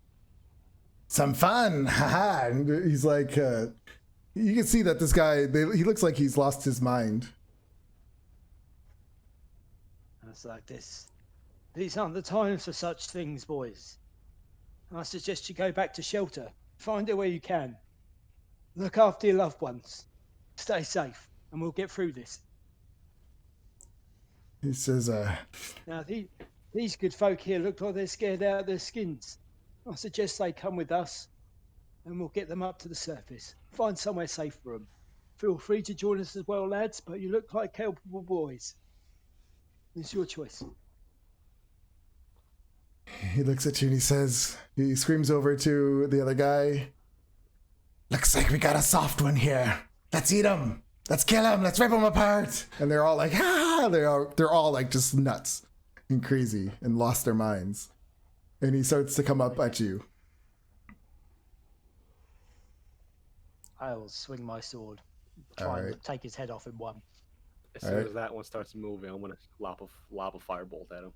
Some fun, haha. And he's like, you can see that this guy, he looks like he's lost his mind. And it's like this. These aren't the times for such things, boys. I suggest you go back to shelter. Find it where you can. Look after your loved ones. Stay safe, and we'll get through this. He says, Now, these good folk here look like they're scared out of their skins. I suggest they come with us, and we'll get them up to the surface. Find somewhere safe for them. Feel free to join us as well, lads, but you look like capable boys. It's your choice. he looks at you and he says, he screams over to the other guy, looks like we got a soft one here. Let's eat him. Let's kill him. Let's rip him apart. And they're all like, ah, they're all like just nuts and crazy and lost their minds. And he starts to come up at you. I will swing my sword, All try right. and take his head off in one. As soon Alright. as that one starts moving, I'm gonna lob a firebolt at him.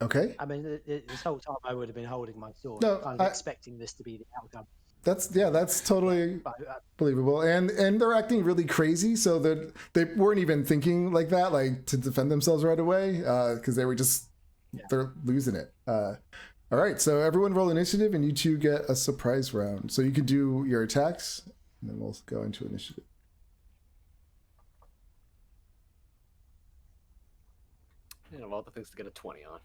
Okay. I mean, this whole time I would have been holding my sword, No, kind of I- expecting this to be the outcome. That's totally But believable. And they're acting really crazy, so that they weren't even thinking like that, like to defend themselves right away, because they were just they're losing it. All right, so everyone roll initiative, and you two get a surprise round. So you can do your attacks, and then we'll go into initiative. And of all the things to get a 20 on.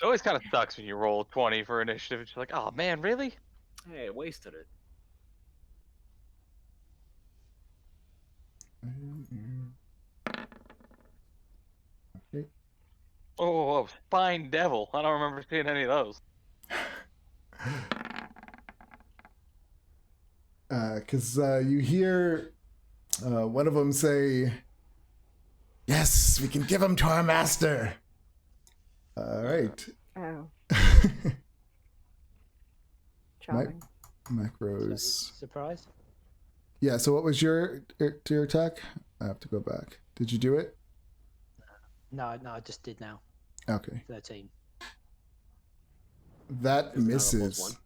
It always kind of sucks when you roll 20 for initiative. It's like, oh man, really? Hey, I wasted it. Okay. Oh, fine devil. I don't remember seeing any of those. Because you hear one of them say, "Yes, we can give him to our master." All right. Oh, My- charming. Macros. surprise? Yeah. So what was your attack? I have to go back. Did you do it? No, I just did now. Okay. 13. That Is it not a misses.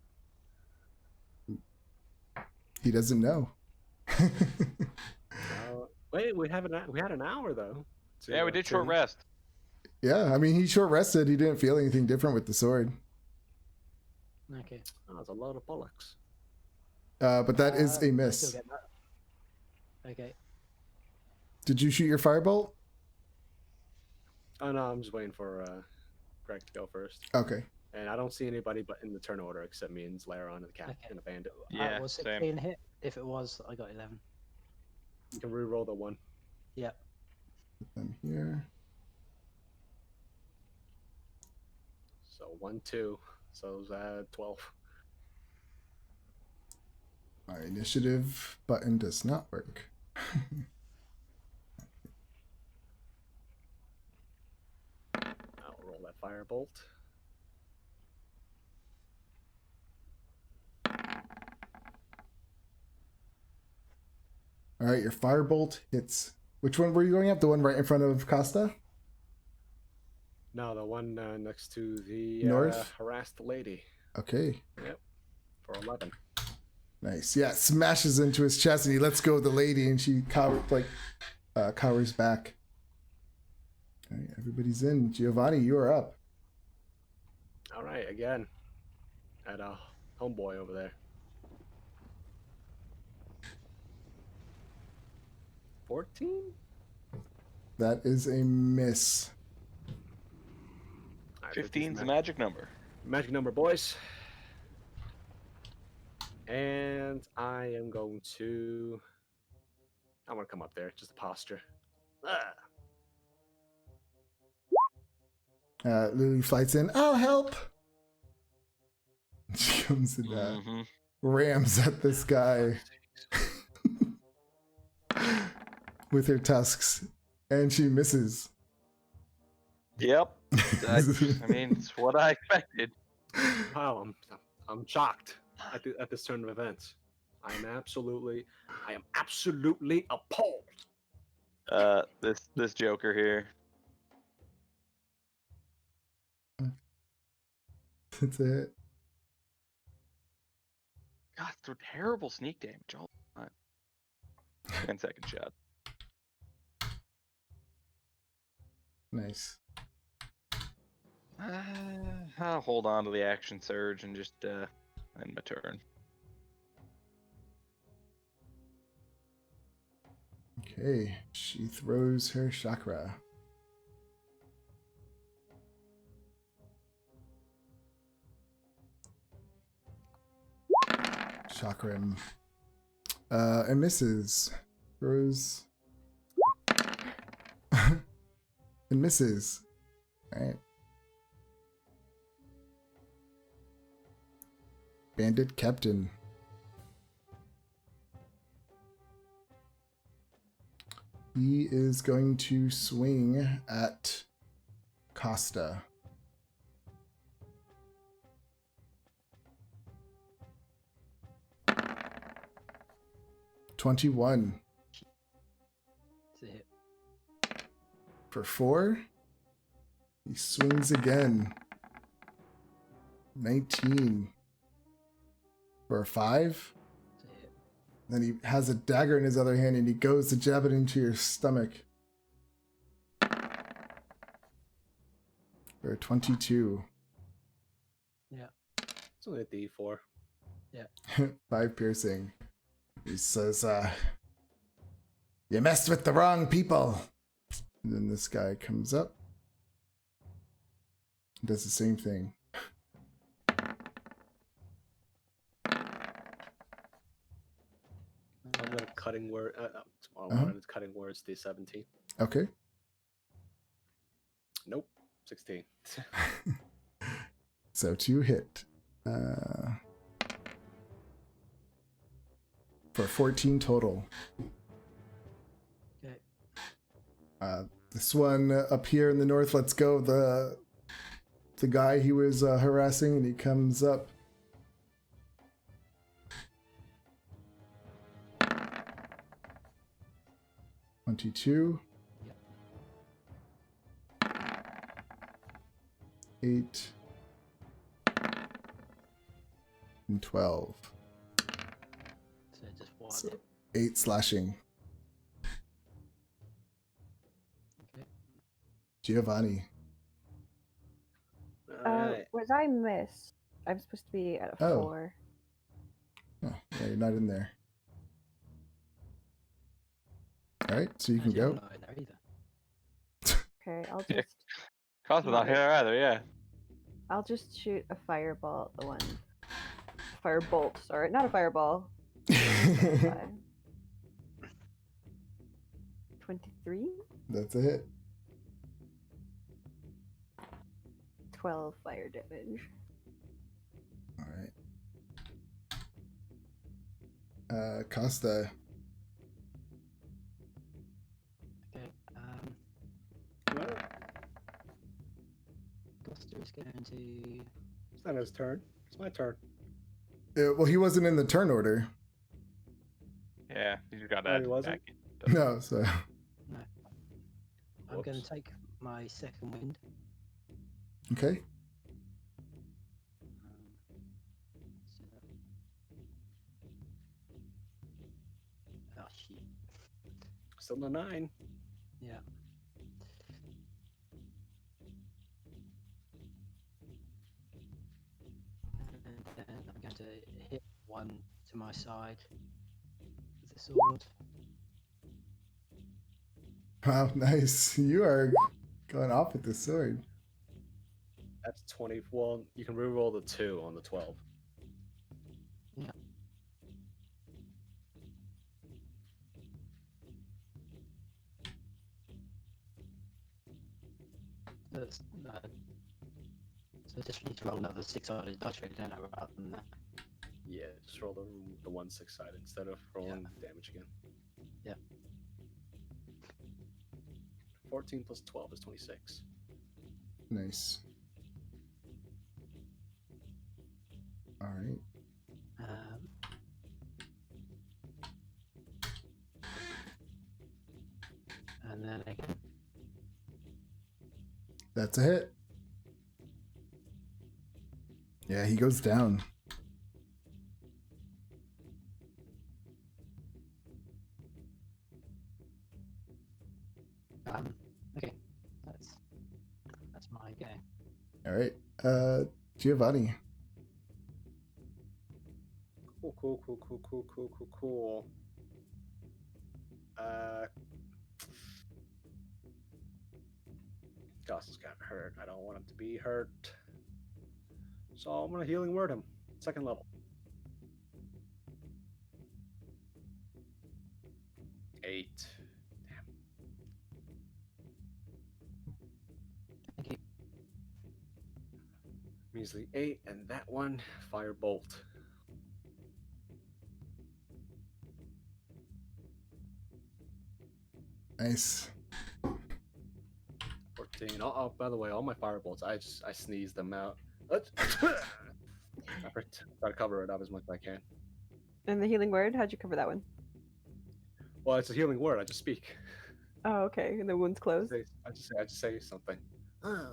+1? He doesn't know. Wait, we had an hour though. Yeah, we did short rest. rest. Yeah, I mean, he short rested. He didn't feel anything different with the sword. Okay. Oh, that's a load of bollocks. But that is a I miss. still get that. Okay. Did you shoot your firebolt? Oh no, I'm just waiting for Greg to go first. Okay. And I don't see anybody but in the turn order except me and Zlaron and the cat Okay. and the bandit. Yeah, was same. 16 hit? If it was, I got 11. You can re-roll the one. Yep. Put them here. So 1, 2. So 12. My initiative button does not work. I'll roll that firebolt. All right, your firebolt hits. Which one were you going up? The one right in front of Costa? No, the one next to the North? harassed lady Okay. for 11. Nice. Yeah, it smashes into his chest and he lets go of the lady and she cowers back. All right, everybody's in. Giovanni, you are up. All right, again. At a homeboy over there. 14? That is a miss. All right, 15's the magic. magic number. Magic number, boys. And I am going to. I want to come up there, just a posture. Lily flights in. I'll help. She comes and Mm-hmm. rams at this guy with her tusks, and she misses. Yep. I mean, it's what I expected. Wow, I'm shocked at this turn of events. I am absolutely appalled. This Joker here. That's it. God, through terrible sneak damage all the time. And second shot. Nice. I'll hold on to the action surge and just end my turn. Okay, she throws her chakra. Chakram. And misses. Throws. And misses. Alright. Bandit Captain. He is going to swing at Costa. $21 It's a hit. for 4. He swings again. 19 for 5. It's a hit. Then he has a dagger in his other hand and he goes to jab it into your stomach. For 22. Yeah. It's only a D4. 5 piercing. He says, you messed with the wrong people. And then this guy comes up. Does the same thing. I'm gonna cutting word. Uh-huh. Cutting words. D17. Okay. Nope. 16. So 2 hit. For 14 total. Okay. This one up here in the north, let's go. The guy he was harassing, and he comes up. $22. Yep. 8 and 12. So just one. So 8 slashing. Okay. Giovanni. Alright. Was I miss? I'm supposed to be at a Oh. 4. Oh, yeah, you're not in there. All right, so you can Actually, I'm go. not in there either. Okay, I'll Yeah. just Costa's not here either, yeah. I'll just shoot a fireball at the one. Firebolt, sorry, not a fireball. 23? That's a hit. 12 fire damage. All right. Costa. Okay. Costa is going to. It's not his turn. It's my turn. Well, he wasn't in the turn order. Yeah, you just got Oh, he that wasn't? back. No, so I'm going Whoops. to take my second wind. okay. Let's do that. Oh shit. Still a 9. Yeah. And then I'm going to hit one to my side with the sword. Wow, nice. You are going off with the sword. That's 20. Well, you can reroll the 2 on the 12. Yeah. That's So I just need to roll another 6-sided dice really, don't I, rather than that. Yeah, just roll the 1 6-sided instead of rolling damage again. Yeah. 14 plus 12 is 26. Nice. All right. And then again. That's a hit. Yeah, he goes down. Okay. That's my go. All right. Giovanni. Cool. Gus has gotten hurt. I don't want him to be hurt. So I'm gonna healing word him. 2nd level. 8. Damn. Okay. Measly 8, and that one, fire bolt. Nice. 14. Oh, by the way, all my fire bolts, I sneezed them out. I try to cover it up as much as I can. And the healing word, how'd you cover that one? Well, it's a healing word. I just speak. Oh, okay. And the wound's closed. I just say something. Yeah,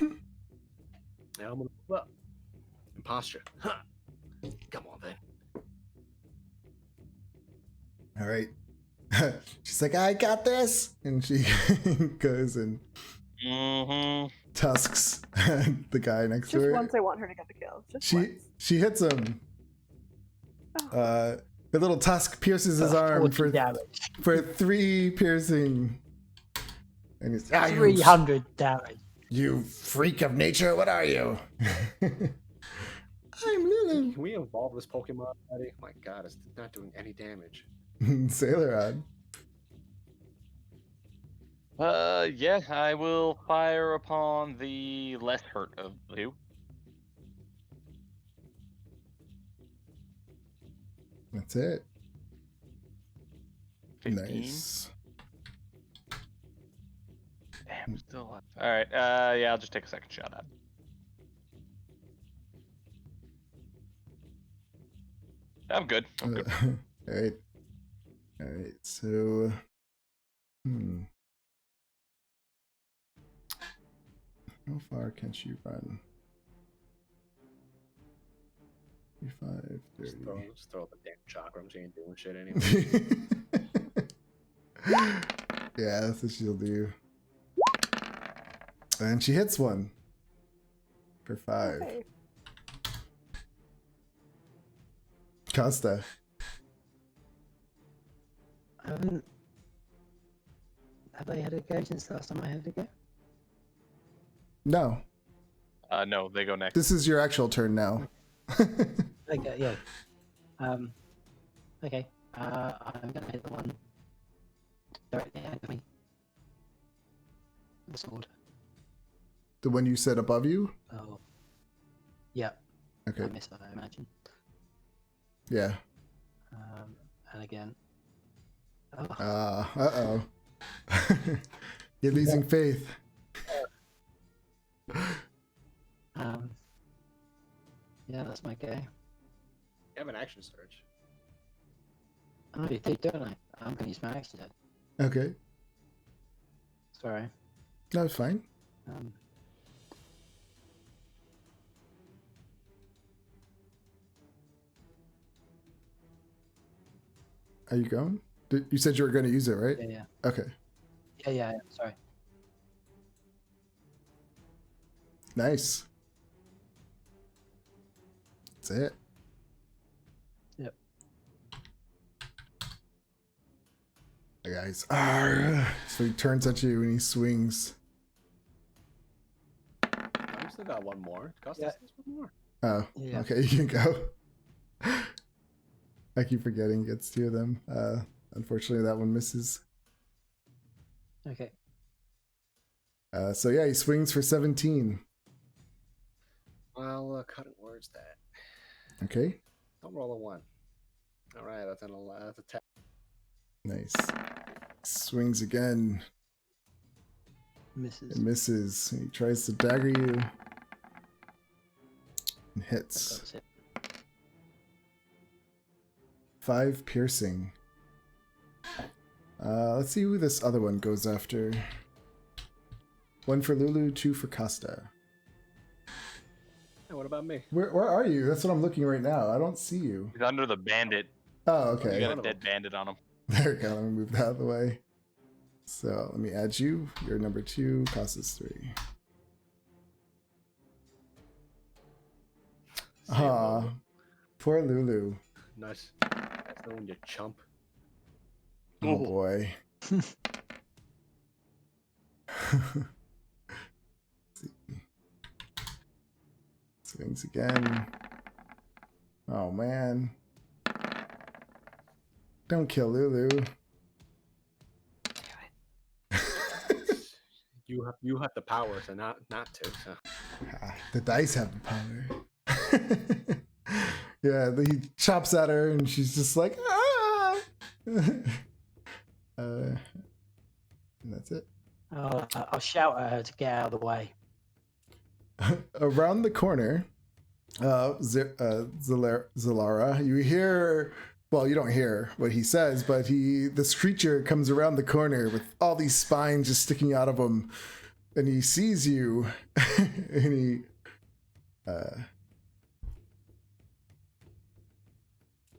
I'm gonna move up. Imposture. Huh. Come on then. All right. She's like, I got this, and she goes and tusks the guy next to Just her. once I want her to get the kill. Just once. She hits him. Oh. The little tusk pierces his arm 40 for damage. 3 piercing. And he's 300 damage. You freak of nature, what are you? I'm Lulu. Can we evolve this Pokemon already? My God, it's not doing any damage. Sailor Rod. Yeah, I will fire upon the less hurt of the two. That's it. 15. Nice. Damn, still alive. All right. Yeah, I'll just take a second shot at it. I'm good. I'm good. All right. All right. So, how far can she run? 35, 30. Just throw the damn chakram. She ain't doing shit anyway. Yeah, that's what she'll do. And she hits one for 5. Okay. Costa. Have I had a go since the last time I had a go? No, No, they go next. this is your actual turn now. Okay, yeah. Okay. I'm gonna hit the one directly ahead of me. The sword. The one you said above you? Oh. Yeah. Okay. I missed that, I imagine. Yeah. And again. Oh. Uh-oh. You're losing faith. Yeah, that's my go. You have an action surge. Oh, you did, don't I? I'm gonna use my action then. Okay. Sorry. No, it's fine. Are you going? You said you were going to use it, right? Yeah. Okay. Yeah. Sorry. Nice. That's it. Yep. The guy's so he turns at you and he swings. I still got one more. Costa Yeah. has one more. Oh, Yeah. okay, you can go. I keep forgetting it's 2 of them. Unfortunately, that one misses. Okay. So yeah, he swings for 17. cutting words that. Okay, Don't roll a 1. All right, that's a 10. nice. Swings again. Misses. It misses. He tries to dagger you. And hits. That's it. 5 piercing. Let's see who this other one goes after. 1 for Lulu, 2 for Costa. Hey, what about me? Where are you? That's what I'm looking right now. I don't see you. He's under the bandit. Oh, You okay. got a dead bandit on him. There we go. Let me move that out of the way. So let me add you. You're number 2. Costa's 3. See ya, Aw, Lulu. poor Lulu. Nice. That's the one, you chump. Oh boy. Swings again. Oh man. Don't kill Lulu. You have the power to not to. So. Ah, the dice have the power. Yeah, he chops at her and she's just like, ah! And that's it. I'll shout at her to get out of the way. Around the corner, Zalara, you hear, well, you don't hear what he says, but this creature comes around the corner with all these spines just sticking out of him, and he sees you, and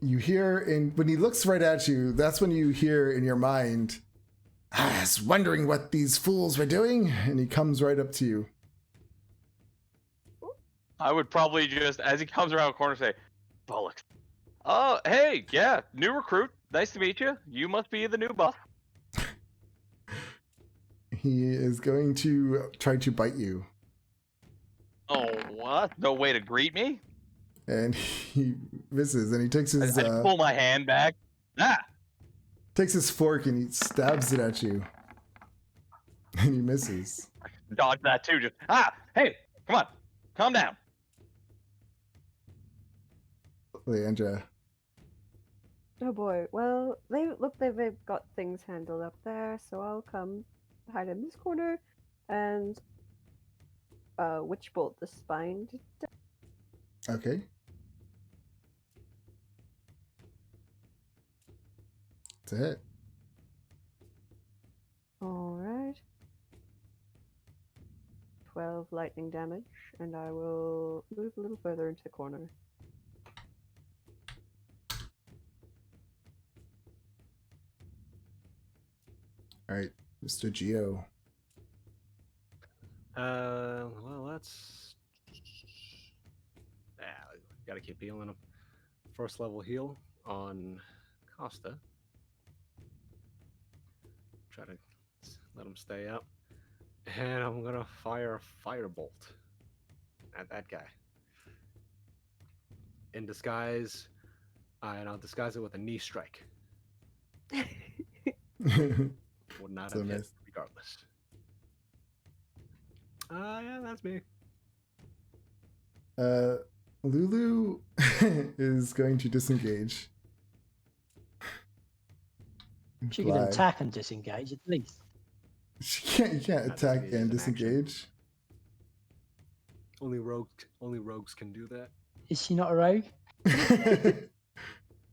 you hear, and when he looks right at you, that's when you hear in your mind, I was wondering what these fools were doing, and he comes right up to you. I would probably just, as he comes around the corner, say, bollocks. Oh, hey, yeah, new recruit. Nice to meet you. You must be the new buff. He is going to try to bite you. Oh, what? No way to greet me? And he misses, and he takes I his just pull my hand back. Ah! takes his fork and he stabs it at you. And he misses. Dodge that too. Just, hey, come on. Calm down. Leandra. Oh boy. Well, they've got things handled up there, so I'll come hide in this corner and witch bolt the spine. Okay. It's a hit. All right. 12 lightning damage, and I will move a little further into the corner. All right, Mr. Geo. Well, that's. Yeah, gotta keep healing him. First level heal on Costa. Try to let him stay up. And I'm gonna fire a firebolt at that guy. In disguise, and I'll disguise it with a knee strike. Would not So have hit nice. regardless. Yeah, that's me. Lulu is going to disengage. She can Fly. attack and disengage at least. You can't Not attack disengage and is an action. disengage. Only rogues can do that. Is she not a rogue?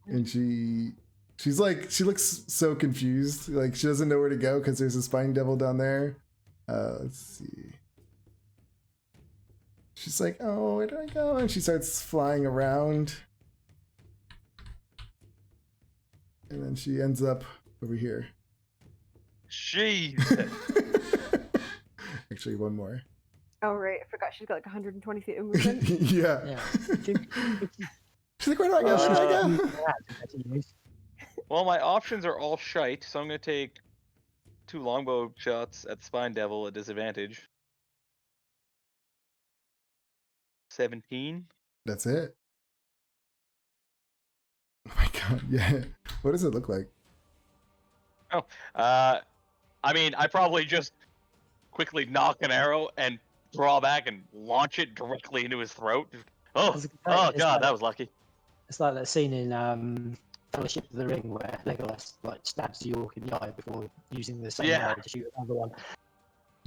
And she's like, she looks so confused, like she doesn't know where to go because there's a spine devil down there. Let's see. She's like, oh, where do I go? And she starts flying around, and then she ends up over here. Jeez. Actually, one more. Oh right, I forgot she's got like 120 feet of movement. Yeah. Yeah. She's like, where do I go? Where do I go? Well, my options are all shite, so I'm gonna take 2 longbow shots at the spine devil at disadvantage. 17. That's it. Oh my god, yeah. What does it look like? I mean, I probably just quickly knock an arrow and draw back and launch it directly into his throat. Oh, was gonna say, oh it's god, like- that was lucky. It's like that scene in Fellowship of the Ring where Legolas like stabs the orc in the eye before using the same Yeah. arrow to shoot another one.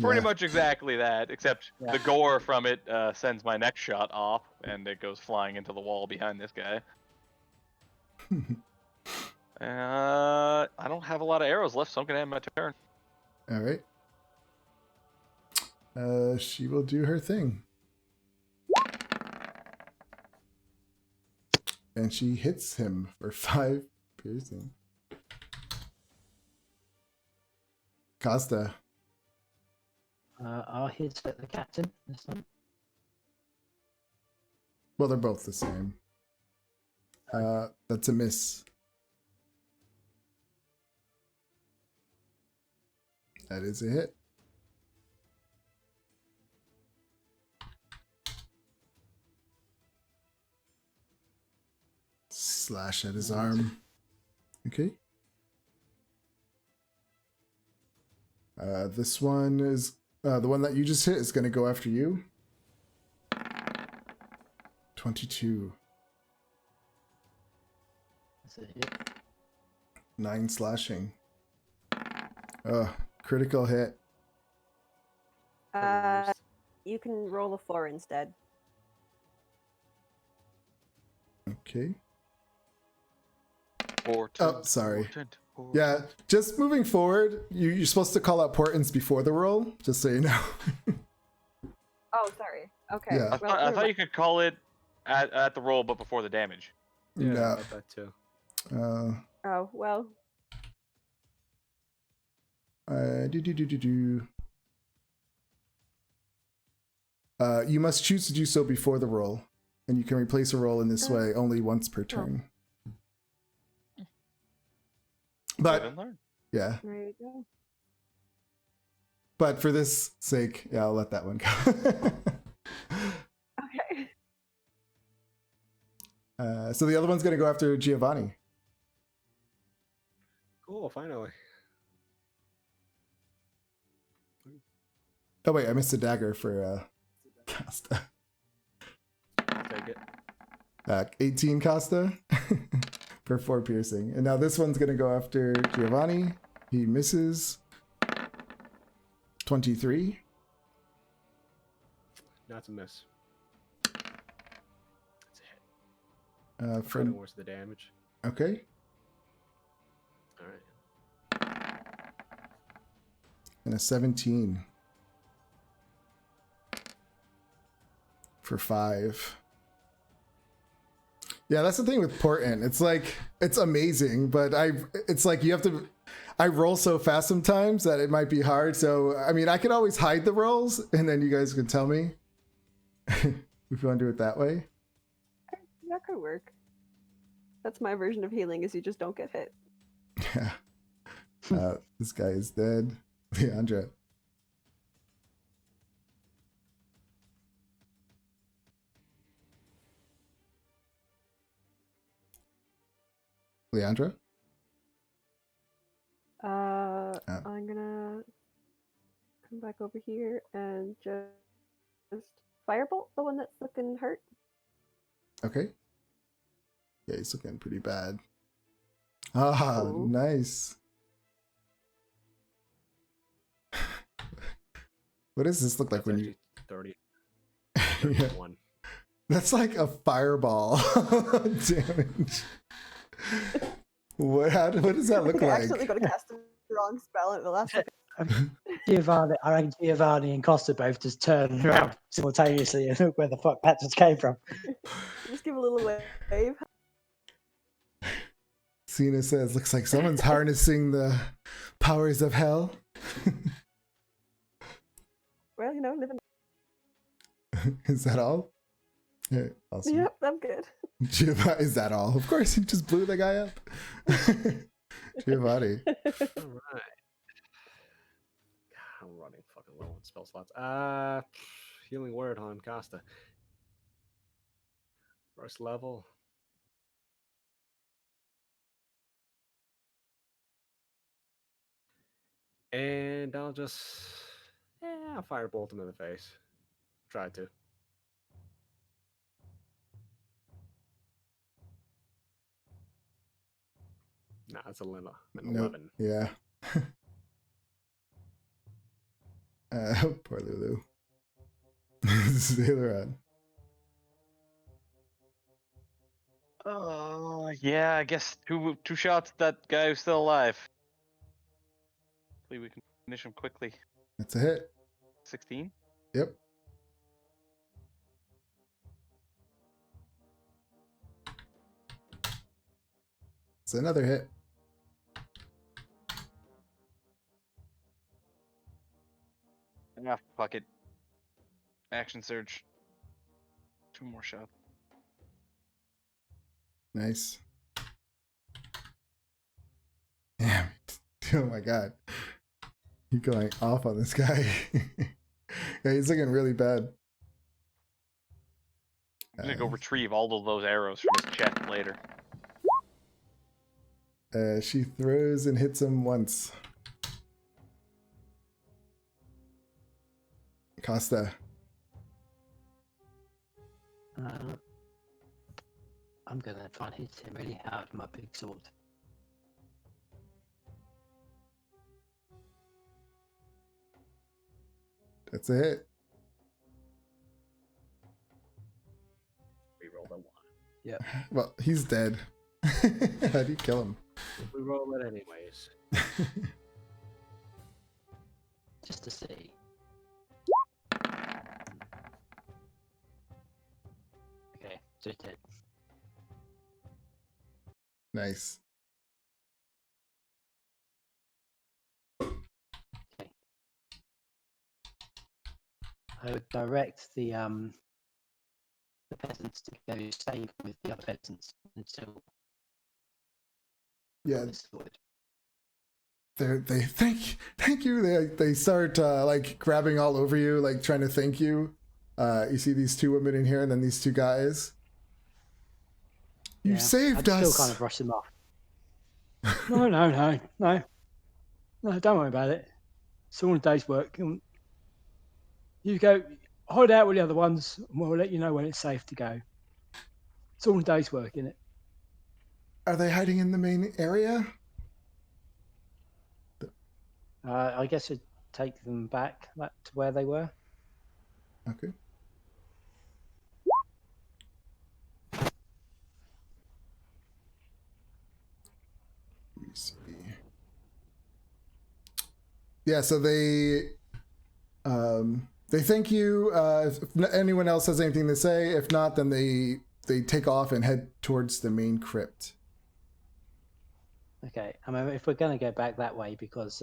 Pretty Yeah. much exactly that, except Yeah. the gore from it sends my next shot off, and it goes flying into the wall behind this guy. I don't have a lot of arrows left, so I'm gonna end my turn. All right. She will do her thing. And she hits him for 5 piercing. Costa. I'll hit at the captain this time. Well, they're both the same. That's a miss. That is a hit. Slash at his arm. Okay. This one is the one that you just hit is going to go after you. 22. That's a hit. 9 slashing. Critical hit. You can roll a 4 instead. Okay. Portent, sorry. portent, portent. Yeah, just moving forward, you're supposed to call out portents before the roll, just so you know. Oh, sorry. Okay. Yeah. I thought you could call it at the roll, but before the damage. Yeah, No. I got that too. Oh, well. You must choose to do so before the roll, and you can replace a roll in this way only once per turn. Live But and learn. yeah, There you go. but for this sake, yeah, I'll let that one go. Okay. So the other one's gonna go after Giovanni. Cool, finally. Oh wait, I missed a dagger for Costa. I'll take it. 18 Costa for 4 piercing. And now this one's going to go after Giovanni. He misses. 23. Not to miss. That's a hit. For, What's the damage? okay. All right. And a 17. For 5. Yeah, that's the thing with portent. It's like, it's amazing, but it's like you have to, I roll so fast sometimes that it might be hard. So, I mean, I can always hide the rolls and then you guys can tell me if you want to do it that way. That could work. That's my version of healing, is you just don't get hit. Yeah. This guy is dead. Leandra. Leandra? I'm gonna come back over here and just firebolt the one that's looking hurt. Okay. Yeah, he's looking pretty bad. Ah, Ooh. nice. What does this look like when you... 30. Yeah. 31. That's like a fireball damage. What does that look I like? accidentally got to cast the wrong spell at the last second. Giovanni, I reckon Giovanni and Costa both just turn around simultaneously and look where the fuck that just came from. Just give a little wave. Cena says, looks like someone's harnessing the powers of hell. Well, you know, living. Is that all? Yeah, awesome. Yep, I'm good. Is that all? Of course, he just blew the guy up. Giovanni. All right. I'm running fucking low on spell slots. Healing word on Costa. First level. And I'll just, I'll firebolt him in the face. Try to. Nah, it's an Nope. 11. Yeah. Poor Lulu. Sailor on. Oh, yeah, I guess two shots at that guy who's still alive. Hopefully we can finish him quickly. That's a hit. 16? Yep. It's another hit. Ah, fuck it. Action surge. 2 more shots. Nice. Damn it. Oh my god. You're going off on this guy. Yeah, he's looking really bad. I'm gonna go retrieve all of those arrows from his chest later. She throws and hits him once. Costa. I'm gonna try and hit him really hard with my big sword. That's a hit. We rolled a 1. Yep. Well, he's dead. How do you kill him? We roll it anyways. Just to see. Okay, so he's dead. Nice. Okay. I would direct the peasants to go stay with the other peasants until Yeah, it's sorted. they thank you. They start like grabbing all over you, like trying to thank you. You see these 2 women in here, and then these 2 guys. You saved I'd us. still kind of brush them off. No, don't worry about it. It's all a day's work. You go hide out with the other ones, and we'll let you know when it's safe to go. It's all a day's work, isn't it? Are they hiding in the main area? I guess I'd take them back to where they were. Okay. Let me see. Yeah, so they thank you. If anyone else has anything to say, if not, then they take off and head towards the main crypt. Okay. I mean, if we're going to go back that way, because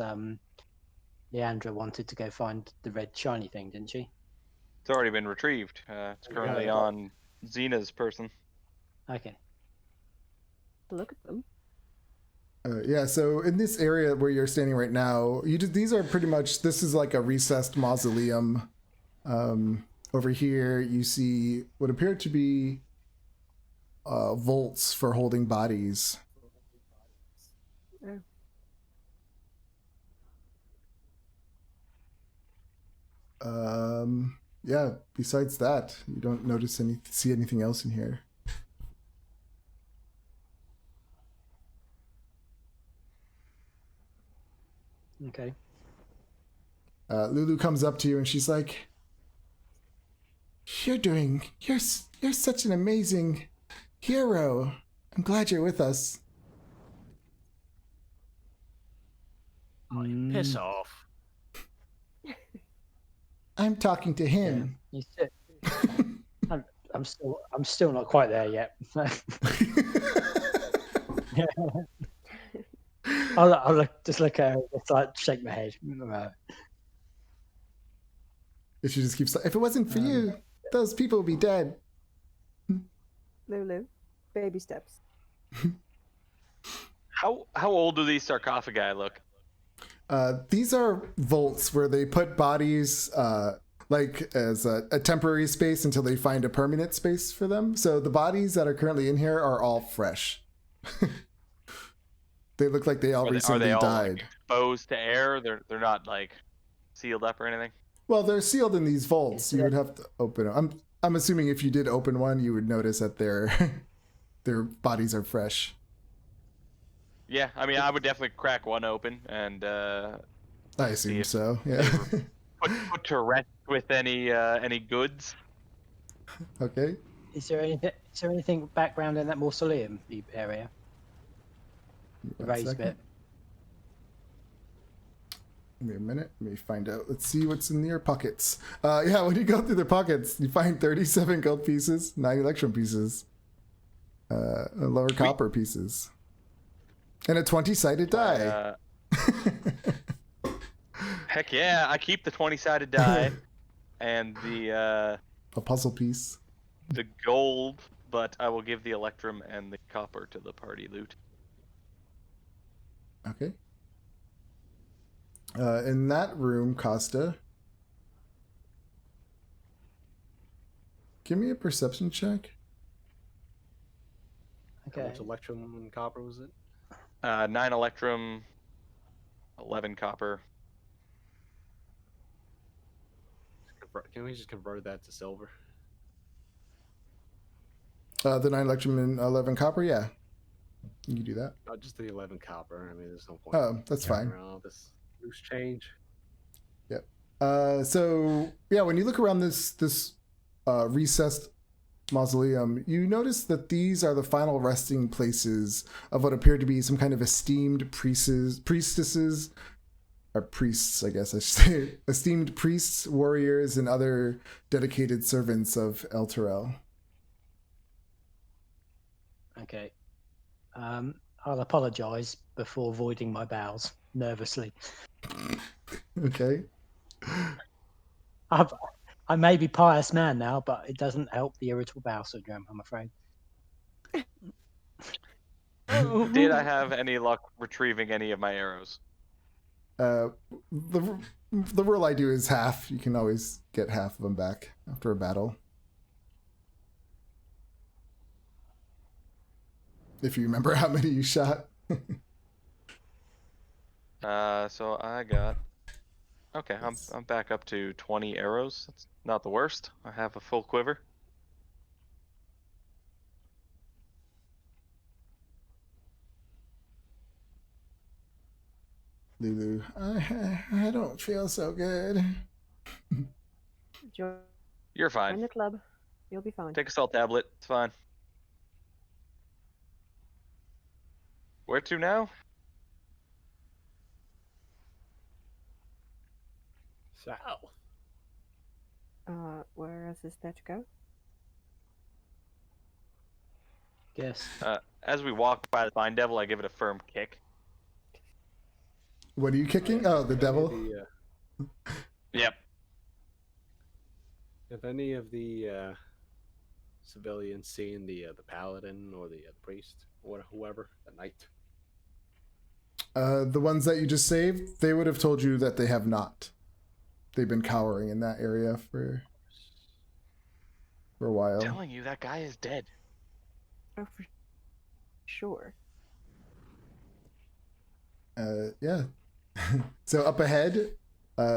Leandra wanted to go find the red shiny thing, didn't she? It's already been retrieved. It's currently on Xena's person. Okay. Look at them. Yeah, so in this area where you're standing right now, these are pretty much, this is like a recessed mausoleum. Over here, you see what appear to be vaults for holding bodies. Oh. Yeah, besides that, you don't see anything else in here. Okay. Lulu comes up to you and she's like, you're such an amazing hero. I'm glad you're with us. Piss off. I'm talking to him. Yeah. I'm still not quite there yet. I'll just look at her, just like shake my head. If she just keeps like, if it wasn't for you, those people would be dead. Lulu, baby steps. How old do these sarcophagi look? These are vaults where they put bodies like as a temporary space until they find a permanent space for them. So the bodies that are currently in here are all fresh. They look like they all recently all, died. like, exposed to air? They're not like sealed up or anything? Well, they're sealed in these vaults. You would have to open them. I'm assuming if you did open one, you would notice that their bodies are fresh. Yeah, I mean, I would definitely crack one open and I see assume if so. they Yeah. were put to rest with any goods. Okay. Is there anything background in that mausoleum area? The One raised second. bit. Give me a minute. Let me find out. Let's see what's in their pockets. Yeah, when you go through their pockets, you find 37 gold pieces, 9 electrum pieces, lower Sweet. copper pieces, and a 20-sided die. Heck yeah, I keep the 20-sided die and the A puzzle piece. gold, but I will give the electrum and the copper to the party loot. Okay. In that room, Costa, give me a perception check. How Okay. much electrum and copper was it? 9 electrum, 11 copper. Can we just convert that to silver? The 9 electrum and 11 copper. Yeah, you can do that. Just the 11 copper. I mean, there's no point. Oh, that's carrying fine. around all this loose change. So yeah, when you look around this recessed mausoleum, you notice that these are the final resting places of what appear to be some kind of esteemed priestesses, or priests, I guess I should say, esteemed priests, warriors, and other dedicated servants of El Terrell. Okay. I'll apologise before voiding my bows nervously. Okay. I may be pious man now, but it doesn't help the irritable bowel syndrome, I'm afraid. Did I have any luck retrieving any of my arrows? The rule I do is half. You can always get half of them back after a battle. If you remember how many you shot. So I got. Okay, I'm back up to 20 arrows. That's not the worst. I have a full quiver. Lulu, I don't feel so good. Join You're fine. the club. You'll be fine. Take a salt tablet. It's fine. Where to now? South. Where else is there to go? Yes. As we walk by the Vine Devil, I give it a firm kick. What are you kicking? Oh, the devil. Yep. If any of the civilians seen the paladin or the priest or whoever, the knight. The ones that you just saved, they would have told you that they have not. They've been cowering in that area for a while. I'm telling you, that guy is dead. Oh, for sure. Yeah. So up ahead,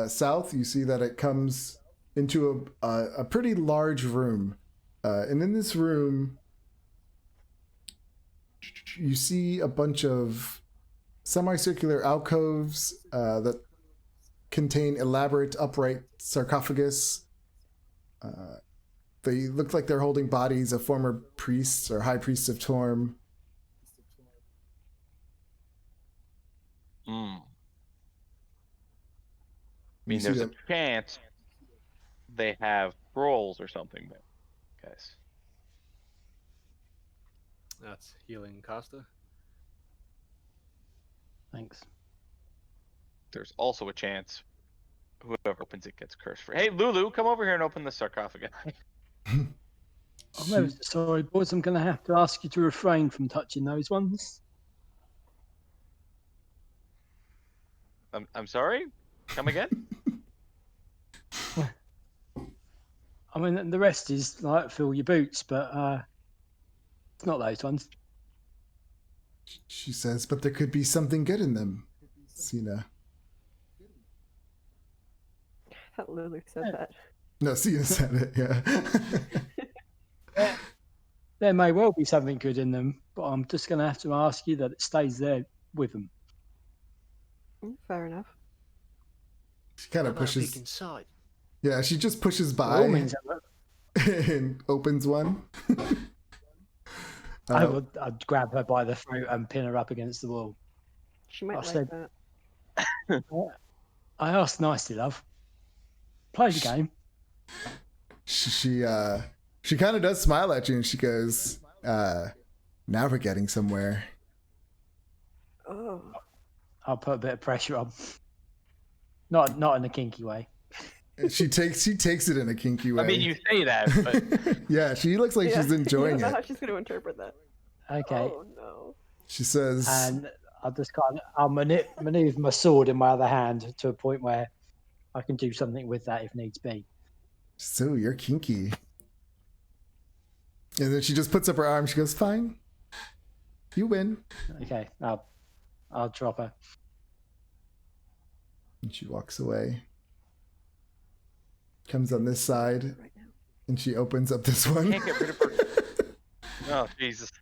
south, you see that it comes into a pretty large room. And in this room, you see a bunch of semicircular alcoves that contain elaborate upright sarcophagus. They look like they're holding bodies of former priests or high priests of Torm. I mean, there's a chance they have trolls or something, guys. That's healing Costa. Thanks. There's also a chance whoever opens it gets cursed for. Hey, Lulu, come over here and open the sarcophagus. I'm ever so sorry, boys. I'm going to have to ask you to refrain from touching those ones. I'm sorry? Come again? I mean, the rest is like fill your boots, but it's not those ones. She says, but there could be something good in them, Sina. I thought Lulu said that. No, Sina said it, yeah. There may well be something good in them, but I'm just going to have to ask you that it stays there with them. Fair enough. She kind What of about a peek pushes. inside? Yeah, she just pushes By all by means, and opens one. I'd grab her by the throat and pin her up against the wall. She might I like said- that. I asked nicely, love. Play the game. She kind of does smile at you and she goes, now we're getting somewhere. Oh. I'll put a bit of pressure on. Not in a kinky way. She takes it in a kinky way. I mean, you say that, but Yeah, she looks like she's enjoying I don't know how it. she's going to interpret that. Okay. Oh no. She says, And I'll maneuver my sword in my other hand to a point where I can do something with that if needs be. so you're kinky. And then she just puts up her arm. She goes, fine. You win. Okay, I'll drop her. And she walks away. Comes on this side. Right now. And she opens up this one. can't get rid of her. Oh Jesus!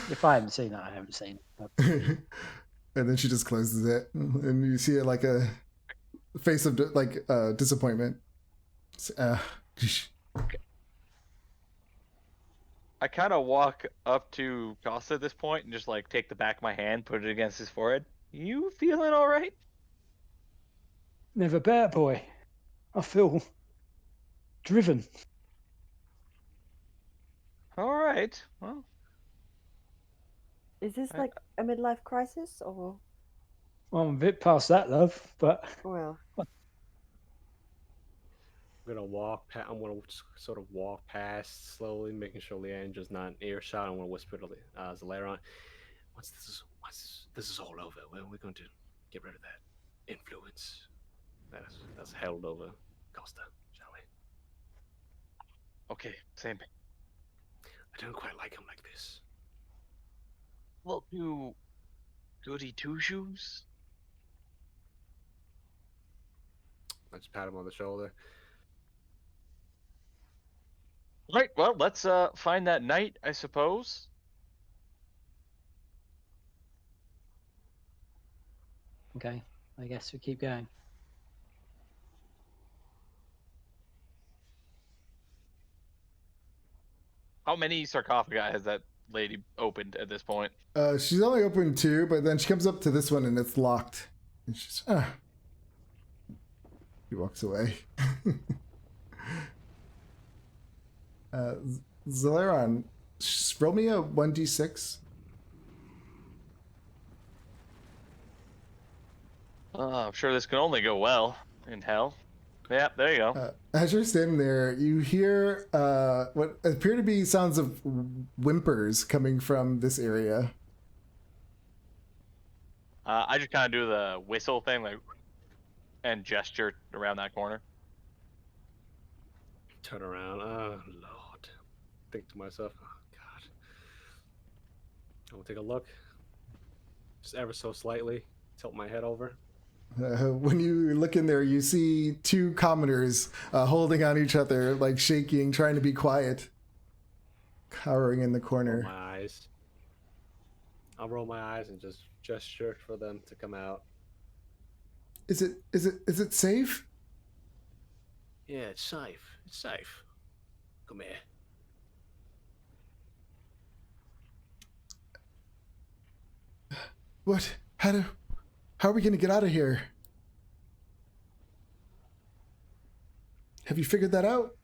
If I haven't seen it, I haven't seen it. And then she just closes it. And you see it like a face of disappointment. Sheesh. I kind of walk up to Costa at this point and just like take the back of my hand, put it against his forehead. You feeling all right? Never better, boy. I feel driven. All right. Well, Is this I- like a midlife crisis or? Well, I'm a bit past that, love, but Well, I'm gonna I'm gonna sort of walk past slowly, making sure Leanne just not in earshot. I'm gonna whisper to Zaleron, once this is all over, well, we're going to get rid of that influence that's held over Costa, shall we? okay, same. I don't quite like him like this. Well, do goody two shoes. I just pat him on the shoulder. Right. Well, let's find that knight, I suppose. okay. I guess we keep going. How many sarcophagi has that lady opened at this point? She's only opened 2, but then she comes up to this one and it's locked. And she's, He walks away. Zaleron, roll me a 1d6. I'm sure this can only go well in hell. Yeah, there you go. As you're standing there, you hear what appear to be sounds of whimpers coming from this area. I just kind of do the whistle thing, like, and gesture around that corner. Turn around. Oh Lord. Think to myself, oh God. I will take a look. Just ever so slightly. Tilt my head over. When you look in there, you see 2 commoners holding on each other, like shaking, trying to be quiet, cowering in the Roll corner. my eyes. I'll roll my eyes and just gesture for them to come out. Is it safe? Yeah, it's safe. It's safe. Come here. What? How are we gonna get out of here? Have you figured that out?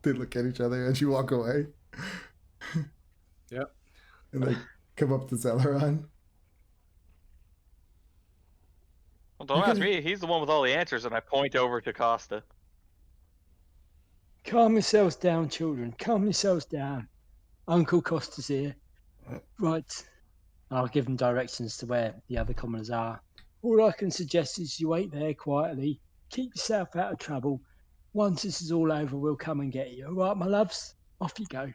They look at each other and you walk away. Yep. And they come up to Celeron. Well, don't ask me. He's the one with all the answers, and I point over to Costa. Calm yourselves down, children. Calm yourselves down. Uncle Costa's here. Right. I'll give them directions to where the other commoners are. All I can suggest is you wait there quietly. Keep yourself out of trouble. Once this is all over, we'll come and get you. All right, my loves? Off you go.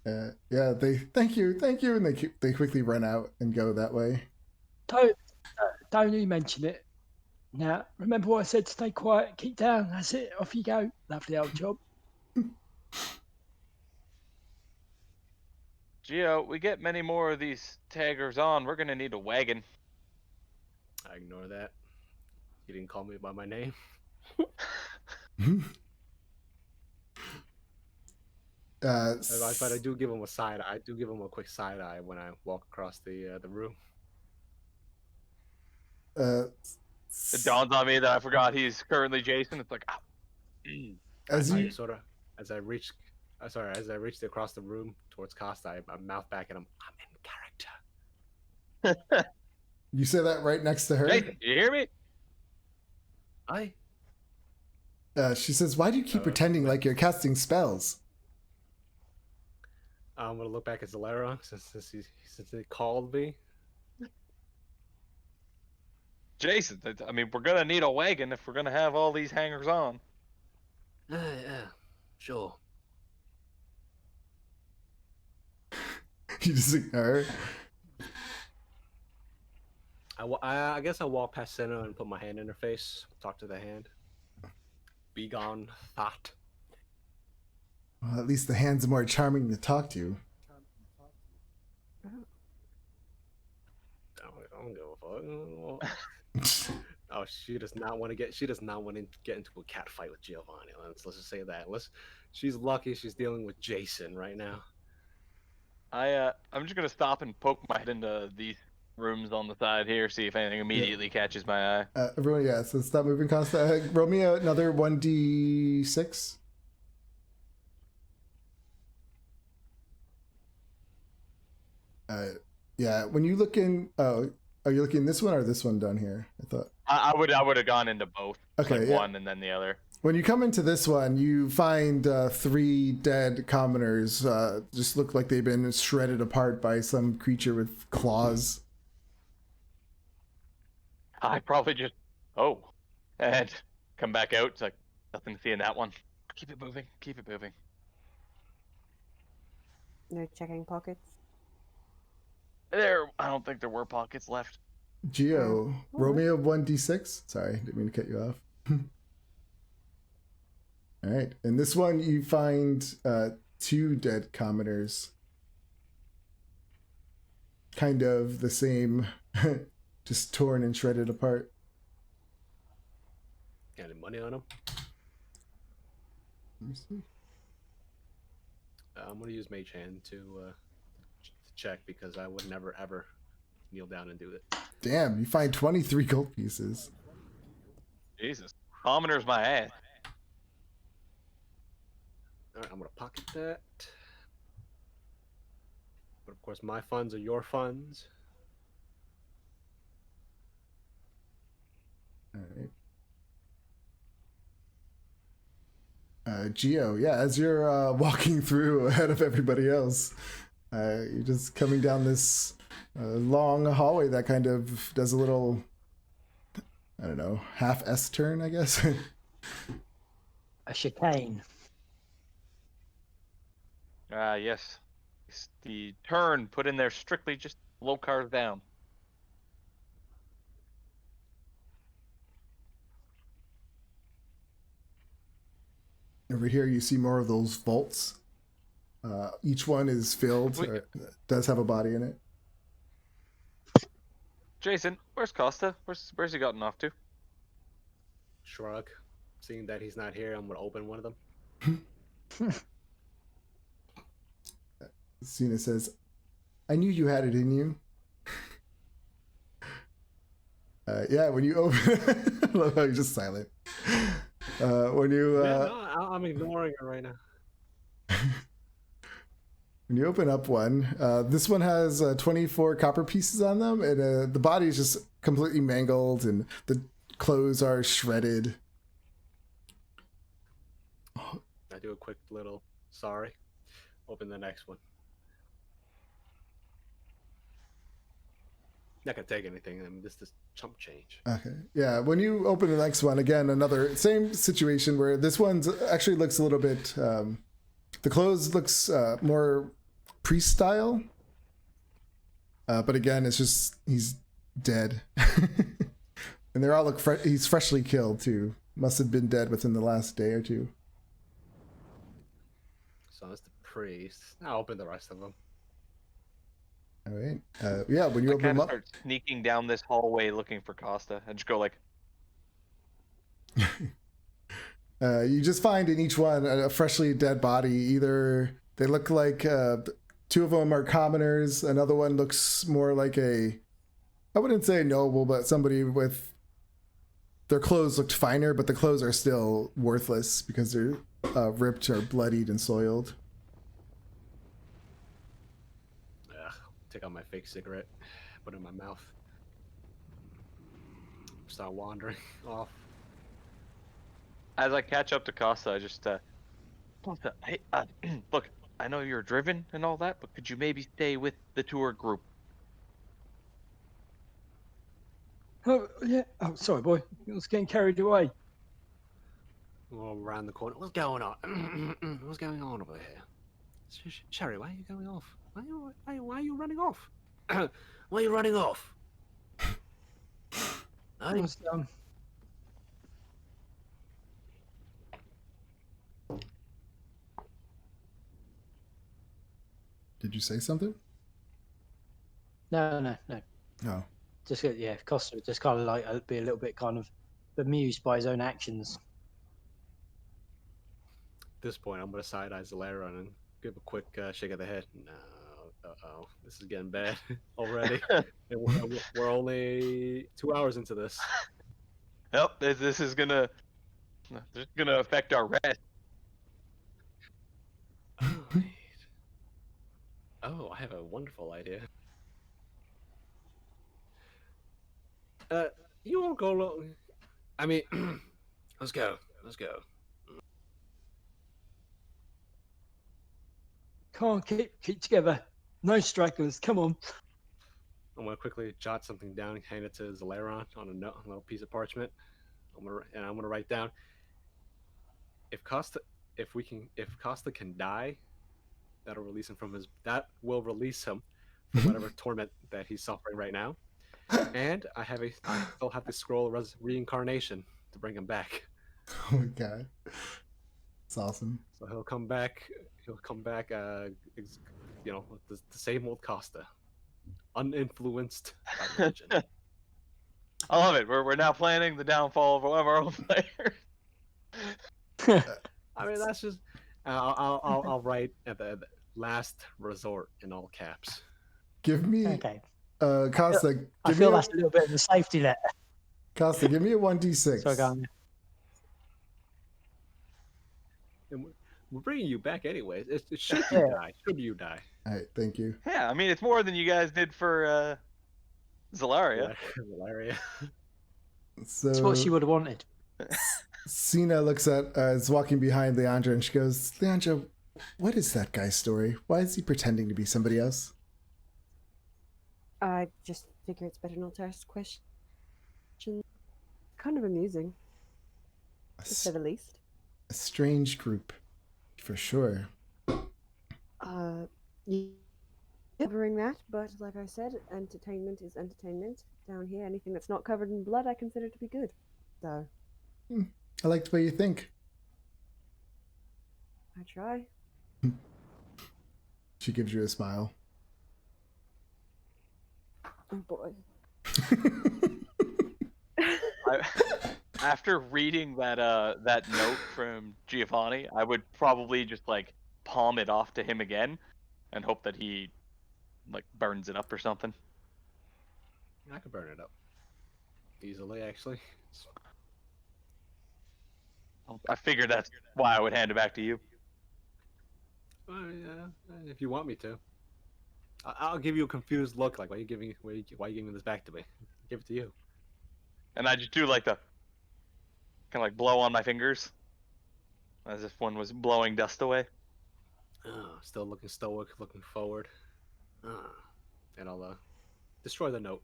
Yeah, they thank you, and they quickly run out and go that way. Don't you mention it. Now, remember what I said, stay quiet, keep down, that's it, off you go. Lovely old job. Geo, we get many more of these taggers on. We're gonna need a wagon. I ignore that. You didn't call me by my name. But I do give him a side. I do give him a quick side eye when I walk across the room. It dawns on me that I forgot he's currently Jason. It's like, as I you sort of, as I reach across the room towards Costa, I mouth back at him. I'm in character. you say that right next to her. Jason, you hear me? She says, "Why do you keep pretending like you're casting spells?" I'm gonna look back at Zalera since he called me. Jason, I mean, we're gonna need a wagon if we're gonna have all these hangers on. Yeah, sure. You just ignore her. I guess I'll walk past Senna and put my hand in her face. Talk to the hand. Be gone, thought. Well, at least the hand's more charming to talk to. I don't give a fuck. Oh, she does not want to get into a cat fight with Giovanni. Let's just say that. She's lucky she's dealing with Jason right now. I'm just gonna stop and poke my head into these rooms on the side here, see if anything immediately catches my eye. Everyone, yeah, so stop moving, Costa. Roll me another 1d6. Yeah, when you look in, are you looking this one or this one down here? I thought. I would have gone into both. Okay, like yeah. one and then the other. When you come into this one, you find 3 dead commoners. Just look like they've been shredded apart by some creature with claws. I probably just and come back out. It's like nothing to see in that one. Keep it moving. Keep it moving. No checking pockets. I don't think there were pockets left. Geo, roll me a 1d6. Sorry, didn't mean to cut you off. All right, in this one you find 2 dead commoners. Kind of the same, just torn and shredded apart. Got any money on him? Let me see. I'm gonna use Mage Hand to check because I would never ever kneel down and do that. Damn, you find 23 gold pieces. Jesus. Commoner's my ass. All right, I'm gonna pocket that. But of course, my funds are your funds. All right. Geo, yeah, as you're walking through ahead of everybody else, you're just coming down this long hallway that kind of does a little, I don't know, half S turn, I guess. A chicane. Yes. It's the turn put in there strictly just low cars down. Over here, you see more of those vaults. Each one is filled, Wait. or does have a body in it. Jason, where's Costa? Where's he gotten off to? Shrug. Seeing that he's not here, I'm gonna open one of them. Cena says, "I knew you had it in you." Yeah, when you open, I love how you're just silent. When you I'm ignoring it right now. when you open up one, this one has 24 copper pieces on them, and the body is just completely mangled, and the clothes are shredded. I do a quick little sorry. Open the next one. Not gonna take anything. I mean, this is chump change. Okay. Yeah, when you open the next one, again, another same situation where this one's actually looks a little bit, the clothes looks more priest style. But again, it's just, he's dead. And they all look, he's freshly killed too. Must have been dead within the last day or two. So that's the priest. I'll open the rest of them. All right. Yeah, when you I open kind them of up, start sneaking down this hallway looking for Costa. I just go like, you just find in each one a freshly dead body. Either they look like two of them are commoners. Another one looks more like I wouldn't say noble, but somebody with their clothes looked finer, but the clothes are still worthless because they're ripped or bloodied and soiled. Take out my fake cigarette, put it in my mouth, start wandering off. as I catch up to Costa, I just, Costa, hey, look, I know you're driven and all that, but could you maybe stay with the tour group? Oh, yeah. Oh, sorry, boy. I was getting carried away. Well, around the corner. What's going on? What's going on over here? Sherry, why are you going off? Why are you running off? Why are you running off? I Hey, was, Did you say something? no. No. Just yeah, Costa would just kind of like be a little bit kind of bemused by his own actions. At this point, I'm gonna side eye Zalaira and give a quick shake of the head. No, this is getting bad already. And we're only 2 hours into this. Yep, this is gonna affect our rest. Oh, I have a wonderful idea. You won't go along. I mean, let's go. Let's go. Come on, keep together. No stragglers. Come on. I'm gonna quickly jot something down and hand it to Zalaron on a note, a little piece of parchment. I'm gonna write down if Costa can die, that will release him from whatever torment that he's suffering right now. And I still have the scroll of reincarnation to bring him back. Oh my god. It's awesome. So he'll come back. With the same old Costa, uninfluenced by religion. I love it. We're now planning the downfall of one of our own players. I mean, that's just. I'll write at the last resort in all caps. Give me Okay. Costa, I feel that's a little bit of a safety net. Costa, give me a 1d6. So going. And we're bringing you back anyways. Should you die? Should you die? All right, thank you. Yeah, I mean it's more than you guys did for Zalaria. Malaria. So That's what she would have wanted. Sina looks at is walking behind Leandra and she goes, Leandra, what is that guy's story? Why is he pretending to be somebody else? I just figure it's better not to ask questions. Kind of amusing, A, to say s- the least. a strange group, for sure. Covering that, but like I said, entertainment is entertainment. Down here, anything that's not covered in blood, I consider to be good. So I like the way you think. I try. She gives you a smile. Oh boy. After reading that note from Giovanni, I would probably just like palm it off to him again, and hope that he like burns it up or something. I could burn it up easily, actually. I figured that's why I would hand it back to you. Yeah, if you want me to. I'll give you a confused look, like why are you giving this back to me? Give it to you. And I just do like the kind of like blow on my fingers, as if one was blowing dust away. Oh, still looking stoic, looking forward. And I'll destroy the note.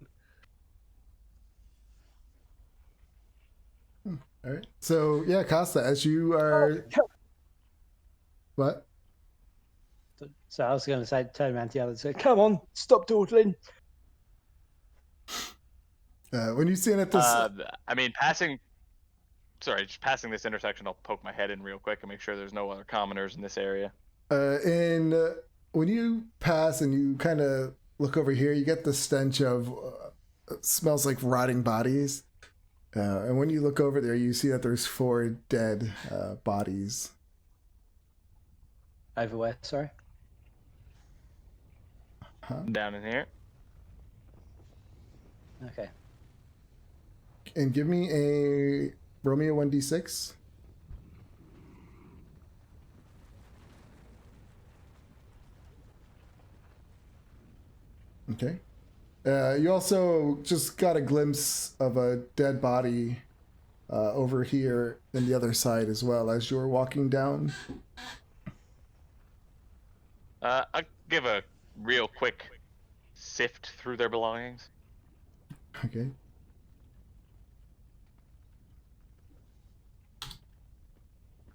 All right. So yeah, Costa, as you are what? So I was going to say, turn around to the others and say, come on, stop dawdling. When you stand at this, I mean, just passing this intersection, I'll poke my head in real quick and make sure there's no other commoners in this area. when you pass and you kind of look over here, you get the stench of it smells like rotting bodies. And when you look over there, you see that there's 4 dead bodies. Over where? Sorry. Huh? Down in here. Okay. And give me roll me a 1d6. Okay. You also just got a glimpse of a dead body over here in the other side as well as you were walking down. I'll give a real quick sift through their belongings. Okay.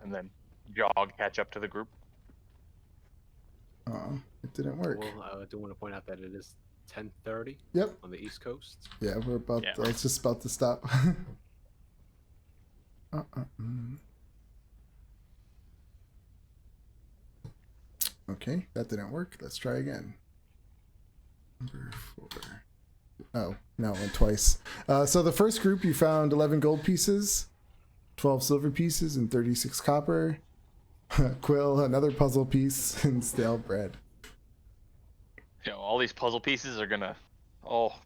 And then jog, catch up to the group. It didn't work. Well, I do want to point out that it is 10:30 Yep. on the East Coast. Yeah, we're about. Yeah. It's just about to stop. Okay, that didn't work. Let's try again. Number 4. Oh, no, it went twice. So the first group, you found 11 gold pieces, 12 silver pieces, and 36 copper. Quill, another puzzle piece, and stale bread. You know, all these puzzle pieces are gonna,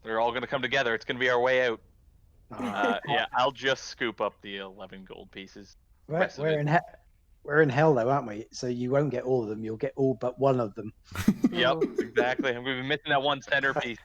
they're all gonna come together. It's gonna be our way out. Yeah, I'll just scoop up the 11 gold pieces. Rest of We're it. we're in hell though, aren't we? So you won't get all of them. You'll get all but one of them. Yep, exactly. I'm gonna be missing that one centerpiece.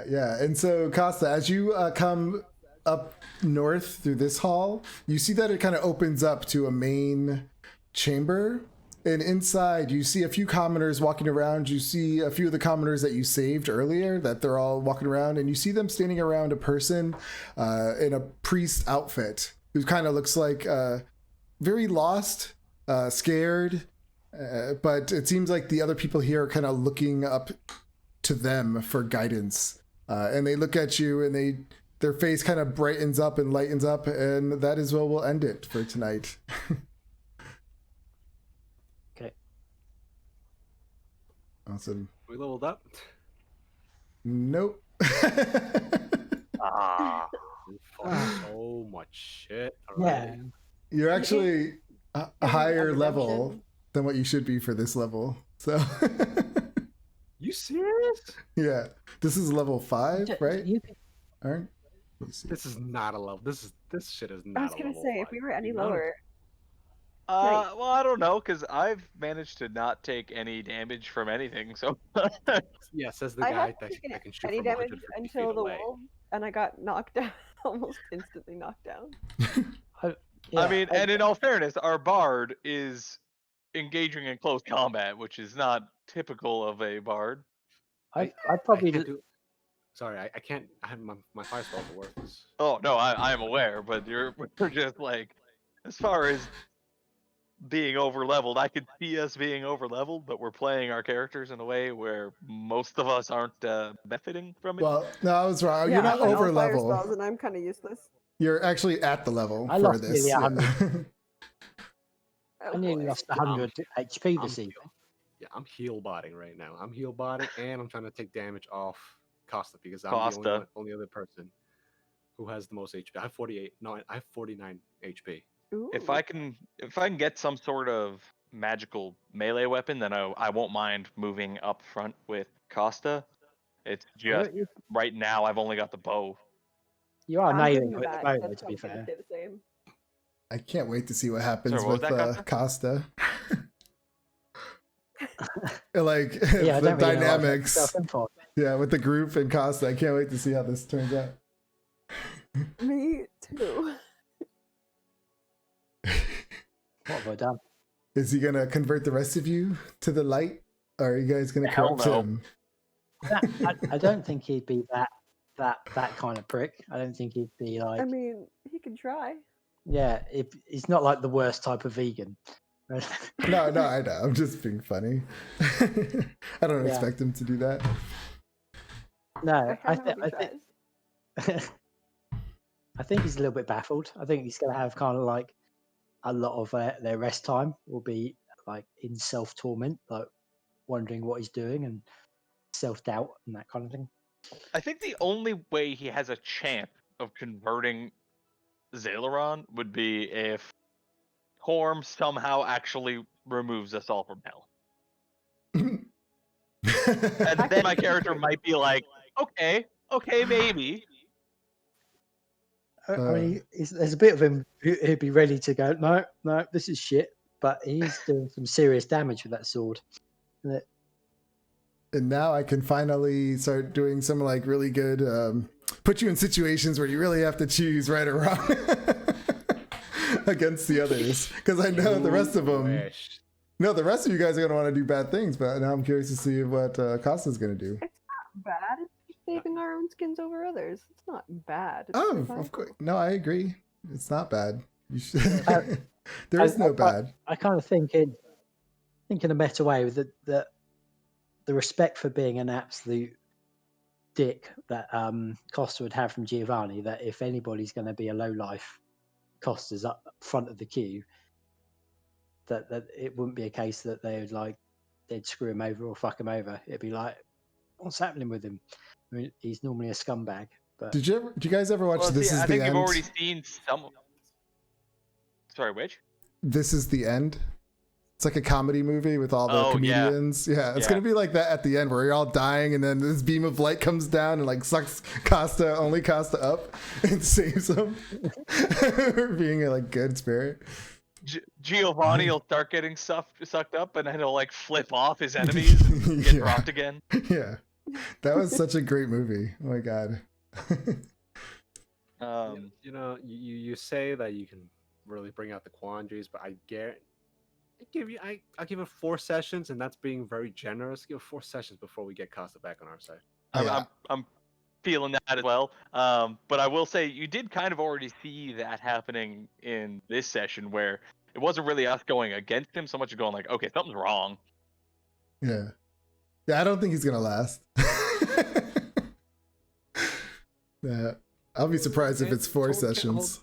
Yeah, and so Costa, as you come up north through this hall, you see that it kind of opens up to a main chamber. And inside, you see a few commoners walking around. You see a few of the commoners that you saved earlier, that they're all walking around. And you see them standing around a person in a priest outfit who kind of looks like very lost, scared. But it seems like the other people here are kind of looking up to them for guidance. And they look at you and their face kind of brightens up and lightens up. And that is where we'll end it for tonight. Okay. Awesome. We leveled up. Nope. Ah, We fought so much shit. Yeah. already. You're actually a higher redemption. level than what you should be for this level. So, You serious? yeah, this is level 5, right? You could, Aren't? Let me see. This is not a level. This shit is I not. was a gonna level say, if 5. we were any The amount of- lower, well, I don't know, because I've managed to not take any damage from anything. So Yeah, says the I guy haven't that, taken that can shoot any from damage 150 until feet the away. wolves, and I got knocked down, almost instantly knocked down. I mean, and in all fairness, our bard is engaging in close combat, which is not typical of a bard. I I probably can't do. Sorry, I can't. My fire spells are worthless. Oh no, I am aware, but we're just like, as far as being over leveled, I could see us being over leveled, but we're playing our characters in a way where most of us aren't benefiting from it. Well, no, I was wrong. Yeah, You're I not went over all fire level. spells, and I'm kind of useless. You're actually at the level I for lost this. nearly 100. Oh, I nearly boy. lost 100 HP I'm this evening. Yeah, I'm heal botting right now. I'm heal botting, and I'm trying to take damage off Costa because I'm Costa. the only other person who has the most HP. I have 48. No, I have 49 HP. If Ooh. I can get some sort of magical melee weapon, then I won't mind moving up front with Costa. It's just right now I've only got the bow. You are I'm nailing giving it you with the back. bow, That's to be probably gonna fair. stay the same. I can't wait to see what happens Sorry, what with was that, Costa. Like Yeah, I the don't really know what dynamics. self-info. Yeah, with the group and Costa. I can't wait to see how this turns out. Me too. What have I done? Is he gonna convert the rest of you to the light? Or are you guys gonna Hell corrupt no. him? I don't think he'd be that kind of prick. I don't think he'd be like, I mean, he can try. yeah, he's not like the worst type of vegan. No, I know. I'm just being funny. I don't Yeah. expect him to do that. No, I kind of hope he tries. I think he's a little bit baffled. I think he's going to have kind of like a lot of their rest time will be like in self torment, like wondering what he's doing and self-doubt and that kind of thing. I think the only way he has a chance of converting Zaileron would be if Torm somehow actually removes us all from hell. And then my character might be like, okay, maybe. I mean, there's a bit of him who'd be ready to go, no, this is shit. But he's doing some serious damage with that sword. And now I can finally start doing some like really good, put you in situations where you really have to choose right or wrong against the others. Because I know the rest of them. No, the rest of you guys are going to want to do bad things, but now I'm curious to see what Costa's going to do. It's not bad. It's just saving our own skins over others. It's not bad. It's Oh, survival. of course. No, I agree. It's not bad. You should. There is no bad. I kind of think in a better way with the respect for being an absolute dick that Costa would have from Giovanni, that if anybody's going to be a lowlife, Costa's up front of the queue, that it wouldn't be a case that they'd screw him over or fuck him over. It'd be like, what's happening with him? I mean, he's normally a scumbag. But Did you guys ever watch Well, This see, Is I the think End? you've already seen some. Sorry, which? This Is the End. It's like a comedy movie with all the Oh, yeah. comedians. Yeah, it's Yeah. gonna be like that at the end where you're all dying and then this beam of light comes down and like sucks only Costa up and saves him. Being a like good spirit. Giovanni will start getting sucked up, and then he'll like flip off his enemies and get Yeah. dropped again. Yeah. That was such a great movie. Oh my god. You know, you say that you can really bring out the quandaries, but I give it 4 sessions, and that's being very generous. Give it 4 sessions before we get Costa back on our side. Yeah. I'm feeling that as well. But I will say you did kind of already see that happening in this session, where it wasn't really us going against him so much as going like, okay, something's wrong. Yeah. Yeah, I don't think he's gonna last. Yeah. I'll be surprised if it's 4 sessions.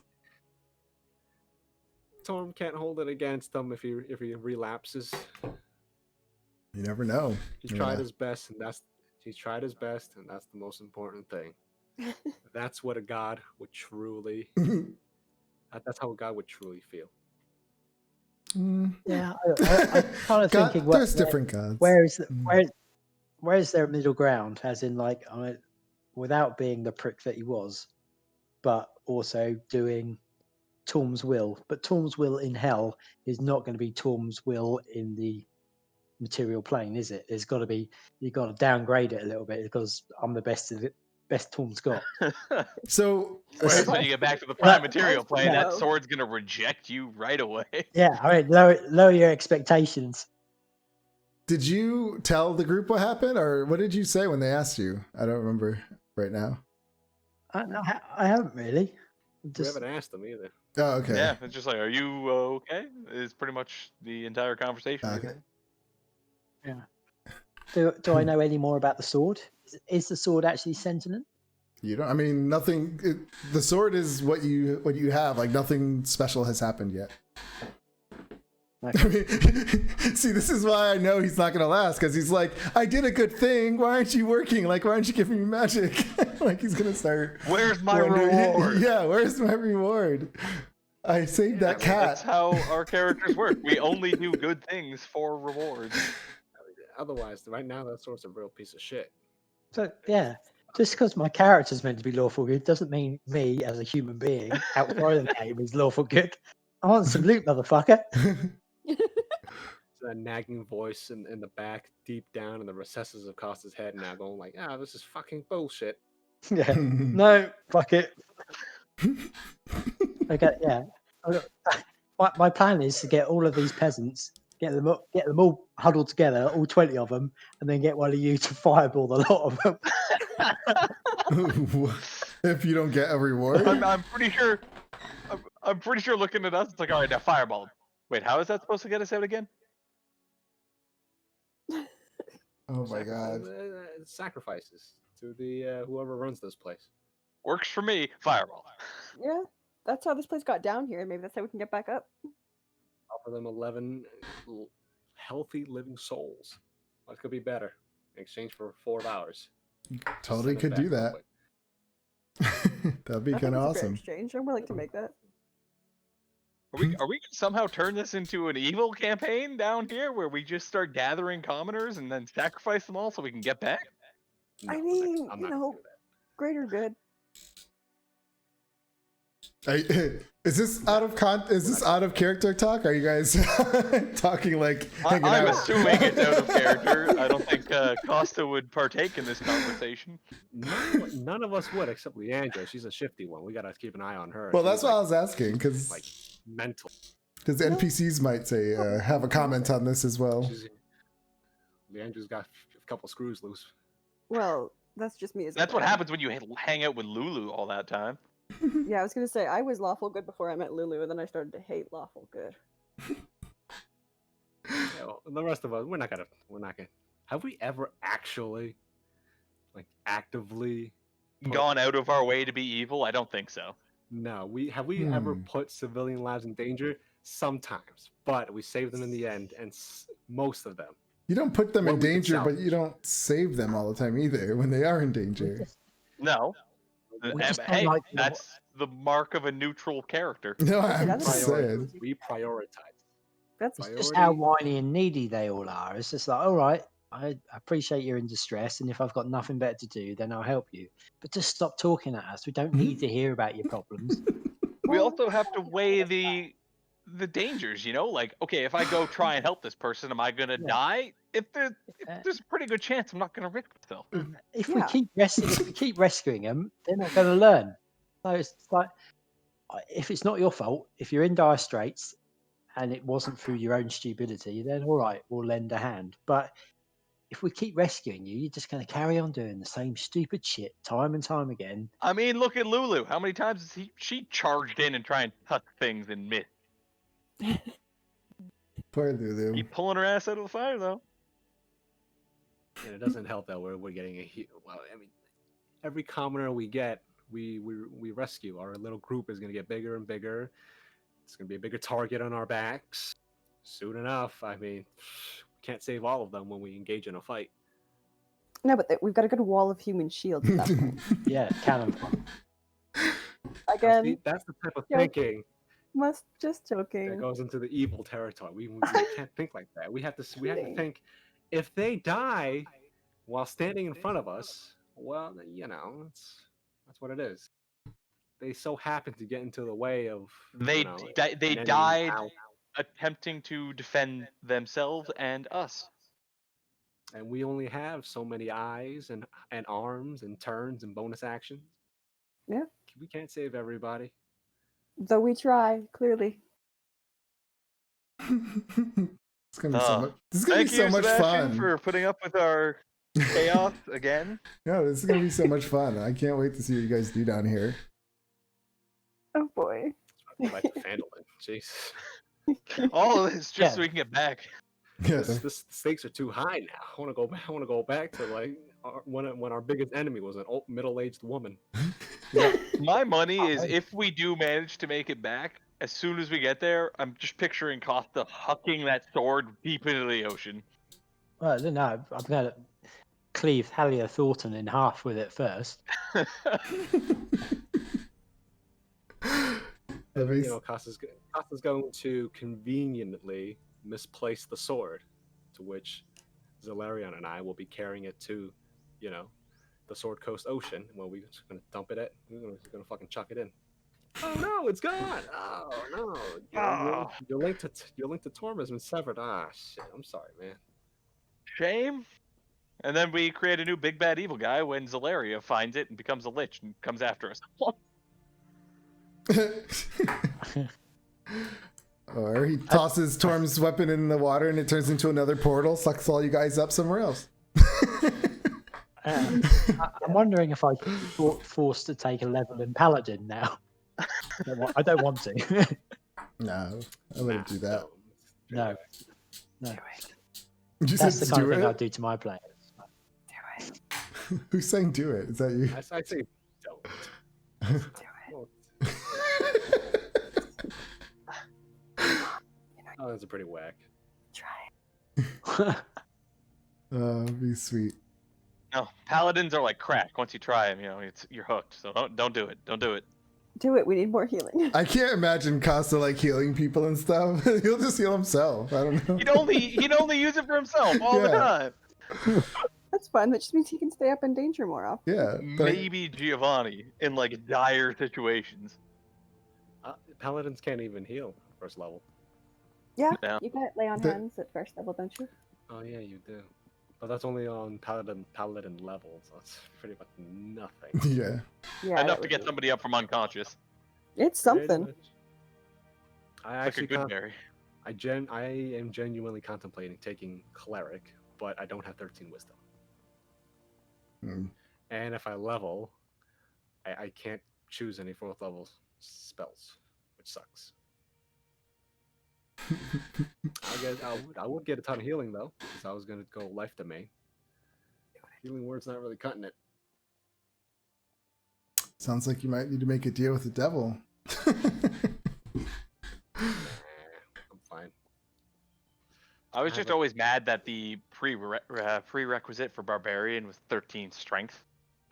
Torm can't hold it against him if he relapses. You never know. He's tried his best, and that's the most important thing. That's what a god would truly. That's how a god would truly feel. yeah, I kind of God, thinking, there's different gods. where is their middle ground? As in, like, without being the prick that he was, but also doing Torm's will. But Torm's will in hell is not going to be Torm's will in the material plane, is it? It's got to be, you've got to downgrade it a little bit because I'm the best Torm's got. So Whereas when you get back to the prime material plane, that sword's gonna reject you right away. Yeah, I mean, lower your expectations. did you tell the group what happened, or what did you say when they asked you? I don't remember right now. I haven't really. We haven't asked them either. Oh, okay. Yeah, it's just like, are you okay? Is pretty much the entire conversation. Okay. Yeah. Do I know any more about the sword? Is the sword actually sentient? You don't. I mean, nothing. The sword is what you have. Like nothing special has happened yet. Okay. I mean, see, this is why I know he's not gonna last, because he's like, I did a good thing. Why aren't you working? Like, why aren't you giving me magic? Like he's gonna start. Where's my wondering, reward? Yeah, where's my reward? I saved that cat. That's how our characters work. We only do good things for rewards. Otherwise, right now that sword's a real piece of shit. So yeah, just because my character's meant to be lawful good doesn't mean me as a human being outside of the game is lawful good. I want some loot, motherfucker. That nagging voice in the back, deep down in the recesses of Costa's head, now going like, this is fucking bullshit. Yeah. No, fuck it. Okay, yeah. My plan is to get all of these peasants, get them all huddled together, all 20 of them, and then get one of you to fireball the lot of them. If you don't get a reward. I'm pretty sure. I'm pretty sure looking at us, it's like, all right, now fireball him. Wait, how is that supposed to get us out again? Oh my god. Sacrifices to the whoever runs this place. Works for me. Fireball. Yeah, that's how this place got down here. Maybe that's how we can get back up. Offer them 11 healthy living souls. What could be better? in exchange for 4 hours. Totally Send it could do back real that. quick. That'd be I kind think of it's a fair awesome. exchange. I'm willing to make that. Are we gonna somehow turn this into an evil campaign down here where we just start gathering commoners and then sacrifice them all so we can get back? No, I mean, I'm you not gonna know, do that. greater good. Is this out of is this out of character talk? Are you guys talking like hanging I'm out? assuming it's out of character. I don't think Costa would partake in this conversation. None of us would, except Leandra. She's a shifty one. We gotta keep an eye on her. Well, She's that's why I was asking, like because mental. the NPCs might say have a comment on this as well. Leandra's got a couple screws loose. Well, that's just me as a That's what player. happens when you hang out with Lulu all that time. Yeah, I was gonna say I was lawful good before I met Lulu, and then I started to hate lawful good. Yeah, well, the rest of us, we're not gonna. Have we ever actually, like, actively Gone out of our way to be evil? I don't think so. No, we ever Hmm. put civilian lives in danger? Sometimes, but we save them in the end, and most of them. You don't put them in What we could danger, but salvage. you don't save them all the time either when they are in We danger. just, No. we just don't Hey, like the- that's the mark of a neutral character. No, Okay, I'm that's just fine. saying. We prioritize. That's it's just how Priority. whiny and needy they all are. It's just like, all right, I appreciate you're in distress, and if I've got nothing better to do, then I'll help you. But just stop talking at us. We don't need to hear about your problems. We Well, also have to weigh the dangers, you know? Like, okay, if I go try and help this person, am I gonna Yeah. die? If Uh, there's a pretty good chance I'm not gonna risk myself. If Yeah. we keep rescuing them, they're not going to learn. So it's like, if it's not your fault, if you're in dire straits, and it wasn't through your own stupidity, then all right, we'll lend a hand. But if we keep rescuing you, you're just going to carry on doing the same stupid shit time and time again. I mean, look at Lulu. How many times has she charged in and try and touch things and miss? Poor Lulu. Keep pulling her ass out of the fire, though. And it doesn't help that we're getting well. I mean, every commoner we get, we rescue. Our little group is gonna get bigger and bigger. It's gonna be a bigger target on our backs. Soon enough, I mean, we can't save all of them when we engage in a fight. no, but we've got a good wall of human shields at that point. Yeah, cannon fun. Again, See, that's the type of Joke. thinking just that joking. goes into the evil territory. We can't think like that. We have to think, if they die while standing in front of us, well, then, you know, that's what it is. They so happen to get into the way of They an they enemy died out, attempting to defend themselves and us. and we only have so many eyes and arms and turns and bonus actions. Yeah. We can't save everybody. Though we try, clearly. It's gonna be so much. This is gonna Thank be so you, much Sebastian, fun. for putting up with our chaos again. No, this is gonna be so much fun. I can't wait to see what you guys do down here. Oh boy. Like the Fandolin. Jeez. All of this just Yeah. so we can get back. Yeah, The stakes are too high now. I want to go back to like when our biggest enemy was an old middle-aged woman. My money is if we do manage to make it back, as soon as we get there, I'm just picturing Costa hucking that sword deep into the ocean. Well, no, I'm going to cleave Halia Thornton in half with it first. That makes- You know, Costa's going to conveniently misplace the sword, to which Zalarion and I will be carrying it to, you know, the Sword Coast Ocean, where we're just gonna dump it at. We're gonna fucking chuck it in. Oh no, it's gone. Oh no, your link to Torm has been severed. Ah shit, I'm sorry, man. Shame. And then we create a new big bad evil guy when Zalaria finds it and becomes a lich and comes after us. Or he tosses Torm's weapon in the water and it turns into another portal, sucks all you guys up somewhere else. I'm wondering if I could be forced to take a level in Paladin now. I don't want to. No, I wouldn't do that. No. No. You That's said the kind of do thing I'd it? do to my players. Who's saying do it? Is that you? I say don't. Oh, that's a pretty whack. Try. Be sweet. No, paladins are like crack. Once you try them, you're hooked. So don't do it. Don't do it. Do it. We need more healing. I can't imagine Costa like healing people and stuff. He'll just heal himself. I don't know. He'd only use it for himself all the Yeah. time. That's fun. That just means he can stay up in danger more often. Yeah. but- Maybe Giovanni in like dire situations. Paladins can't even heal first level. Yeah, Yeah. you get lay on The- hands at first level, don't you? Oh yeah, you do. But that's only on paladin level, so it's pretty much nothing. yeah. Yeah. that Enough to would get be- somebody up from unconscious. It's Pretty something. much. I Like a actually good berry. I am genuinely contemplating taking cleric, but I don't have 13 wisdom. Hmm. And if I level, I can't choose any 4th level spells, which sucks. I would get a ton of healing though, because I was gonna go life domain. Healing word's not really cutting it. Sounds like you might need to make a deal with the devil. I'm fine. I was I just have a- always mad that the prerequisite for barbarian was 13 strength.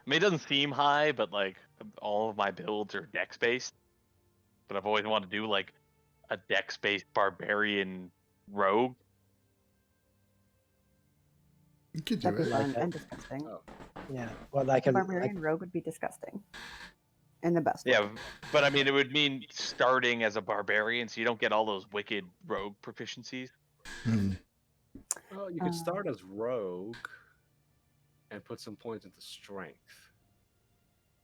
I mean, it doesn't seem high, but like all of my builds are dex based. But I've always wanted to do like a dex based barbarian rogue. You could do That'd be it. Like fun that. and disgusting. Oh. Yeah. Well, like a Barbarian rogue would be disgusting. In the best way. Yeah, but I mean, it would mean starting as a barbarian, so you don't get all those wicked rogue proficiencies. Hmm. Well, you could start as rogue and put some points into strength.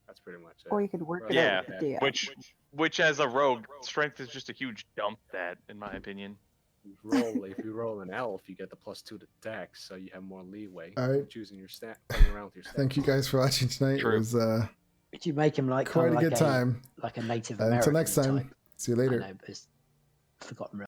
That's pretty much it. Or you could work it Yeah, out with the DM. Which as a rogue, strength is just a huge dump stat, in my opinion. If you roll an elf, you get the +2 to dex, so you have more leeway All right. choosing your stat, playing around with your stats. Thank you guys for watching tonight. True. It was Could you make him like quite kind a of good time. like a Native Until American next time. type? See you I later. know, but it's forgotten.